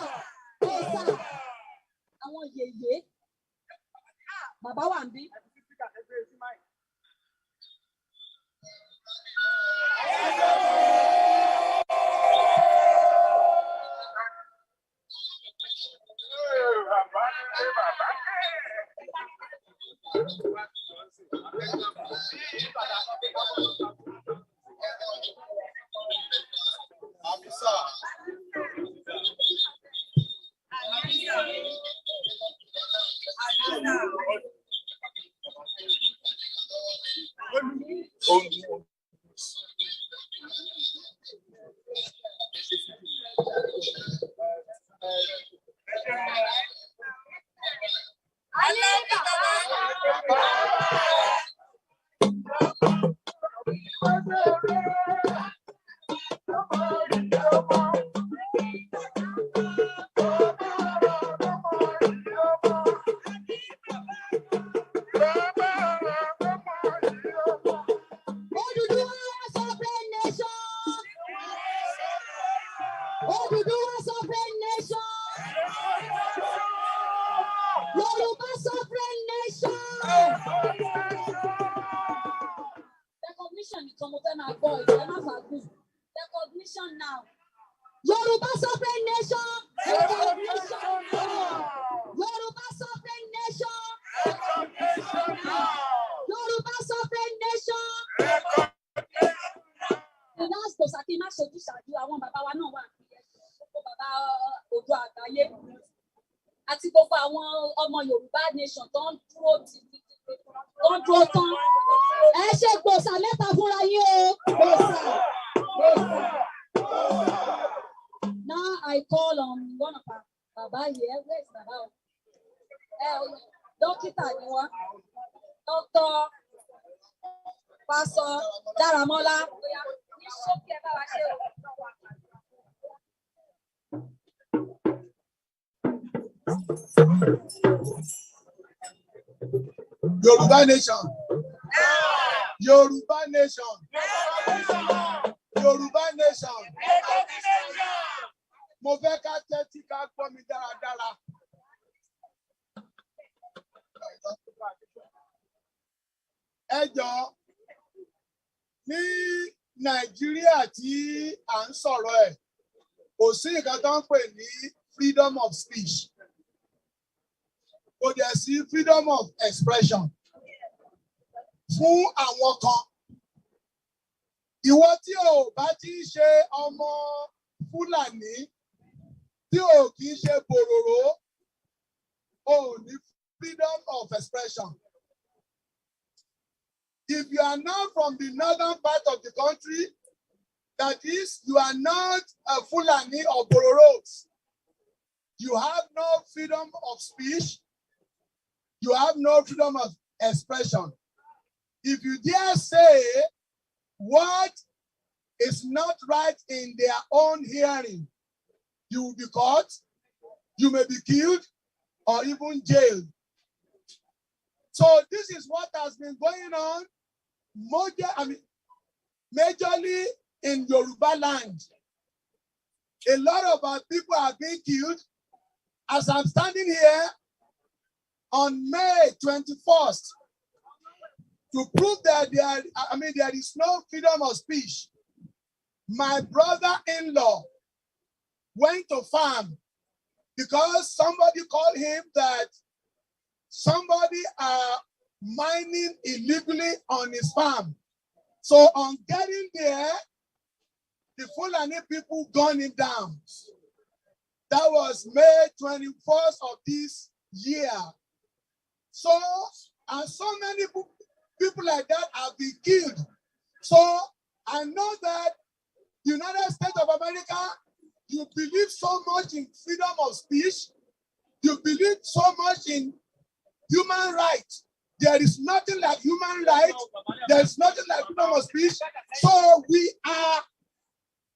S2: Àwọn yèyé. Bàbá wà ń bí. Yoruba sovereign nation. Yoruba sovereign nation. Recognition nìkan mo fẹ́ máa gbọ́ ìfẹ́ máa fàgùn. Recognition now. Yoruba sovereign nation. Recognition now. Yoruba sovereign nation. Yoruba sovereign nation. Last kò sàkí má ṣojú ṣáájú àwọn bàbá wa náà wà gbogbo bàbá Oòduà àgbáyé àti gbogbo àwọn ọmọ Yorùbá nation tó ń dúró tán. Ẹ ṣe gbòòsà lẹ́tà fúnra yín o. Gbòòsà. Now I call on one of our bàbá here. Where is bàbá o? Dókítà ni wọ́n. Dr. Pásọ Dáramọ́lá. Ní ṣókí ẹ bá wa ṣe o.
S3: Yoruba nation. Yoruba nation. Yoruba nation. Mo fẹ́ ká tẹ́tí ká gbọ́ mi dáradára. Ẹ jọ̀ọ́, ní Nàìjíríà tí à ń sọ̀rọ̀ ẹ̀, kò sí nǹkan tó ń pè ní freedom of speech. Kò dẹ̀ sí freedom of expression fún àwọn kan. Ìwọ tí o bá ti ń ṣe ọmọ Fúlàní, tí o kì í ṣe bòròró, o ò ní freedom of expression. If you are not from the northern part of the country, that is, you are not a Fulani or Bororos, you have no freedom of speech, you have no freedom of expression. If you dare say what is not right in their own hearing, you will be caught, you may be killed, or even jailed. So this is what has been going on majorly in Yoruba land. A lot of our people are being killed. As I'm standing here on May 21st, to prove that there is no freedom of speech, my brother-in-law went to farm because somebody called him that somebody are mining illegally on his farm. So on getting there, the Fulani people gunned him down. That was May 21st of this year. So, and so many people like that have been killed. So I know that the United States of America, you believe so much in freedom of speech. You believe so much in human rights. There is nothing like human rights. There is nothing like freedom of speech. So we are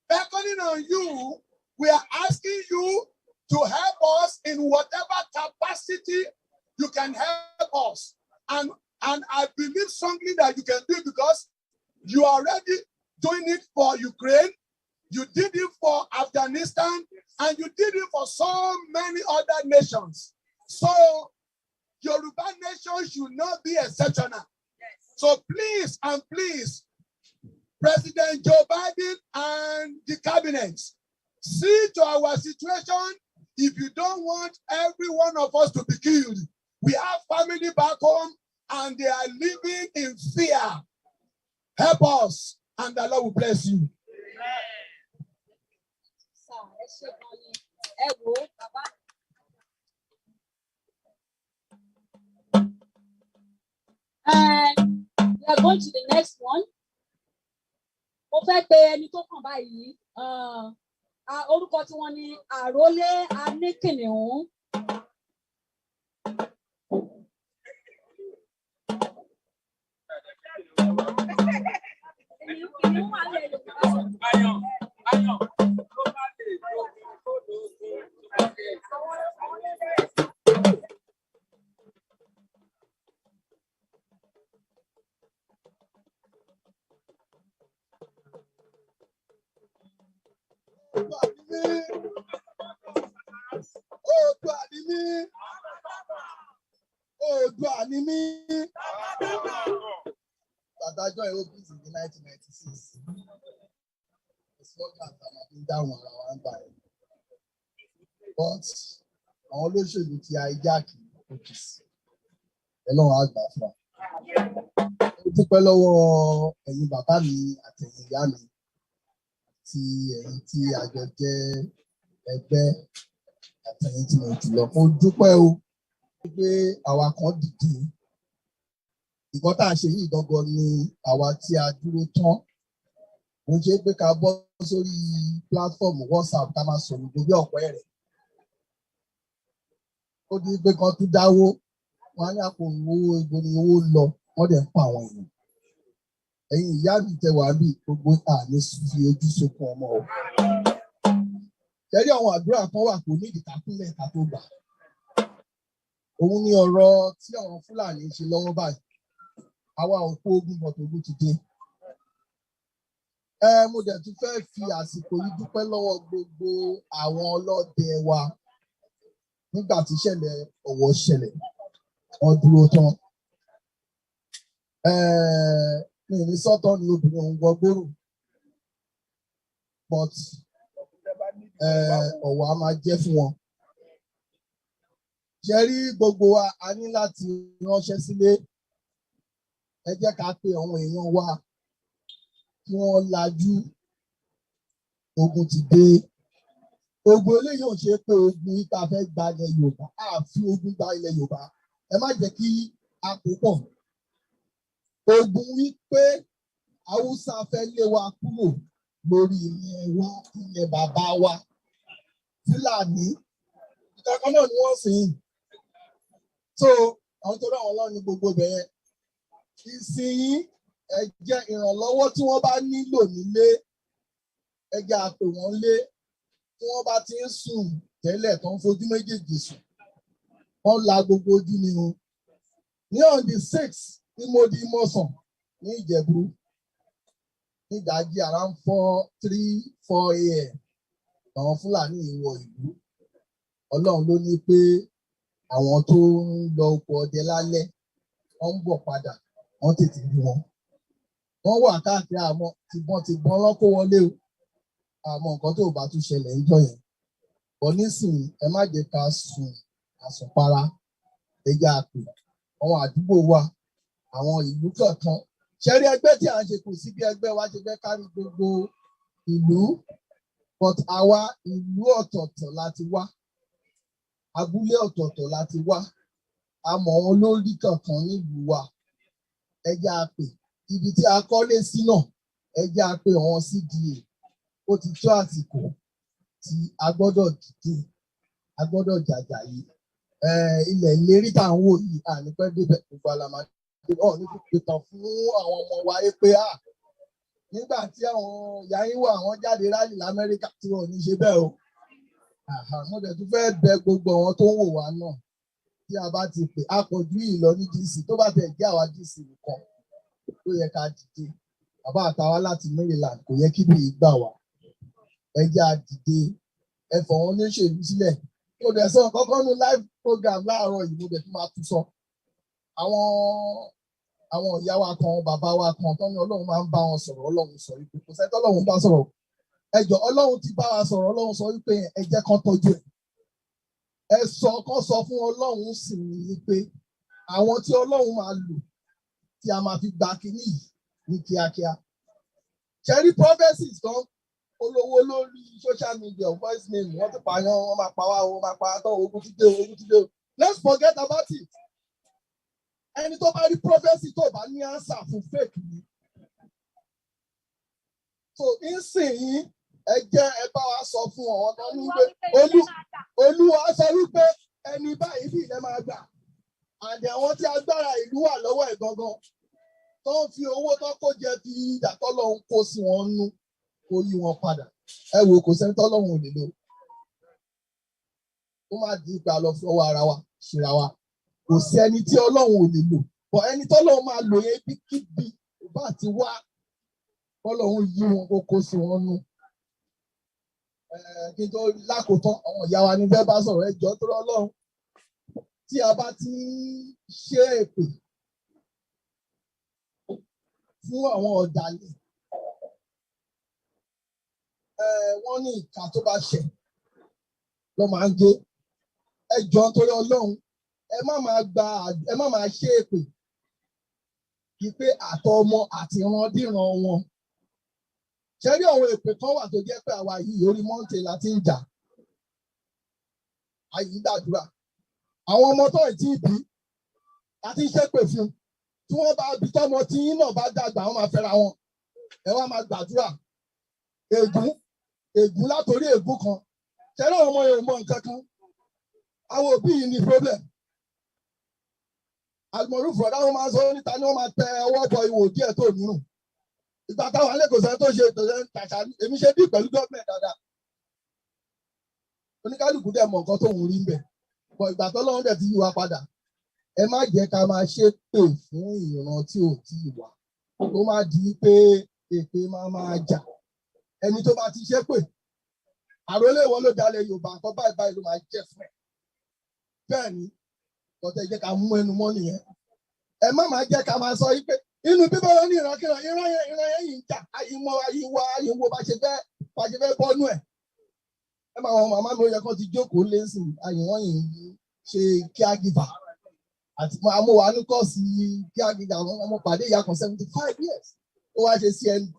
S3: beckoning on you. We are asking you to help us in whatever capacity you can help us. And I believe strongly that you can do it because you are already doing it for Ukraine. You did it for Afghanistan. And you did it for so many other nations. So Yoruba nation should not be exceptional. So please and please, President Joe Biden and the cabinet, see to our situation. If you don't want every one of us to be killed, we have family back home and they are living in fear. Help us and the Lord will bless you.
S2: And we are going to the next one. Mo fẹ́ pe ẹni tó kàn báyìí. Orúkọ tí wọ́n ní Àrólé Aníkìnìún.
S3: I joined OPC in 1996. The slogans have been down on our empire. But
S8: àwọn olóṣèlú ti hijack ọ́fíìsì Ọlọ́run á gbà fún wa. Mo dúpẹ́ lọ́wọ́ ẹ̀yin bàbá mi àtẹ̀yin ìyá mi àti ẹ̀yin tí a jọ jẹ́ ẹgbẹ́ àtẹ̀yin tí mo jù lọ. Mo dúpẹ́ o pé àwa kan dìde. Nǹkan tá a ṣe yìí gangan ni àwa tí a dúró tán. Mo ṣe pé ká bọ́ sórí platform WhatsApp ká máa sọ̀rọ̀ lórí ọ̀pọ̀ ẹ̀rẹ̀. Ó di pé kan tún dáwó, wọn á ní àpò owó ibo ni owó lọ, wọ́n dẹ̀ ń pa àwọn èèyàn. Ẹ̀yin ìyá mi tẹ wá bí gbogbo àní fi ojú sunkún ọmọ o. Ṣẹ́rí àwọn àdúrà kan wà kò ní ìdìkàkúnlẹ̀ ká tó gbà. Òun ni ọ̀rọ̀ tí àwọn Fúlàní ṣe lọ́wọ́ báyìí. Àwa ò kó ogun bọ̀ tó ogun ti dé. Mo dẹ̀ tún fẹ́ fi àsìkò yìí dúpẹ́ lọ́wọ́ gbogbo àwọn ọlọ́dẹ wa nígbà tí ìṣẹ̀lẹ̀ ọ̀wọ̀ ṣẹlẹ̀, wọ́n dúró tán. Mi ní sọ́tọ̀ ni obìnrin òun gbọ́gbóró, but ọ̀wọ̀ a máa jẹ́ fún wọn. Ṣé rí gbogbo wa a ní láti ránṣẹ́ sílé. Ẹ jẹ́ ká pe àwọn èèyàn wa kí wọ́n lajú. Ogun ti dé. Ogun eléyìí ò ṣe pé ogun yìí tá a fẹ́ gba ilẹ̀ Yorùbá. A fi ogun gba ilẹ̀ Yorùbá. Ẹ má jẹ́ kí a kó pọ̀. Ogun wípé Haúsá fẹ́ lé wa kúrò lórí ilẹ̀ wa, ilẹ̀ bàbá wa. Fúlàní ìkankan náà ni wọ́n sìn. So àwọn tó rán wọn lọ́wọ́ ní gbogbo bẹ̀yẹn. Ìsìn ẹ jẹ́ ìrànlọ́wọ́ tí wọ́n bá nílò nílé. Ẹ jẹ́ àpè wọ́n lé. Tí wọ́n bá ti ń sùn tẹ́lẹ̀ tó ń fojú méjèèjì sùn. Wọ́n la gbogbo ojú ni o. Ní on the 6th ní mo di Mọ̀sán ní Ìjẹ̀bú. Ní ìdájí around 4 a.m. àwọn Fúlàní wọ ìlú. Ọlọ́run ló ní pé àwọn tó ń lọ oko ọdẹ lálẹ́ wọ́n ń bọ̀ padà, wọ́n tètè rí wọn. Wọ́n wà káàkiri àmọ́ tìbọn lọ́kó wọlé o. Àmọ́ nǹkan tó bá tún ṣẹlẹ̀ ń jọ yẹn. Bọ̀ nísìnyí ẹ má jẹ́ ká sùn àsùnpara. Ẹ jẹ́ àpè àwọn àdúgbò wa, àwọn ìlú kọ̀ọ̀kan. Ṣẹ́rí ẹgbẹ́ tí à ń ṣe kò sí bí ẹgbẹ́ wa ṣe fẹ́ kárí gbogbo ìlú. But àwa ìlú ọ̀tọ̀ọ̀tọ̀ láti wá. Abúlé ọ̀tọ̀ọ̀tọ̀ láti wá. A mọ̀ wọn lórí kankan nílùú wa. Ẹ jẹ́ àpè. Ibi tí a kọ́lé sí náà, ẹ jẹ́ àpè àwọn CDA. Ó ti tó àsìkò tí a gbọ́dọ̀ dìde, a gbọ́dọ̀ jàjàyè. Ilẹ̀ ìlérí tá à ń wò yìí, ànípẹ́ débẹ̀ gbogbo àlàmà. Ní pípẹ̀tàn fún àwọn ọmọ wa pé nígbà tí àwọn ìyá yín wà wọ́n jáde rálì l'Amẹ́ríkà tí wọ́n ò ní ṣe bẹ́ẹ̀ o. Mo dẹ̀ tún fẹ́ bẹ gbogbo àwọn tó ń wò wá náà tí a bá ti pè àpọ̀jù yìí lọ ní DC tó bá tẹ̀ jẹ́ àwa DC nìkan tó yẹ ká dìde. Bàbá àtàwa láti Maryland kò yẹ kí bí gbà wá. Ẹ jẹ́ a dìde, ẹ fọ̀ wọ́n léṣèlú sílẹ̀. Mo dẹ̀ sọ kọ́kọ́ nu live program láàárọ̀ yìí, mo dẹ̀ tún máa tún sọ. Àwọn ìyá wa kan, bàbá wa kan tó ní Ọlọ́run máa ń bá wọn sọ̀rọ̀, Ọlọ́run sọ wípé kò sẹ́ni tọ́lọ́run bá sọ̀rọ̀. Ẹ jọ̀ọ́ Ọlọ́run ti bá wa sọ̀rọ̀, Ọlọ́run sọ wípé ẹ jẹ́ kán tọ́jú ẹ̀. Kán sọ fún Ọlọ́run sì ní pé àwọn tí Ọlọ́run máa lò tí a máa fi gba kínní yìí ní kíákíá. Ṣẹ́rí prophecies kan olówó lórí social media, voice mail, wọ́n ti pààyàn, wọ́n máa pa wá, wọ́n máa pa á tán, ogun ti dé o. Let's forget about it. Ẹni tó bá rí prophecy tó bá ní answer fún fake ni. So nísìnyí ẹ jẹ́ ẹ bá wa sọ fún ọ̀hún tó ní pé Olúwa sọ wípé ẹni báyìí bí ilẹ̀ máa gbà. Àdé àwọn tí agbára ìlú wà lọ́wọ́ ẹ̀ gangan tó ń fi owó tó kó jẹ fi ìdàtọ́ lọ́hún kó sí wọn nú kó yí wọn padà. Ẹ wo kò sẹ́ni tọ́lọ́hún ò lè lò. Ó má di ìgbà lọ fi ọwọ́ ara wa ṣera wa. Kò sí ẹni tí Ọlọ́run ò lè lò. Bọ̀ ẹni tọ́lọ́run máa lò yẹn kíbi bá ti wá. Ọlọ́run yí wọn kó kó sí wọn nú. Kí n tó lákòótán àwọn ìyá wa ní fẹ́ bá sọ̀rọ̀ ẹ jọ̀ọ́ torí Ọlọ́run. Tí a bá ti ṣe èpè fún àwọn ọ̀dàlẹ̀, wọ́n ní ìka tó bá ṣẹ̀ ló máa ń gé. ẹ jọ̀ọ́ nítorí Ọlọ́run ẹ má máa ṣe èpè kí pé àtọmọ àti ìrandíran wọn. Ṣé rí àwọn èpè kan wà tó jẹ́ pé àwa yìí orí mọ́ǹtè la ti ń jà. Àyè gbàdúrà. Àwọn ọmọ tó ì tí ì bí láti ṣépè fún. Tí wọ́n bá bí tọ́mọ tí yín náà bá dàgbà wọ́n máa fẹ́ra wọn. Ẹ wá máa gbàdúrà. Ègún látòrí ègún kan. Ṣé rí àwọn ọmọ yẹn ò mọ nǹkan kan? Àwọn òbí yìí ní problem. Àlùmọ̀rú fọ̀dá wọn máa sọ níta ni wọ́n máa tẹ ọwọ́ bọ ìwò díẹ̀ tó nínú. Ìgbà táwọn alẹ́kọ̀ọ́sẹ́ tó ṣe tàṣà èmi ṣe bí pẹ̀lú gọ́ọ̀mẹ̀ dáadáa. Oníkálùkù dẹ̀ mọ̀ nǹkan tó ń rí ń bẹ̀. Bọ̀ ìgbà tó lọ́wọ́ dẹ̀ ti yí wa padà. Ẹ má jẹ́ ká máa ṣépè fún ìran tí ò tí ì wà. Tó máa di pé èpè máa jà. Ẹni tó bá ti ṣépè. Àrólé ìwọ ló dalẹ̀ Yorùbá nǹkan báyìí ló máa jẹ́ fún ẹ. Bẹ́ẹ̀ ni, tọ́tẹ̀ jẹ́ ká mú ẹnu mọ́ nìyẹn. Ẹ má máa jẹ́ ká máa sọ yí pé inú bíbélì ní ìrankíran ìran yẹn yìí ń jà àyíwò bá ṣe fẹ́ bọ́nú ẹ̀. Ẹ máa wọn màmá mi ó yẹ kó ti jókòó lẹ́sìn àyíwọ́n yìí ṣe caregiver àti amúwánú kọ́ọ̀sì caregiver àwọn ọmọ pàdé ìyá kan 75 years ó wá ṣe CMT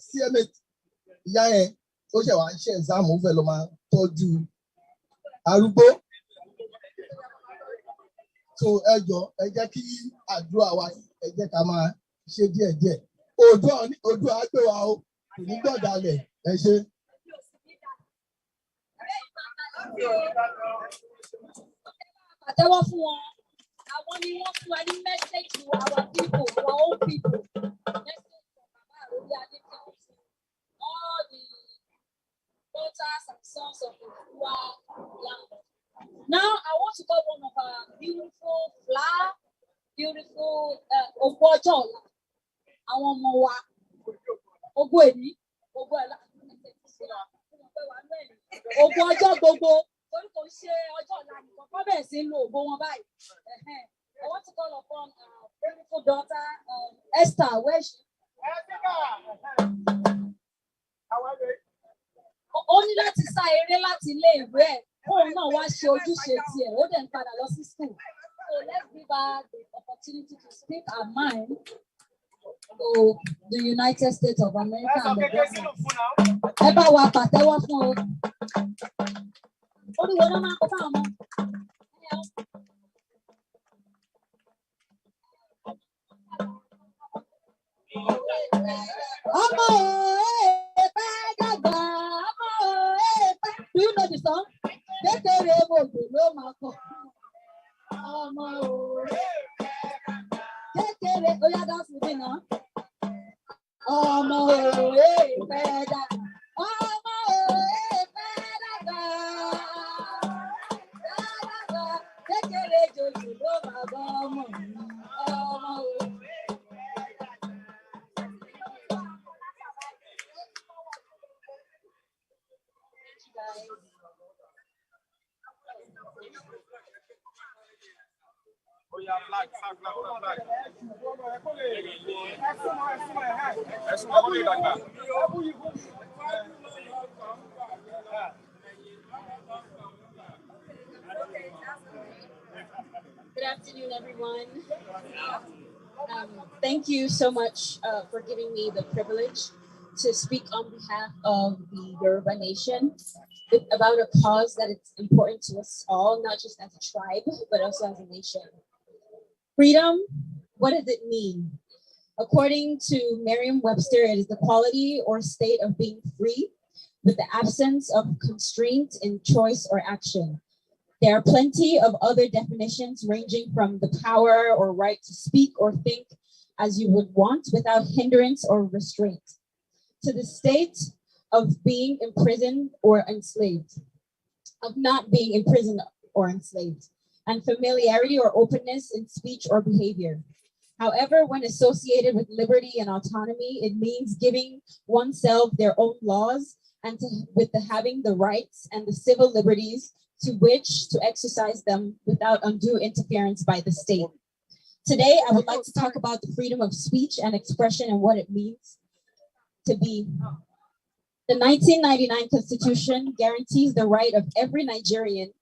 S8: CMT ìyá yẹn ó ṣẹ̀ wá ń ṣe exam ó fẹ́ lọ máa tọ́jú arúgbó. So ẹ jọ̀ọ́ ẹ jẹ́ kí àdúrà wa ẹ jẹ́ ká máa ṣe díẹ̀díẹ̀. Odò àgbè wa o kò ní gbọ̀dálẹ̀ ẹ ṣe.
S2: Àtẹ́wọ́ fún wọn. Àwọn ni wọ́n fún wa ní message to our people, our own people. Message from Baba Arori Adekunle. All the daughters and sons of the Yoruba land. Now, I want to call one of our beautiful flower, beautiful Ogbojola. Àwọn ọmọ wa. Ogbo èmi, Ogbo ẹ̀la. Ogbo ọjọ́ gbogbo. Torí kò ṣe ọjọ́ ọ̀la nìkan. Kọ́ bẹ̀rẹ̀ sí lo ògbó wọn báyìí. I want to call upon our beautiful daughter, Esther. Where is she? Ó ní láti sá eré láti ilé ìwé ẹ̀. Òun náà wá ṣe ojúṣe tiẹ̀, ó dẹ̀ ń padà lọ sí school. So let's give her the opportunity to speak her mind to the United States of America and the government. Ẹ bá wa pàtẹ́wọ́ fún o. Oríwo náà máa kó fáwọn ọmọ. Ọmọ òwe pẹ́ dàgbà, ọmọ òwe pẹ́. Do you know the song? Kékeré gbogbo ló máa kọ. Ọmọ òwe kékeré ó yá dá fún mi náà. Ọmọ òwe pẹ́ dàgbà. Ọmọ òwe pẹ́ dàgbà. Dàgbà kékeré jòjò ló máa bọ́ ọmọ mi. Ọmọ òwe. Good afternoon, everyone. Thank you so much for giving me the privilege to speak on behalf of the Yoruba nation about a cause that is important to us all, not just as a tribe, but also as a nation. Freedom, what does it mean? According to Merriam-Webster, it is the quality or state of being free with the absence of constraint in choice or action. There are plenty of other definitions ranging from the power or right to speak or think as you would want without hindrance or restraint, to the state of being imprisoned or enslaved, of not being imprisoned or enslaved, and familiarity or openness in speech or behavior. However, when associated with liberty and autonomy, it means giving oneself their own laws and with having the rights and the civil liberties to which to exercise them without undue interference by the state. Today, I would like to talk about the freedom of speech and expression and what it means to be. The 1999 Constitution guarantees the right of every Nigerian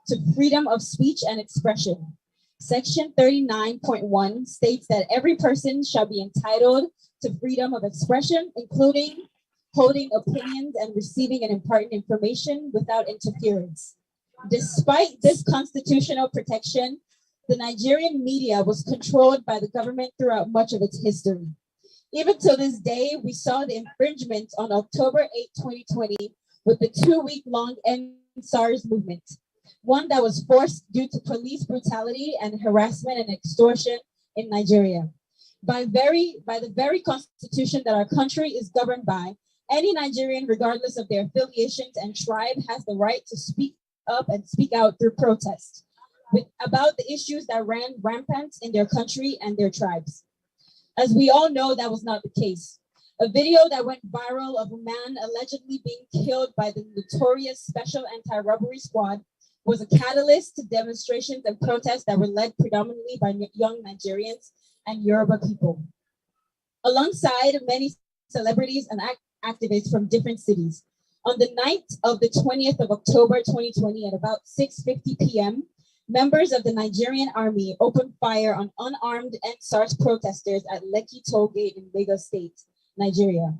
S9: to freedom of speech and expression. Section 39.1 states that every person shall be entitled to freedom of expression, including holding opinions and receiving and imparting information without interference. Despite this constitutional protection, the Nigerian media was controlled by the government throughout much of its history. Even to this day, we saw the infringement on October 8, 2020, with the 2-week-long End SARS movement, one that was forced due to police brutality and harassment and extortion in Nigeria. By the very constitution that our country is governed by, any Nigerian, regardless of their affiliations and tribe, has the right to speak up and speak out through protest about the issues that ran rampant in their country and their tribes. As we all know, that was not the case. A video that went viral of a man allegedly being killed by the notorious Special Anti-Robbery Squad was a catalyst to demonstrations and protests that were led predominantly by young Nigerians and Yoruba people, alongside many celebrities and activists from different cities. On the night of the 20th of October 2020 at about 6:50 p.m., members of the Nigerian army opened fire on unarmed NSARS protesters at Lekki Toll Gate in Lagos State, Nigeria.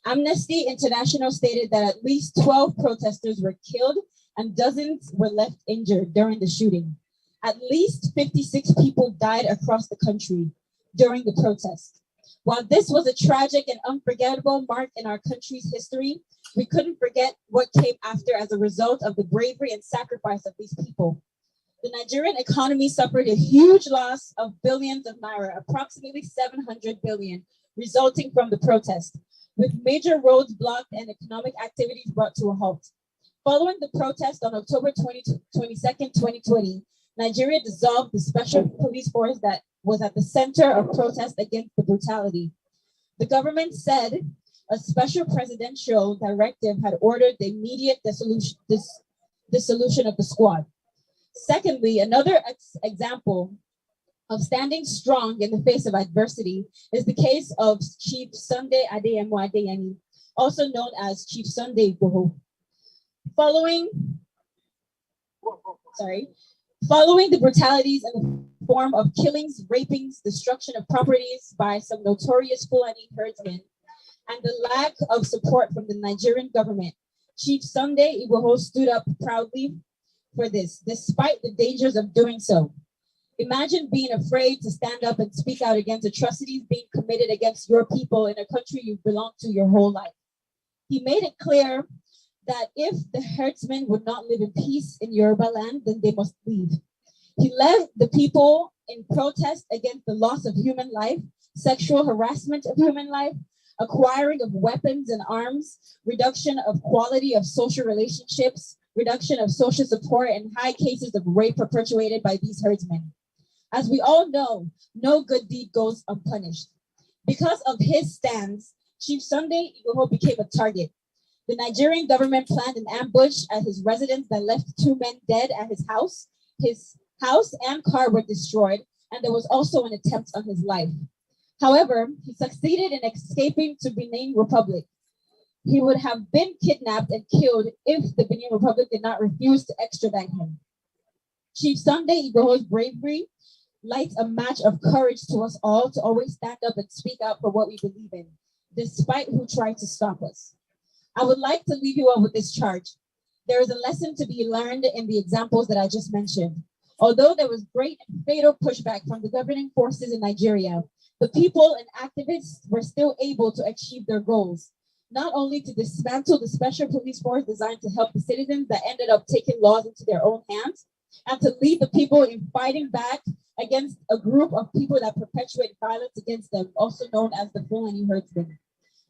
S9: Amnesty International stated that at least 12 protesters were killed and dozens were left injured during the shooting. At least 56 people died across the country during the protest. While this was a tragic and unforgettable mark in our country's history, we couldn't forget what came after as a result of the bravery and sacrifice of these people. The Nigerian economy suffered a huge loss of billions of naira, approximately 700 billion, resulting from the protest, with major roads blocked and economic activities brought to a halt. Following the protest on October 22nd, 2020, Nigeria dissolved the special police force that was at the center of protest against the brutality. The government said a special presidential directive had ordered the immediate dissolution of the squad. Secondly, another example of standing strong in the face of adversity is the case of Chief Sunday Adeyemo Adeyemi, also known as Chief Sunday Igboho. Following the brutalities in the form of killings, rapings, destruction of properties by some notorious Fulani herdsmen, and the lack of support from the Nigerian government, Chief Sunday Igboho stood up proudly for this, despite the dangers of doing so. Imagine being afraid to stand up and speak out against atrocities being committed against your people in a country you've belonged to your whole life. He made it clear that if the herdsmen would not live in peace in Yoruba land, then they must leave. He led the people in protest against the loss of human life, sexual harassment of human life, acquiring of weapons and arms, reduction of quality of social relationships, reduction of social support, and high cases of rape perpetuated by these herdsmen. As we all know, no good deed goes unpunished. Because of his stance, Chief Sunday Igboho became a target. The Nigerian government planned an ambush at his residence that left 2 men dead at his house. His house and car were destroyed, and there was also an attempt on his life. However, he succeeded in escaping to Benin Republic. He would have been kidnapped and killed if the Benin Republic did not refuse to extradite him. Chief Sunday Igboho's bravery lights a match of courage to us all to always stand up and speak out for what we believe in, despite who tried to stop us. I would like to leave you all with this charge. There is a lesson to be learned in the examples that I just mentioned. Although there was great and fatal pushback from the governing forces in Nigeria, the people and activists were still able to achieve their goals, not only to dismantle the special police force designed to help the citizens that ended up taking laws into their own hands, and to lead the people in fighting back against a group of people that perpetuate violence against them, also known as the Fulani herdsmen,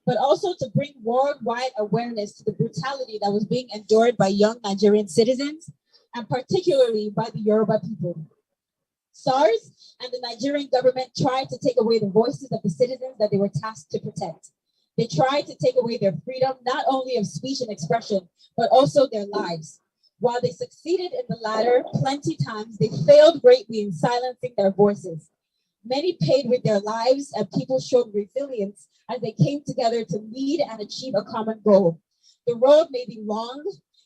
S9: but also to bring worldwide awareness to the brutality that was being endured by young Nigerian citizens, and particularly by the Yoruba people. SARS and the Nigerian government tried to take away the voices of the citizens that they were tasked to protect. They tried to take away their freedom, not only of speech and expression, but also their lives. While they succeeded in the latter plenty times, they failed greatly in silencing their voices. Many paid with their lives, and people showed resilience as they came together to lead and achieve a common goal. The road may be long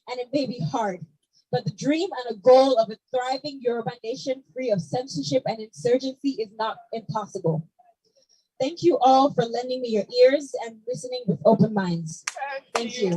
S9: and it may be hard, but the dream and a goal of a thriving Yoruba nation free of censorship and insurgency is not impossible. Thank you all for lending me your ears and listening with open minds. Thank you.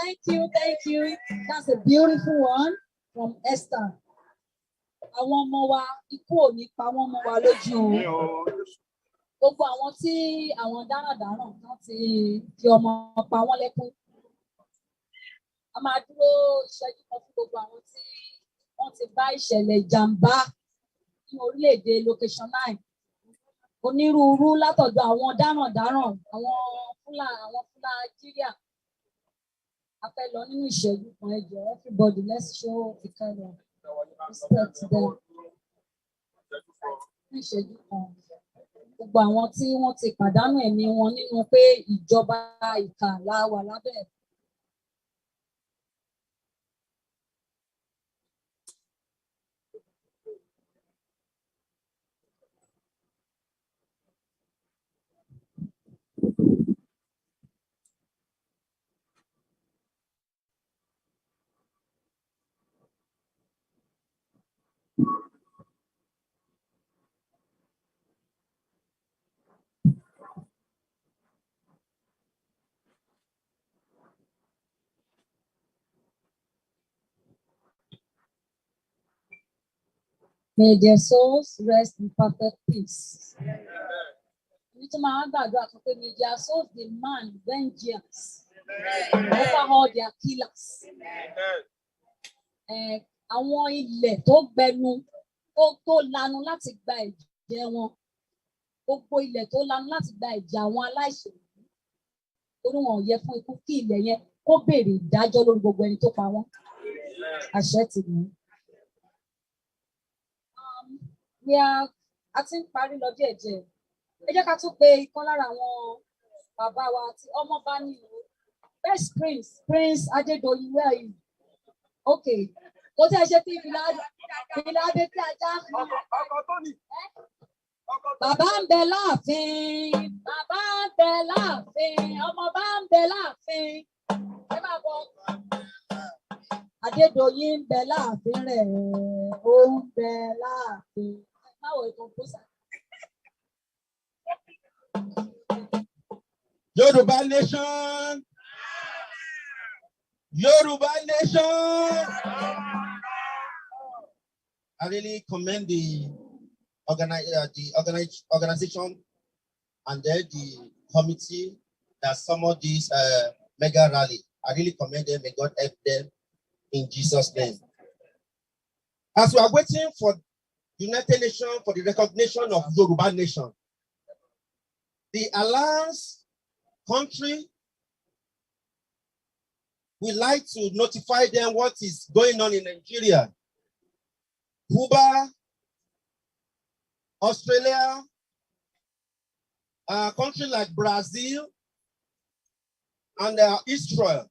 S4: Thank you.
S2: Thank you. That's a beautiful one from Esther. Àwọn ọmọ wa ikú ò ní pa wọ́n mọ́ wa lójú o. Gbogbo àwọn tí àwọn dáràndáràn kan ti fi ọmọ pa wọ́n lẹ́kún. A máa dúró ìṣẹ́jú kan fún gbogbo àwọn tí wọ́n ti bá ìṣẹ̀lẹ̀ ìjàmbá ní orílẹ̀-èdè location 9. Onírúurú látọ̀dọ̀ àwọn dáràndáràn, àwọn Nàìjíríà. A fẹ́ lọ nínú ìṣẹ́jú kan ẹ jọ̀ọ́, everybody let's show the kind of respect to them. Ní ìṣẹ́jú kan. Gbogbo àwọn tí wọ́n ti pàdánù ẹ̀mí wọn nínú pé ìjọba ìkà la wà lábẹ́. May their souls rest in perfect peace. May their souls demand vengeance over all their killers. Àwọn ilẹ̀ tó gbẹnu tó lanu láti gba ẹ̀jẹ̀ wọn. Gbogbo ilẹ̀ tó lanu láti gba ẹ̀jẹ̀ àwọn aláìṣẹ̀. Torí wọn ò yẹ fún ikú kí ilẹ̀ yẹn kó béèrè ìdájọ́ lórí gbogbo ẹni tó pa wọ́n. Àṣẹ ti mú. A ti ń parí lọ díẹ̀díẹ̀. Ẹ jẹ́ ká tún pe ìkan lára àwọn bàbá wa tí ọmọ bá ní ìlú. Best Prince Adédoyin, where are you? Okay. Kò tí ẹ ṣe tí ìfìlà adé tí ajá. Bàbá ń bẹ láàfin, bàbá ń bẹ láàfin, ọmọ bá ń bẹ láàfin. Ẹ máa bọ̀. Adédoyin ń bẹ láàfin rẹ̀, ó ń bẹ láàfin. Báwo ètò ìkóṣà?
S5: Yoruba nation. Yoruba nation. I really commend the organization and then the committee that summoned this mega rally. I really commend them. May God help them in Jesus' name. As we are waiting for United Nations for the recognition of Yoruba nation, the alliance country would like to notify them what is going on in Nigeria, Cuba, Australia, a country like Brazil, and Israel.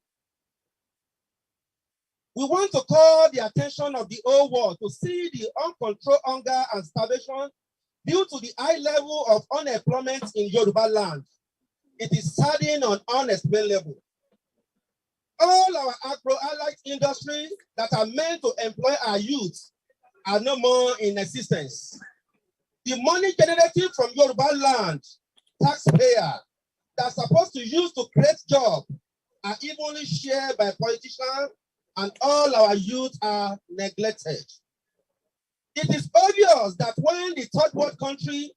S5: We want to call the attention of the whole world to see the uncontrolled hunger and starvation due to the high level of unemployment in Yoruba land. It is saddening on unexplained level. All our agro-allied industries that are meant to employ our youth are no more in existence. The money generated from Yoruba land, taxpayer, that's supposed to use to create jobs are evenly shared by politicians, and all our youth are neglected. It is obvious that when the third world country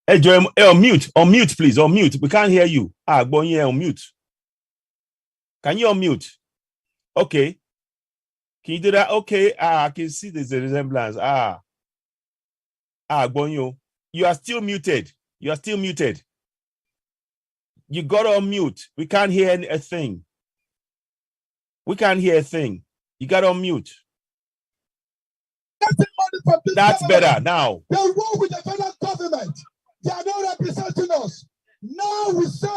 S10: Hey, Joe, unmute, please. Unmute. We can't hear you. Gbonyin, unmute. Can you unmute? Okay. Can you do that? Okay. I can see there's a resemblance. Gbonyin, you are still muted. You are still muted. You got to unmute. We can't hear a thing. We can't hear a thing. You got to unmute. That's better now.
S8: They work with the federal government. They are not representing us. Now we say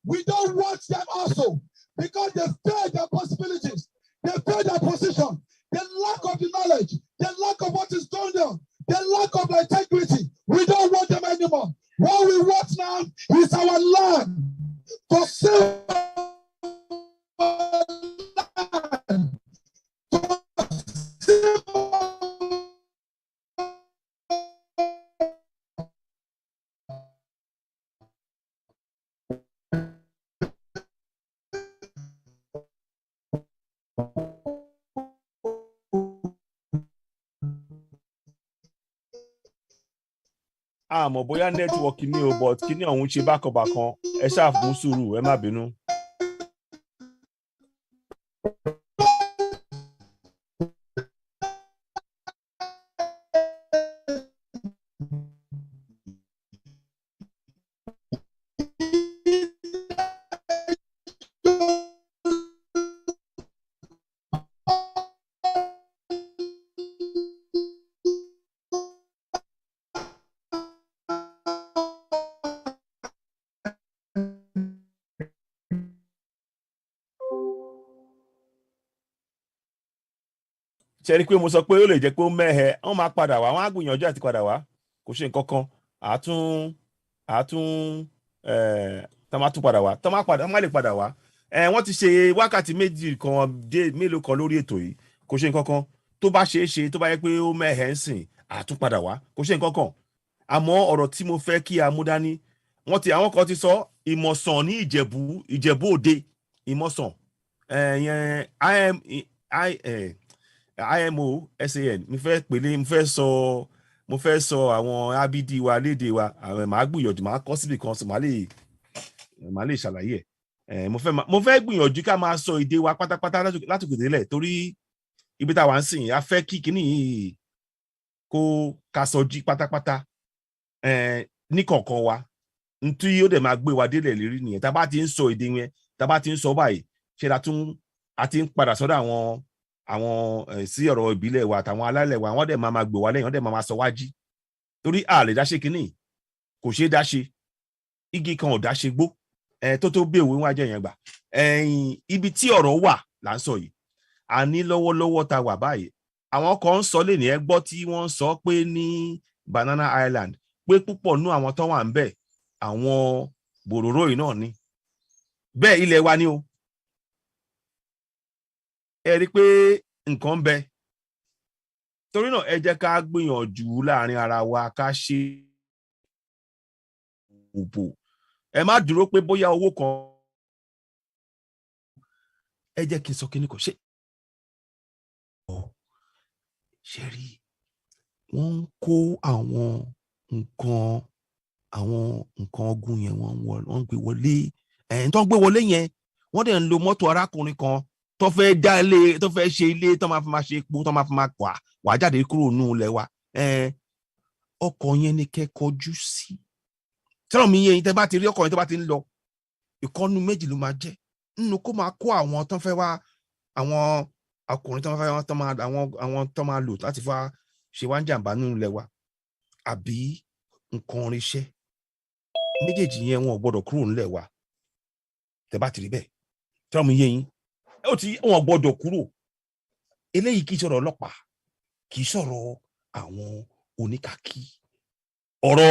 S8: we don't want them also because they fail their possibilities. They fail their position. The lack of the knowledge. The lack of what is going on. The lack of the integrity. We don't want them anymore. What we want now is our land. To save our land. To save
S10: Àmọ́ bóyá network ni o, but kíní ọ̀hún ṣe bákan ẹ ṣáà mú sùúrù, ẹ má bínú. Ṣé rí pé mo sọ pé ó lè jẹ́ pé ó mẹ́hẹ, wọ́n máa padà wá, wọ́n á gbìyànjú àti padà wá, kò ṣe nǹkan kan, tán máa tún padà wá, tán máa lè padà wá. Wọ́n ti ṣe wákàtí méjì kan mélòó kan lórí ètò yìí, kò ṣe nǹkan kan, tó bá ṣe é ṣe, tó bá yẹ pé ó mẹ́hẹ ń sìn, àtún padà wá, kò ṣe nǹkan kan. Àmọ́ ọ̀rọ̀ tí mo fẹ́ kí a mú dání, àwọn kan ti sọ ìmọ̀sán ní Ìjẹ̀bú Òde, ìmọ̀sán, IMO SAN mo fẹ́ sọ àwọn abidi wa léde wa, àwọn màá gbìyànjú, màá kọ síbi kan, màá lè ṣàlàyé ẹ̀. Mo fẹ́ gbìyànjú ká máa sọ èdè wa pátápátá látòkè délẹ̀, torí ibi tá wà ń sìn, a fẹ́ kí kíní yìí kó ká sọ jí pátápátá ní kọ̀ọ̀kan wa, nítorí ó dẹ̀ máa gbé wa délẹ̀ lérí nìyẹn. Tá bá ti ń sọ èdè yẹn, tá bá ti ń sọ báyìí, ṣe a ti ń padà sọ́dọ̀ àwọn sí ọ̀rọ̀ ìbílẹ̀ wa àtàwọn alálẹ̀ wa, wọ́n dẹ̀ máa gbé wa lẹ́yìn, wọ́n dẹ̀ máa sọ wá jí, torí a lè dáṣe kínní, kò ṣeé dáṣe, igi kan ò dáṣe gbó, tó bí òwe wájẹ́ yẹn gbà. Ibi tí ọ̀rọ̀ wà là ń sọ yìí, a ní lọ́wọ́lọ́wọ́ ta wà báyìí, àwọn kan ń sọ lè ní ẹgbọ́ tí wọ́n ń sọ pé ní Banana Island, pé púpọ̀ nú àwọn tó wà ń bẹ̀, àwọn bòròró yìí náà ni, bẹ́ẹ̀ ilẹ̀ wa ni o. Ẹ rí pé nǹkan ń bẹ, torí náà ẹ jẹ́ ká gbìyànjú láàrin ara wa ká ṣe òbò. Ẹ má dúró pé bóyá owó kan, ẹ jẹ́ kí n sọ kíní kan, ṣe rí wọ́n ń kó àwọn nǹkan ọ̀gùn yẹn wọ́n gbé wọlé, tó ń gbé wọlé yẹn wọ́n dẹ̀ ń lo mọ́tò arákùnrin kan tó fẹ́ dá ilé, tó fẹ́ ṣe ilé, tó máa fi máa ṣe epo, tó máa fi máa wà jáde kúrò nínú ilẹ̀ wa. Ọkọ̀ yẹn ni kẹ́ kọjú sí. Tẹ́lọ̀ mi yẹn, tẹ́ bá ti rí ọkọ̀ yẹn tó bá ti ń lọ, ìkọ́nú méjì ló máa jẹ́, nínú kó máa kó àwọn tó fẹ́ wá, àwọn ọkùnrin tó fẹ́ wá, àwọn tó máa lò láti fà ṣe wá ń jàǹbá nínú ilẹ̀ wa, àbí nǹkan irinṣẹ́. Méjèèjì yẹn wọn ò gbọdọ̀ kúrò nílẹ̀ wa. Tẹ́ bá ti rí bẹ́ẹ̀, tẹ́lọ̀ mi yẹn, wọn gbọ́dọ̀ kúrò. Eléyìí kì í sọ̀rọ̀ ọlọ́pàá, kì í sọ̀rọ̀ àwọn oníkàkí, ọ̀rọ̀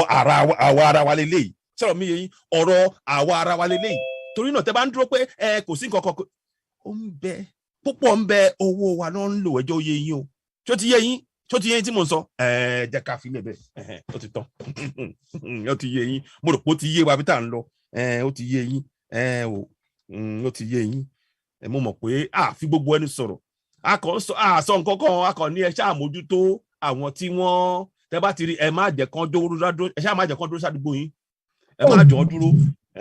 S10: àwa ara wa lélẹ́yìí, sọ̀rọ̀ mi yẹn, ọ̀rọ̀ àwa ara wa lélẹ́yìí. Torí náà tẹ́ bá ń dúró pé kò sí nǹkan kan, ó ń bẹ púpọ̀, ń bẹ owó wa ló ń lò, ẹjọ́ oyè yín o, tó ti yé yín tí mò ń sọ, jẹ́ ká fi lè bẹ́ẹ̀, ó ti tán, ó ti yé yín, mo rò pé ó ti yé wa bí tá à ń lọ, ó ti yé yín, ó ti yé yín. Mo mọ̀ pé fi gbogbo ẹni sọ̀rọ̀, a sọ nǹkan kan, a kàn ní ẹ ṣáà mójútó àwọn tí wọ́n tẹ́ bá ti rí ẹ má jẹ́ kán dúró ẹ ṣáà má jẹ́ kán dúró sádùúgbò yín ẹ má jọ dúró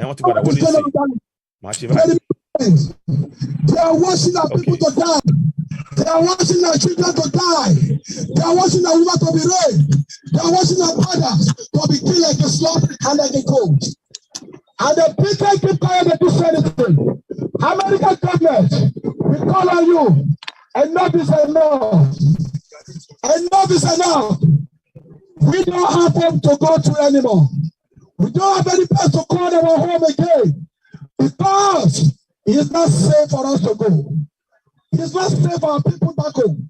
S10: wọ́n ti padà wọlé sí máa ṣe báyìí.
S8: They are watching our people to die. They are watching our children to die. They are watching our women to be raped. They are watching our fathers to be killed like a slop and like a goat. And the people keep quiet and do anything. American government, we call on you. Enough is enough. Enough is enough. We don't have home to go to anymore. We don't have any place to call our home again. Because it is not safe for us to go. It is not safe for our people back home.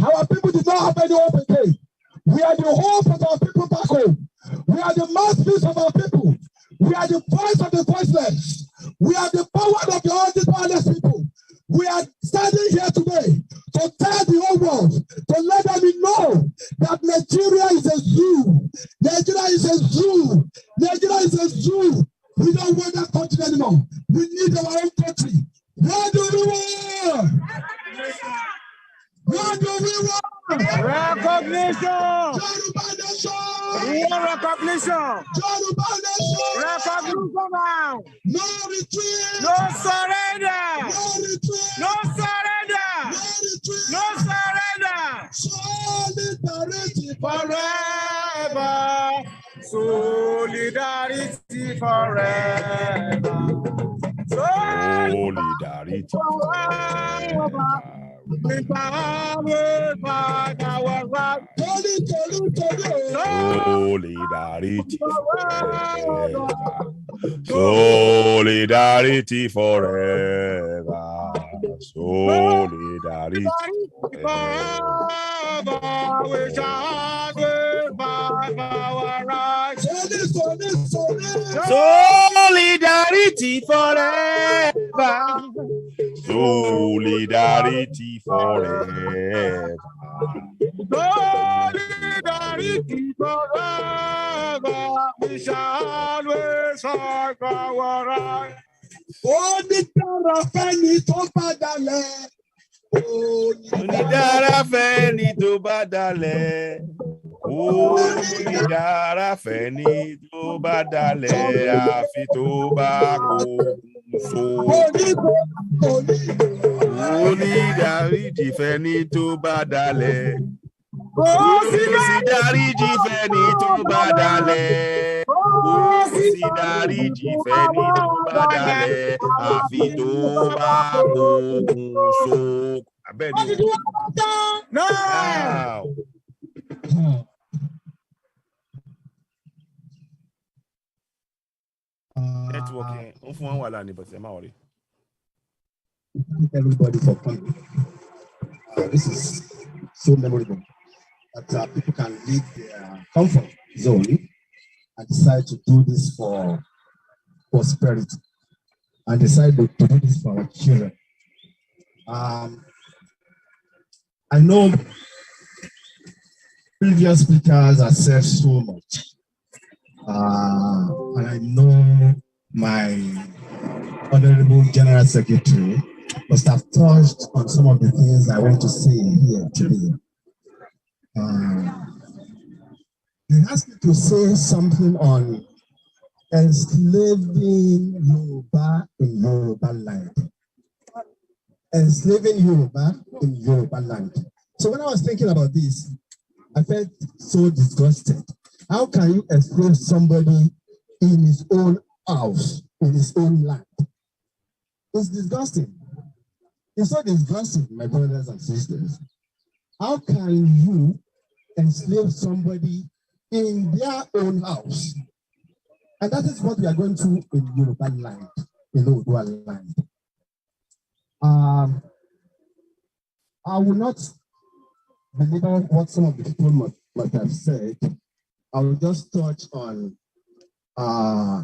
S8: Our people did not have any hope again. We are the hope of our people back home. We are the mouthpiece of our people. We are the voice of the voiceless. We are the power of the powerless people. We are standing here today to tell the whole world, to let them know that Nigeria is a zoo. Nigeria is a zoo. Nigeria is a zoo. We don't want that country anymore. We need our own country. What do we want? What do we want?
S4: Recognition.
S8: Yoruba nation.
S4: We want recognition.
S8: Yoruba nation.
S4: Recognition now.
S8: No retreat.
S4: No surrender.
S8: No retreat.
S4: No surrender.
S8: No retreat.
S4: No surrender.
S8: Solidarity
S4: Forever. Solidarity forever.
S10: Solidarity
S4: forever. We power by our right.
S10: Solidarity forever. Solidarity forever. Solidarity
S4: forever. We shall live by our right.
S10: Solidarity forever. Solidarity forever.
S4: Solidarity forever. We shall always fight our right.
S8: Onídàra fẹ́ni tó bá dalẹ̀.
S10: Onídàra fẹ́ni tó bá dalẹ̀. Onídàra fẹ́ni tó bá dalẹ̀. Àfi tó bá kó so. Onídàríjì fẹ́ni tó bá dalẹ̀. Onídàríjì fẹ́ni tó bá dalẹ̀. Onídàríjì fẹ́ni tó bá dalẹ̀. Àfi tó bá kó so. Abẹ́ni. Now. Networking. Ó fún wọn wà lánìí, but ẹ má worry.
S8: Thank everybody for coming. This is so memorable that people can leave their comfort zone and decide to do this for prosperity and decide to do this for our children. I know previous speakers have said so much, and I know my Honorable General Secretary must have touched on some of the things I want to say here today. They asked me to say something on enslaving Yoruba in Yoruba land. Enslaving Yoruba in Yoruba land. So when I was thinking about this, I felt so disgusted. How can you enslave somebody in his own house, in his own land? It's disgusting. It's so disgusting, my brothers and sisters. How can you enslave somebody in their own house? And that is what we are going through in Yoruba land, in Oodua land. I will not belabor what some of the people might have said. I will just touch on a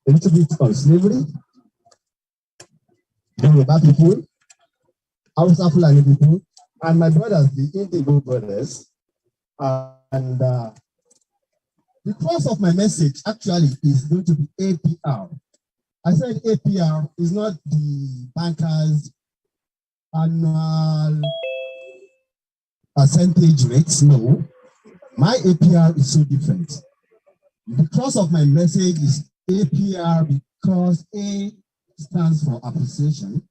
S8: little bit on slavery, the Yoruba people, Hausa Fulani people, and my brothers, the Indigo brothers. And the cross of my message actually is going to be APR. I said APR is not the bankers' annual percentage rates, no.
S11: My APR is so different. Because of my message is APR because A stands for appreciation,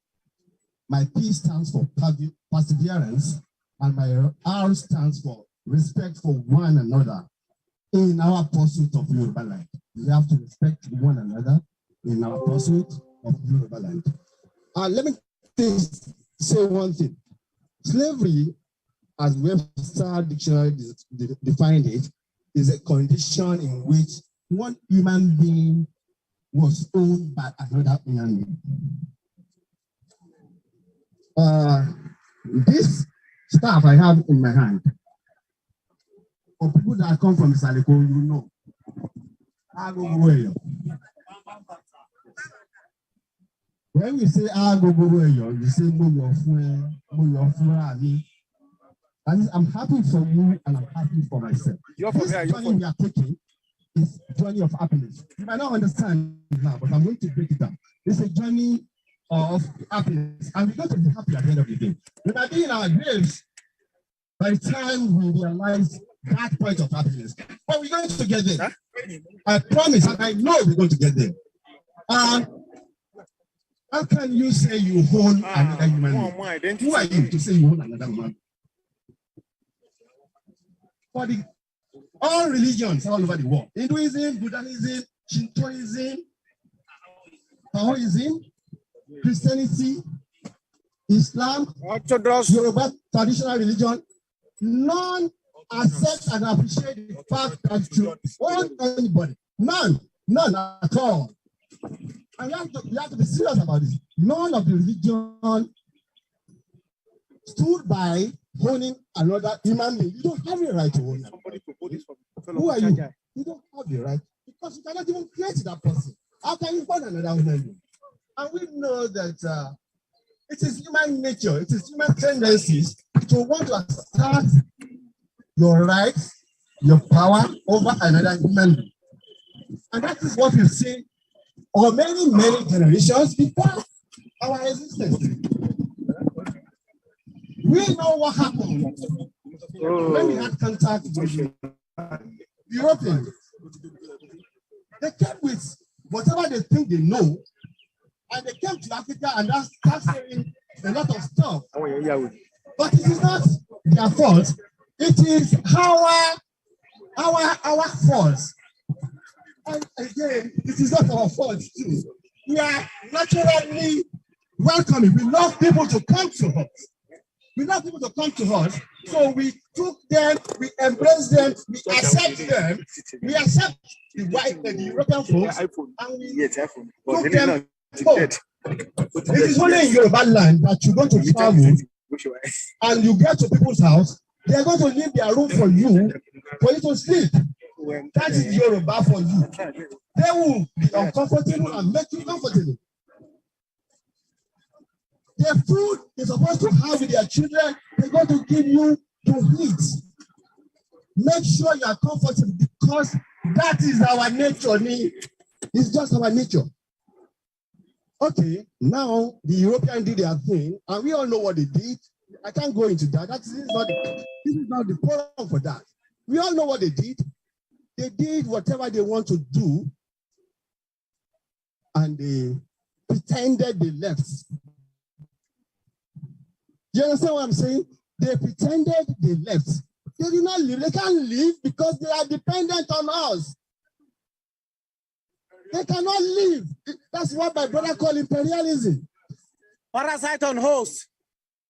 S11: my P stands for perseverance, and my R stands for respect for one another in our pursuit of Yoruba land. We have to respect one another in our pursuit of Yoruba land. Let me say one thing. Slavery, as Webster Dictionary defined it, is a condition in which one human being was owned by another human being. This staff I have in my hand, for people that come from Saliko, you know, when we say you say I'm happy for you and I'm happy for myself. This journey we are taking is a journey of happiness. You might not understand now, but I'm going to break it down. It's a journey of happiness, and we're going to be happy at the end of the day. We might be in our graves by the time we realize that point of happiness, but we're going to get there. I promise, and I know we're going to get there. How can you say you own another human being? Who are you to say you own another human being? For all religions all over the world, Hinduism, Buddhism, Shintoism, Taoism, Christianity, Islam, Orthodox, Yoruba traditional religion, none accept and appreciate the fact that you own anybody. None at all. And you have to be serious about this. None of the religion stood by owning another human being. You don't have a right to own them. Who are you? You don't have the right because you cannot even create that person. How can you own another human being? And we know that it is human nature, it is human tendencies to want to assert your rights, your power over another human being. And that is what we've seen over many generations before our existence. We know what happened when we had contact with Europeans. They came with whatever they think they know, and they came to Africa and started saying a lot of stuff. But it is not their fault. It is our fault. And again, it is not our fault too. We are naturally welcoming. We love people to come to us. We love people to come to us. So we took them, we embrace them, we accept them, we accept the white and the European folks, and we took them home. It is only in Yoruba land that you're going to travel and you get to people's house, they are going to leave their room for you to sleep. That is Yoruba for you. They will be uncomfortable and make you comfortable. Their food is supposed to have with their children, they're going to give you to eat. Make sure you are comfortable because that is our nature. It's just our nature. Okay, now the Europeans did their thing, and we all know what they did. I can't go into that. This is not the forum for that. We all know what they did. They did whatever they want to do, and they pretended they left. Do you understand what I'm saying? They pretended they left. They did not leave. They can't leave because they are dependent on us. They cannot leave. That's what my brother called imperialism. Parasite on host.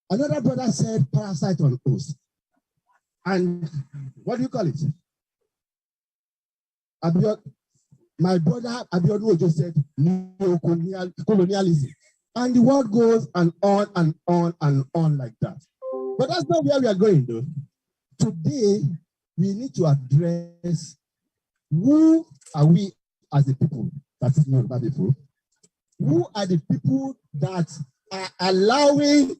S11: Another brother said parasite on host. And what do you call it? My brother Abiodun just said colonialism. And the word goes and on and on and on like that. But that's not where we are going, though. Today, we need to address who are we as the people, that is Yoruba people. Who are the people that are allowing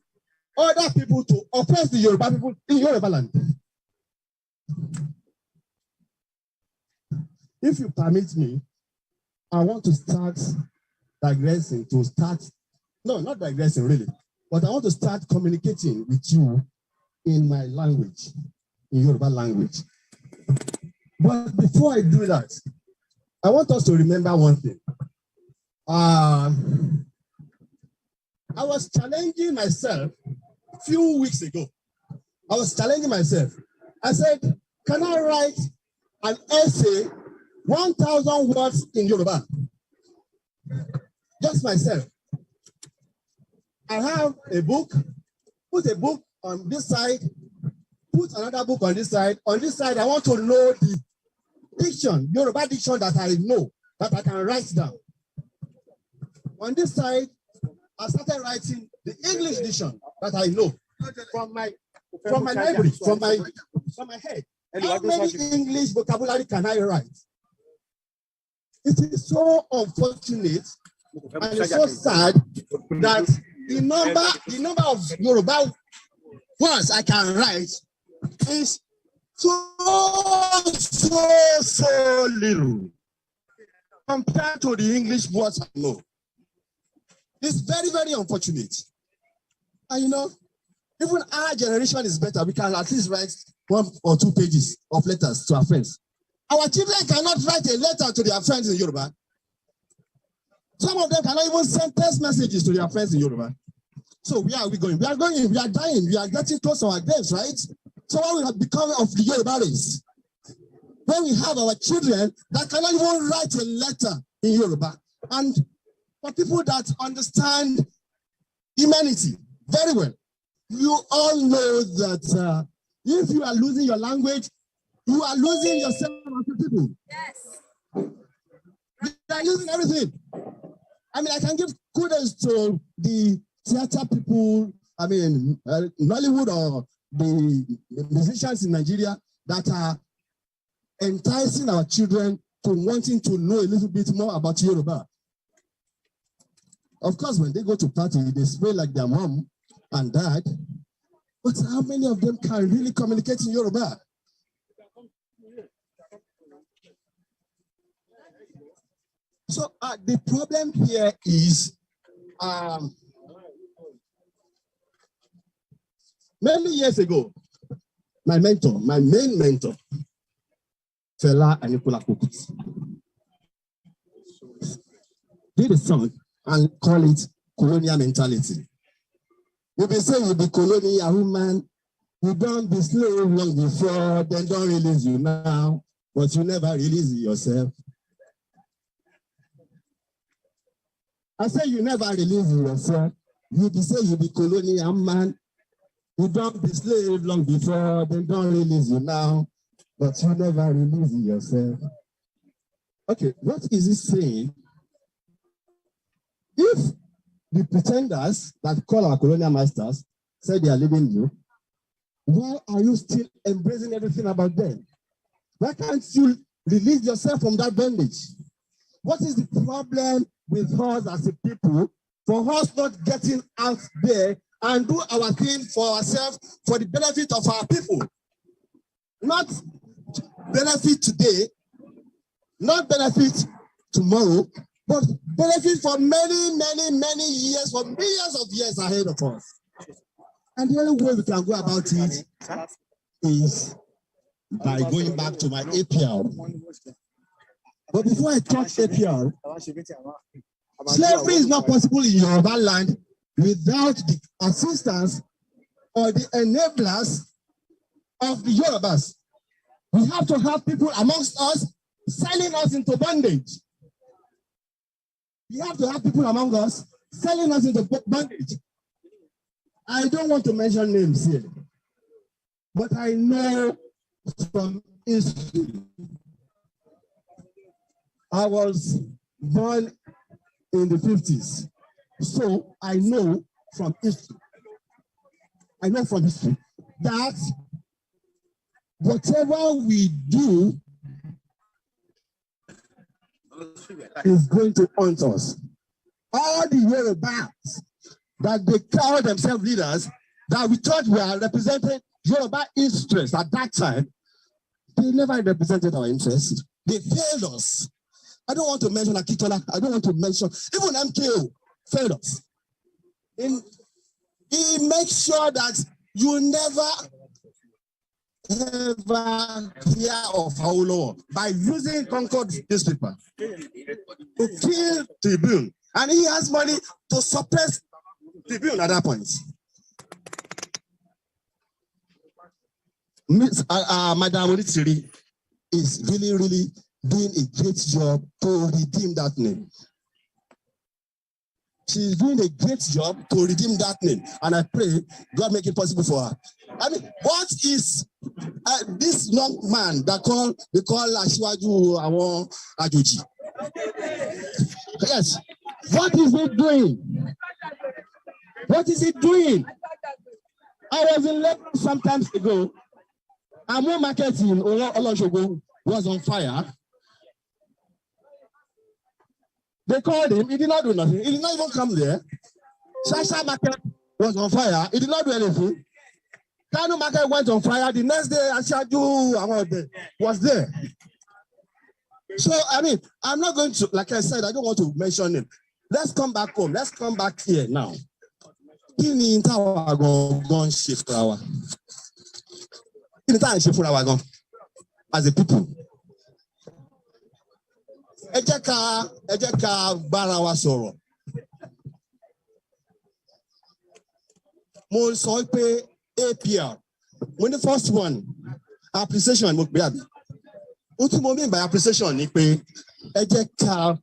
S11: other people to oppress the Yoruba people in Yoruba land? If you permit me, I want to start digressing, no, not digressing really, but I want to start communicating with you in my language, in Yoruba language. But before I do that, I want us to remember one thing. I was challenging myself a few weeks ago. I said, can I write an essay, 1,000 words in Yoruba? Just myself. I have a book, put a book on this side, put another book on this side. On this side, I want to know the diction, Yoruba diction that I know, that I can write down. On this side, I started writing the English diction that I know from my library, from my head. How many English vocabulary can I write? It is so unfortunate and it's so sad that the number of Yoruba words I can write is so little compared to the English words I know. It's very, very unfortunate. And you know, even our generation is better. We can at least write 1 or 2 pages of letters to our friends. Our children cannot write a letter to their friends in Yoruba. Some of them cannot even send text messages to their friends in Yoruba. So where are we going? We are dying. We are getting close to our deaths, right? So what will have become of the Yoruba race? When we have our children that cannot even write a letter in Yoruba. And for people that understand humanity very well, you all know that if you are losing your language, you are losing yourself as a people.
S2: Yes.
S11: You are losing everything. I mean, I can give kudos to the theater people, I mean, Nollywood or the musicians in Nigeria that are enticing our children to wanting to know a little bit more about Yoruba. Of course, when they go to party, they spray like their mom and dad. But how many of them can really communicate in Yoruba? So the problem here is many years ago, my main mentor, Fela Anikulapo, did a song and call it colonial mentality. You be saying you be colonial woman, you don't be slave long before, then don't release you now, but you never release yourself. I say you never release yourself. You be saying you be colonial man, you don't be slave long before, then don't release you now, but you never release yourself. Okay, what is it saying? If the pretenders that call our colonial masters say they are leaving you, why are you still embracing everything about them? Why can't you release yourself from that bondage? What is the problem with us as a people for us not getting out there and do our thing for ourselves for the benefit of our people? Not benefit today, not benefit tomorrow, but benefit for many, many, many years, for millions of years ahead of us. And the only way we can go about it is by going back to my APR. But before I touch APR, slavery is not possible in Yoruba land without the assistance or the enablers of the Yorubas. We have to have people amongst us selling us into bondage. We have to have people among us selling us into bondage. I don't want to mention names here, but I know from history. I was born in the 50s, so I know from history. That whatever we do is going to haunt us. All the Yorubas that they call themselves leaders, that we thought were representing Yoruba interests at that time, they never represented our interests. They failed us. I don't want to mention Akitola. I don't want to mention, even MKO failed us. He makes sure that you never ever hear of Awolowo by using Concord newspaper to kill Tribune, and he has money to suppress Tribune at that point. Madam Olitiri is really doing a great job to redeem that name. She's doing a great job to redeem that name, and I pray God make it possible for her. I mean, what is this young man that they call Asiwaju Awon Ajoji? Yes. What is he doing? What is he doing? I was in Lagos some times ago, and one market in Olootu was on fire. They called him, he did not do nothing. He did not even come there. Shasha market was on fire. He did not do anything. Kano market went on fire. The next day, Ashaju was there. So, I mean, I'm not going to, like I said, I don't want to mention him. Let's come back home. Let's come back here now. As a people. Ẹ jẹ́ ká bára wa sọ̀rọ̀. Mo sọ pé APR, when the first one, appreciation mo gbé àbí. Ó tí mo mean by appreciation ni pé ẹ jẹ́ ká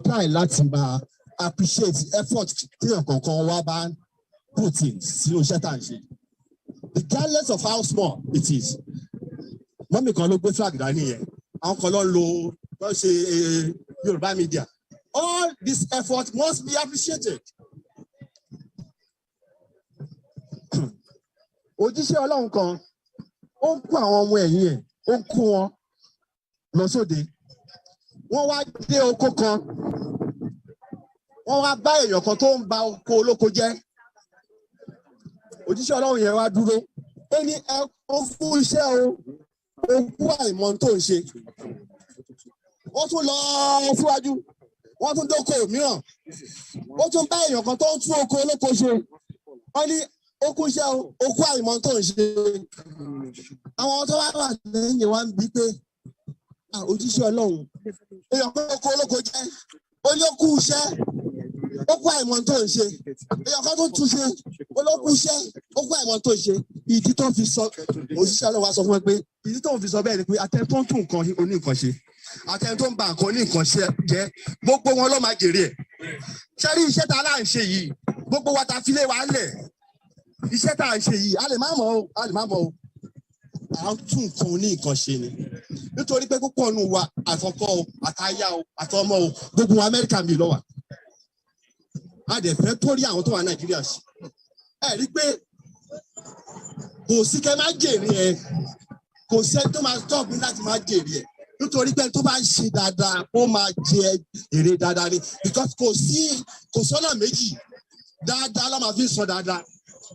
S11: try láti máa appreciate effort tí ọ̀kọ̀ọ̀kan wa bá put in sínú iṣẹ́ tá à ń ṣe. Regardless of how small it is. Mọ́mì kan ló gbé flag dání yẹn. Àwọn kan ló ń lo Yoruba media. All this effort must be appreciated. Òjíṣẹ́ Ọlọ́run kan, ó ń kó àwọn ọmọ ẹ̀yìn ẹ̀, ó ń kó wọn lọ sóde. Wọ́n wá dé oko kan. Wọ́n wá bá èèyàn kan tó ń ba oko olóko jẹ́. Òjíṣẹ́ Ọlọ́run yẹn wá dúró. Ó ní ó fún iṣẹ́ o, ó kú àìmọ̀ tó ń ṣe. Wọ́n tún lọ síwájú, wọ́n tún dóko mìíràn, ó tún bá èèyàn kan tó ń tún oko olóko ṣe. Wọ́n ní ó kú iṣẹ́ o, ó kú àìmọ̀ tó ń ṣe. Àwọn tó wá lẹ́yìn wá ń bí pé òjíṣẹ́ Ọlọ́run, èèyàn kan oko olóko jẹ́, ó ní ó kú iṣẹ́, ó kú àìmọ̀ tó ń ṣe. Èèyàn kan tó tún ṣe, ó ló kú iṣẹ́, ó kú àìmọ̀ tó ń ṣe. Ìdí tó fi sọ, òjíṣẹ́ Ọlọ́run wá sọ fún ẹ pé ìdí tó fi sọ bẹ́ẹ̀ ni pé àtẹ tó ń tún nǹkan oní nǹkan ṣe. Àtẹni tó ń ba nǹkan ní nǹkan jẹ́ gbogbo wọn ló máa jèrè ẹ̀. Ṣé rí iṣẹ́ tá a ń ṣe yìí gbogbo wa ta filé wa lẹ̀ iṣẹ́ tá a ń ṣe yìí a lè má mọ̀ o à ń tún nǹkan ní nǹkan ṣe ni nítorí pé púpọ̀ nù wa àtọkọ o àtayá o àtọmọ o gbogbo Amẹ́ríkà mi lọ́wọ́ a dẹ̀ fẹ́ tó rí àwọn tó wà Nàìjíríà sí ẹ rí pé kò sí kẹ́ má jèrè ẹ kò sẹ́ni tó máa stop ní láti má jèrè ẹ. Nítorí pé tó bá ń ṣe dáadáa, ó máa jẹ èrè dáadáa ni. Because kò sọ́nà méjì dáadáa la máa fi sọ dáadáa.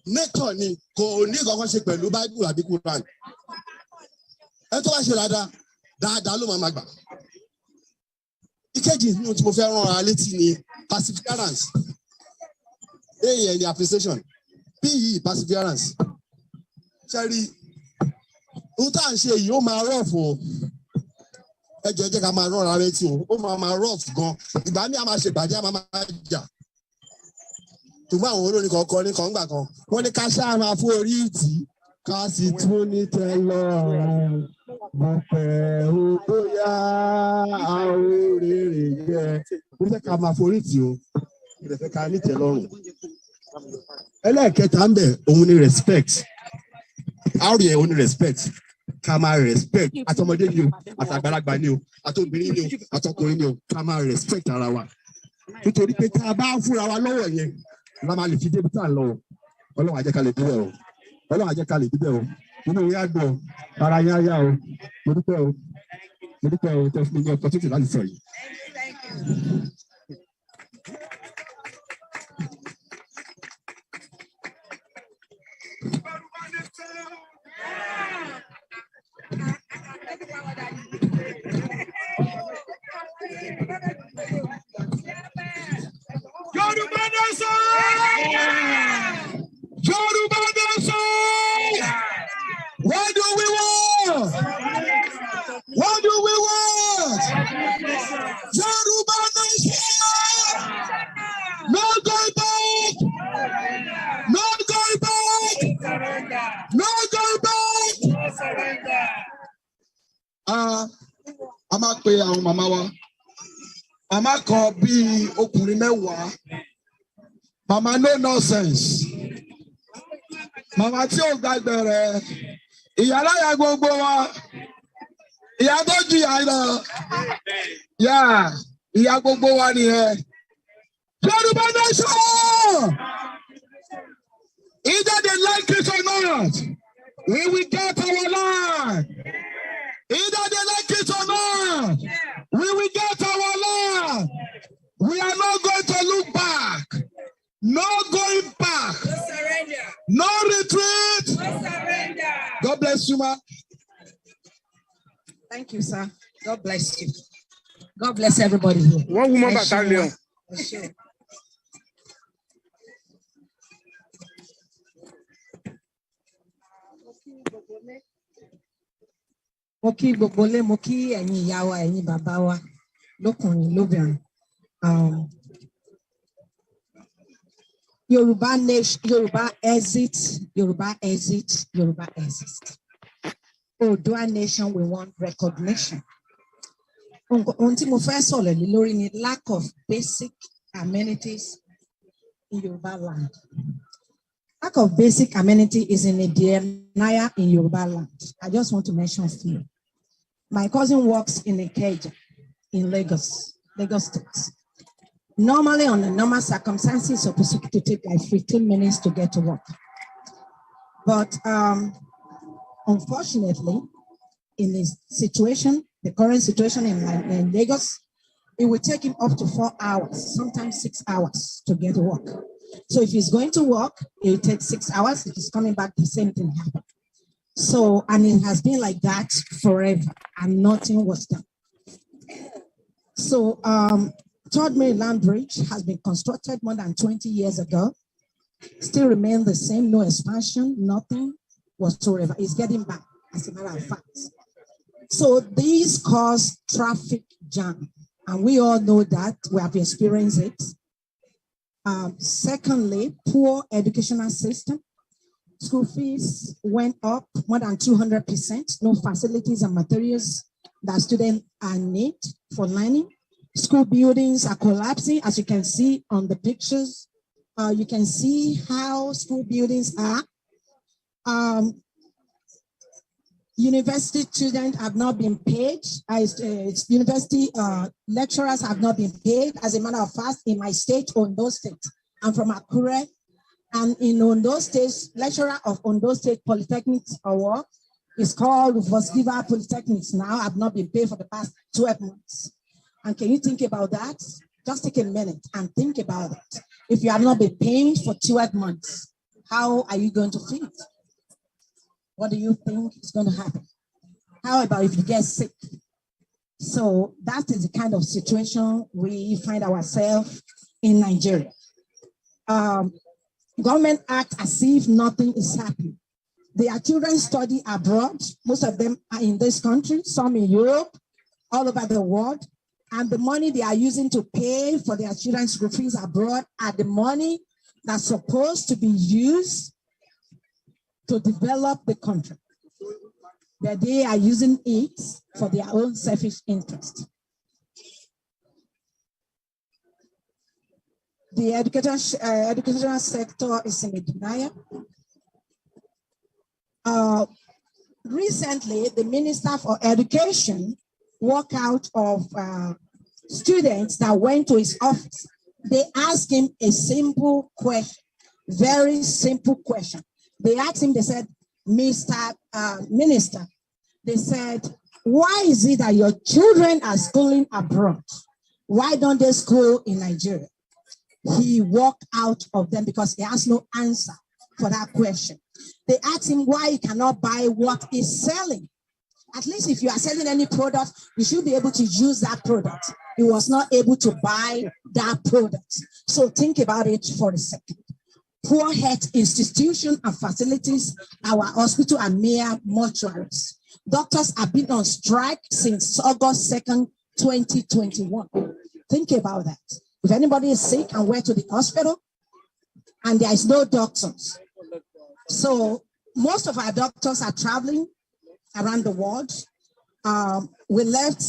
S11: Nature ni kò ní kankan ṣe pẹ̀lú Bible àbí Quran. Ẹ tó bá ṣe dáadáa ló máa gbà. Ìkejì nínú tí mo fẹ́ rán ara létí ni perseverance. A ni appreciation. P perseverance. Ṣé rí ohun tá à ń ṣe yìí ó máa rọ̀ fún o. Ẹ jẹ́ ká máa rọra létí o, ó máa rough gan. Ìgbà mi a máa ṣe ìbàjẹ́ a máa jà. Ṣùgbọ́n àwọn olórin kọ̀ọ̀kan ní kọ̀ǹgbà kan, wọ́n ní ká ṣáà máa fún orí ìtì, ká sì tún ní tẹ́lọ́rùn. Mo fẹ́ o bóyá àwọn rere yẹ. Mo fẹ́ ká máa forí ìtì o, mo fẹ́ ká ní tẹ́lọ́rùn. Ẹlẹ́ẹ̀kẹta ń bẹ̀ òun ni respect. Àrùn yẹn òun ni respect. Ká máa respect àtọmọdé ni o àtàgbàlagbà ni o àtọmọbìnrin ni o àtọkùnrin ni o ká máa respect ara wa nítorí pé tá a bá fúnra wa lọ́wọ́ yẹn la máa lè fi débi tá à ń lọ o Ọlọ́run á jẹ́ ká lè débẹ̀ o Ọlọ́run á jẹ́ ká lè débẹ̀ o inú yẹn á gbọ́ ara yẹn á yá o mo dúpẹ́ o tẹ́ fún mi ní ọkọ̀ tó ti láti sọ yìí.
S4: Yoruba nation! Yoruba nation! Why do
S8: A máa pe àwọn màmá wa. Màmá kan bí ọkùnrin mẹ́wàá. Màmá no nonsense. Màmá tí ò gbàgbẹ̀rẹ̀. Ìyá láyà gbogbo wa. Ìyá tó jìyà lọ. Ìyá gbogbo wa nìyẹn. Yoruba nation! Either they like it or not, we will get our land. Either they like it or not, we will get our land. We are not going to look back. No going back. No surrender. No retreat. No surrender. God bless you, ma.
S12: Thank you, sir. God bless you. God bless everybody here.
S4: One woman battalion.
S12: Mo kí gbogbo lé, mo kí ẹ̀yin ìyá wa, ẹ̀yin bàbá wa, lọ́kùnrin, lóbìnrin. Yoruba nation, Yoruba exit, Yoruba exit, Yoruba exit. Odua nation, we want recognition. Ohun tí mo fẹ́ sọ̀rọ̀ lé lórí ni lack of basic amenities in Yoruba land. Lack of basic amenity is in a denial in Yoruba land. I just want to mention a few. My cousin works in a cage in Lagos State. Normally, on the normal circumstances, it's supposed to take like 15 minutes to get to work. But unfortunately, in this situation, the current situation in Lagos, it will take him up to 4 hours, sometimes 6 hours to get to work. So if he's going to work, it will take 6 hours. If he's coming back, the same thing happened. So, and it has been like that forever, and nothing was done. So, Third Mainland Bridge has been constructed more than 20 years ago. Still remain the same, no expansion, nothing whatsoever. It's getting back, as a matter of fact. So these cause traffic jam, and we all know that, we have experienced it. Secondly, poor educational system. School fees went up more than 200%, no facilities and materials that students are need for learning. School buildings are collapsing, as you can see on the pictures. You can see how school buildings are. University students have not been paid. University lecturers have not been paid. As a matter of fact, in my state, Ondo State, I'm from Akure, and in Ondo State, lecturer of Ondo State Polytechnics Award is called Vosgiva Polytechnics now, have not been paid for the past 12 months. And can you think about that? Just take a minute and think about it. If you have not been paying for 12 months, how are you going to feed? What do you think is going to happen? How about if you get sick? So that is the kind of situation we find ourselves in Nigeria. Government act as if nothing is happening. Their children study abroad. Most of them are in this country, some in Europe, all over the world. And the money they are using to pay for their children's school fees abroad are the money that's supposed to be used to develop the country. But they are using it for their own selfish interest. The educational sector is in a denial. Recently, the Minister for Education walked out of students that went to his office. They asked him a simple question, very simple question. They asked him, they said, Mr. Minister, they said, why is it that your children are schooling abroad? Why don't they school in Nigeria? He walked out of them because he has no answer for that question. They asked him why he cannot buy what he's selling. At least if you are selling any product, you should be able to use that product. He was not able to buy that product. So think about it for a second. Poor health institutions and facilities, our hospital are mere mortuaries. Doctors have been on strike since August 2nd, 2021. Think about that. If anybody is sick and went to the hospital and there is no doctors. So most of our doctors are traveling around the world. we left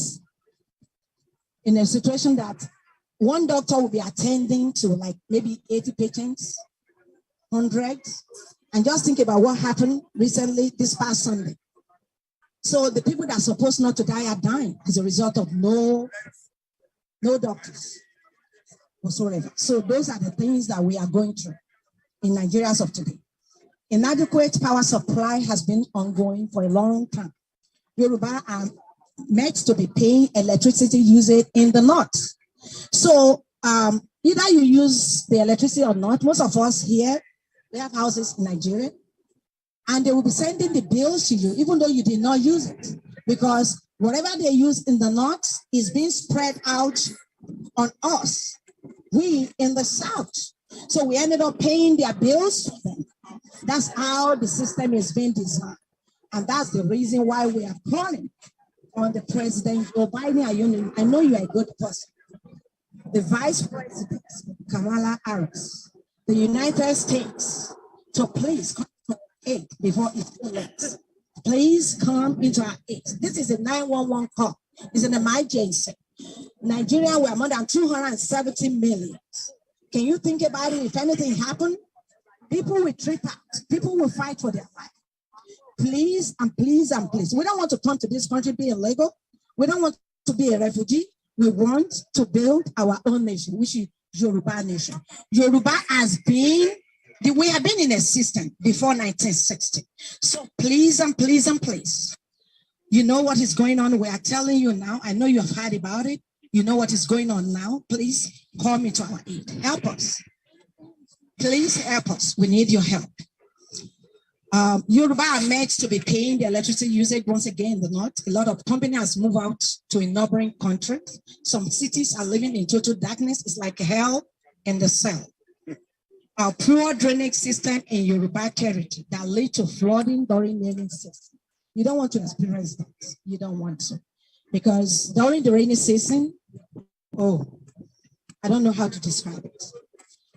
S12: in a situation that one doctor will be attending to like maybe 80 patients, 100, and just think about what happened recently this past Sunday. So the people that are supposed not to die are dying as a result of no doctors whatsoever. So those are the things that we are going through in Nigeria as of today. Inadequate power supply has been ongoing for a long time. Yoruba are meant to be paying electricity usage in the north. So either you use the electricity or not. Most of us here, we have houses in Nigeria, and they will be sending the bills to you, even though you did not use it, because whatever they use in the north is being spread out on us, we in the south. So we ended up paying their bills for them. That's how the system is being designed. And that's the reason why we are calling on the president, Joe Biden. I know you are a good person. The vice president, Kamala Harris, the United States, to please come to our aid before it's too late. Please come into our aid. This is a 911 call. It's an emergency. Nigeria, we are more than 270 million. Can you think about it? If anything happened, people will trip out. People will fight for their life. Please and please and please. We don't want to come to this country being illegal. We don't want to be a refugee. We want to build our own nation, which is Yoruba nation. Yoruba has been, we have been in a system before 1960. So please and please and please, you know what is going on. We are telling you now. I know you have heard about it. You know what is going on now. Please come into our aid. Help us. Please help us. We need your help. Yoruba are meant to be paying the electricity usage once again in the north. A lot of companies move out to a neighboring country. Some cities are living in total darkness. It's like hell in the cell. Our poor drainage system in Yoruba territory that lead to flooding during rainy season. You don't want to experience that. You don't want to. Because during the rainy season, I don't know how to describe it.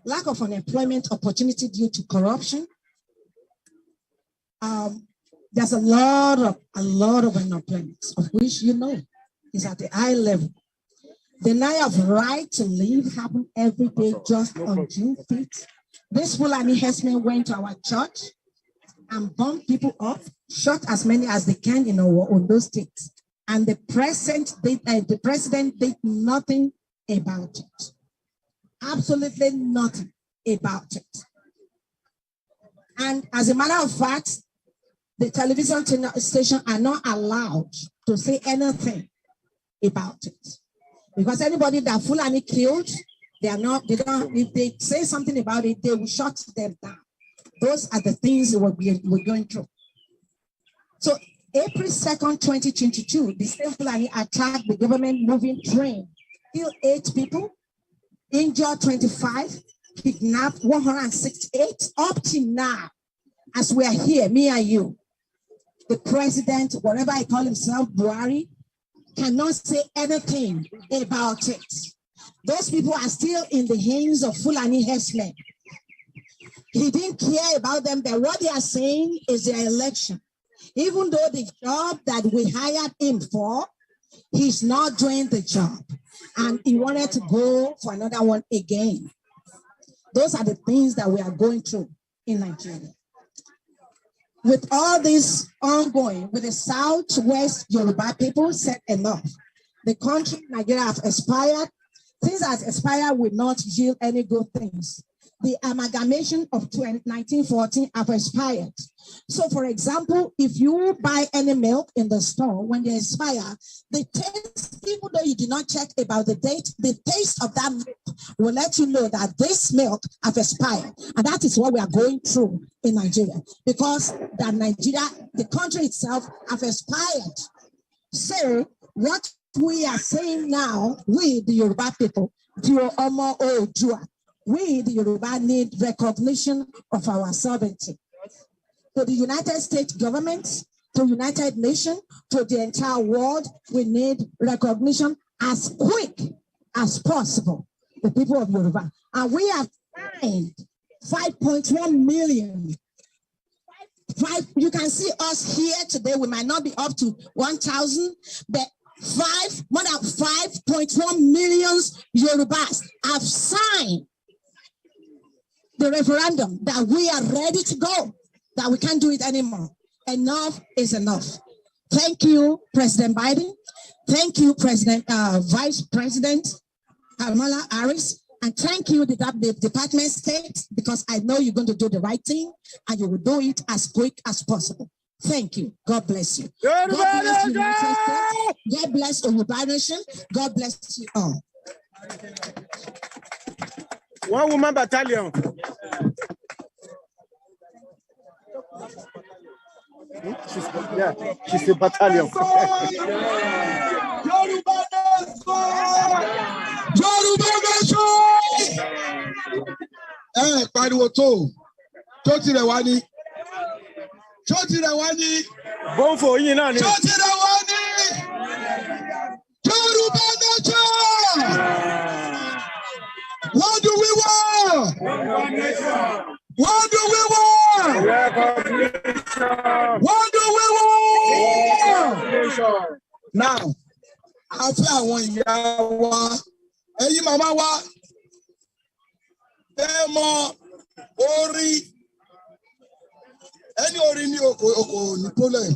S12: Lack of unemployment opportunity due to corruption. There's a lot of unemployment, of which you know is at the high level. Denial of right to live happen every day just on June 5th. This Fulani herdsmen went to our church and bumped people up, shot as many as they can in Ondo State. And the president did nothing about it. Absolutely nothing about it. And as a matter of fact, the television station are not allowed to say anything about it. Because anybody that Fulani killed, if they say something about it, they will shut them down. Those are the things we're going through. So April 2nd, 2022, the same Fulani attacked the government moving train, killed 8 people, injured 25, kidnapped 168, up to now, as we are here, me and you. The president, whatever I call himself, Buhari, cannot say anything about it. Those people are still in the hands of Fulani herdsmen. He didn't care about them, but what they are saying is their election. Even though the job that we hired him for, he's not doing the job. And he wanted to go for another one again. Those are the things that we are going through in Nigeria. With all this ongoing, with the Southwest Yoruba people said enough. The country, Nigeria, has expired. Things that expire will not yield any good things. The amalgamation of 1914 have expired. So, for example, if you buy any milk in the store, when they expire, the taste, even though you do not check about the date, the taste of that milk will let you know that this milk have expired. And that is what we are going through in Nigeria, because that Nigeria, the country itself, have expired. So, what we are saying now, we, the Yoruba people, we, the Yoruba, need recognition of our sovereignty. To the United States government, to United Nations, to the entire world, we need recognition as quick as possible, the people of Yoruba. And we have signed 5.1 million You can see us here today. We might not be up to 1,000, but more than 5.1 million Yorubas have signed the referendum that we are ready to go, that we can't do it anymore. Enough is enough. Thank you, President Biden. Thank you, Vice President Kamala Harris. And thank you, the Department of State, because I know you're going to do the right thing and you will do it as quick as possible. Thank you. God bless you. God bless you, United States. God bless the Yoruba nation. God bless you all.
S4: One woman battalion. She's a battalion.
S1: Pariwo tó tirẹ̀ wá ní. Tó tirẹ̀ wá ní.
S4: Bọ́ǹfò yín náà ni.
S1: Tó tirẹ̀ wá ní. Yoruba nation. What do we want? What do we want? What do we want? Now, a fẹ́ àwọn ìyá wa, ẹ̀yin màmá wa, ẹ mọ orí, ẹni orí ní oko ní problem.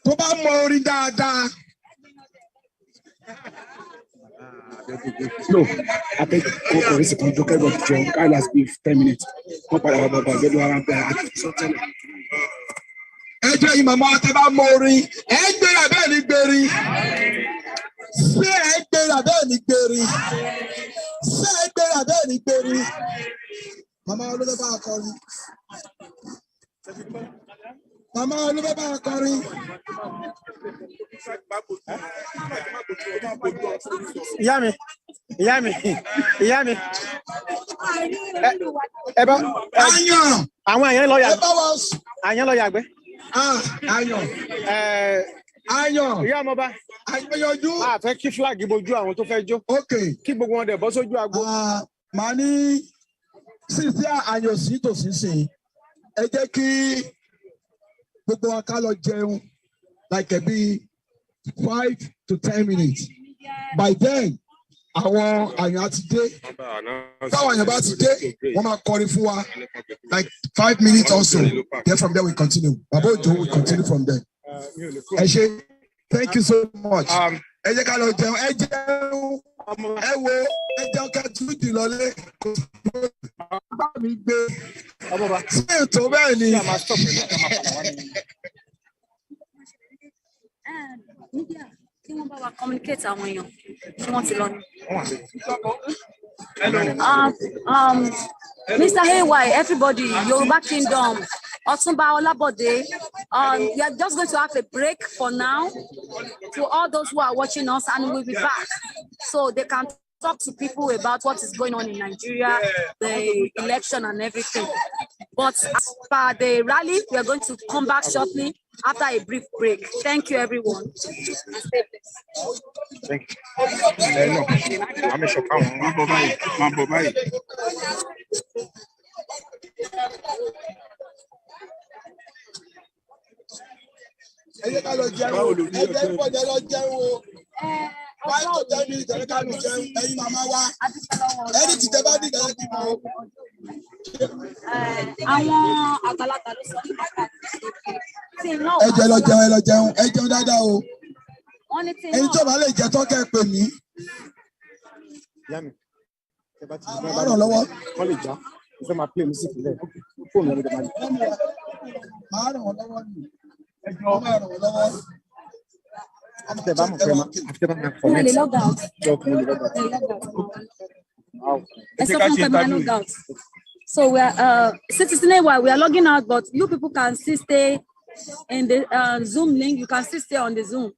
S1: Tó bá mọ orí dáadáa.
S13: No, I think for this to joke about John, I last give 10 minutes. Ẹ
S1: jẹ́ yìí màmá tẹ́ bá mọ orin, ẹ gbéra bẹ́ẹ̀ ni gbèrí. Ṣé ẹ gbéra bẹ́ẹ̀ ni gbèrí? Ṣé ẹ gbéra bẹ́ẹ̀ ni gbèrí? Màmá olóbẹ́ bá kọrin. Màmá olóbẹ́ bá kọrin.
S4: Ìyá mi. Ẹ bá
S1: Àyàn.
S4: Àwọn àyàn lọ yàgbẹ́.
S1: Ẹ bá wa.
S4: Àyàn lọ yàgbẹ́.
S1: Àyàn. Àyàn.
S4: Ìyá ọmọba.
S1: Àyànjú.
S4: A fẹ́ kí flag bojú àwọn tó fẹ́ jó.
S1: Okay.
S4: Kí gbogbo wọn dẹ̀ bọ́ sójú agbo.
S1: Màá ní sísí àyàn sí tòsí sí. Ẹ jẹ́ kí gbogbo wa ká lọ jẹun like bí 5 to 10 minutes. By then, àwọn àyàn ti dé. Táwọn àyàn bá ti dé, wọ́n máa kọrin fún wa like 5 minutes also. Then from there we continue. Bàbá Òjó we continue from there. Ẹ ṣé, thank you so much. Ẹ jẹ́ ká lọ jẹun, ẹ jẹun, ẹ wo, ẹ jẹun ká tún jù lọlé. Bá mi gbé. Ṣé ètò bẹ́ẹ̀ ni?
S14: Kí wọ́n bá wa communicate àwọn èèyàn tí wọ́n ti lọ ní. Mr. AY, everybody, Yoruba Kingdom, Otunba Olabode, we are just going to have a break for now to all those who are watching us, and we'll be back so they can talk to people about what is going on in Nigeria, the election and everything. But as per the rally, we are going to come back shortly after a brief break. Thank you, everyone. And stay blessed.
S13: Thank
S14: Àwọn àgbàlagbà ló sọ nípa
S1: ẹ jẹ́ lọ jẹun, ẹ jẹun dáadáa o. Ẹni tó bá lè jẹ tọ́kẹ́ pè mí. Máa ràn lọ́wọ́.
S13: Wọ́n lè já, mo fẹ́ máa play music lẹ̀. Fóònù mi lè máa lè.
S1: Máa ràn wọ́n lọ́wọ́ nù. Ẹjọ́ máa ràn wọ́n lọ́wọ́.
S13: After that, I'm going to log out.
S14: So we are Citizen AY, we are logging out, but you people can still stay in the Zoom link. You can still stay on the Zoom.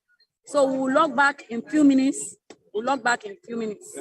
S14: So we'll log back in few minutes. We'll log back in few minutes.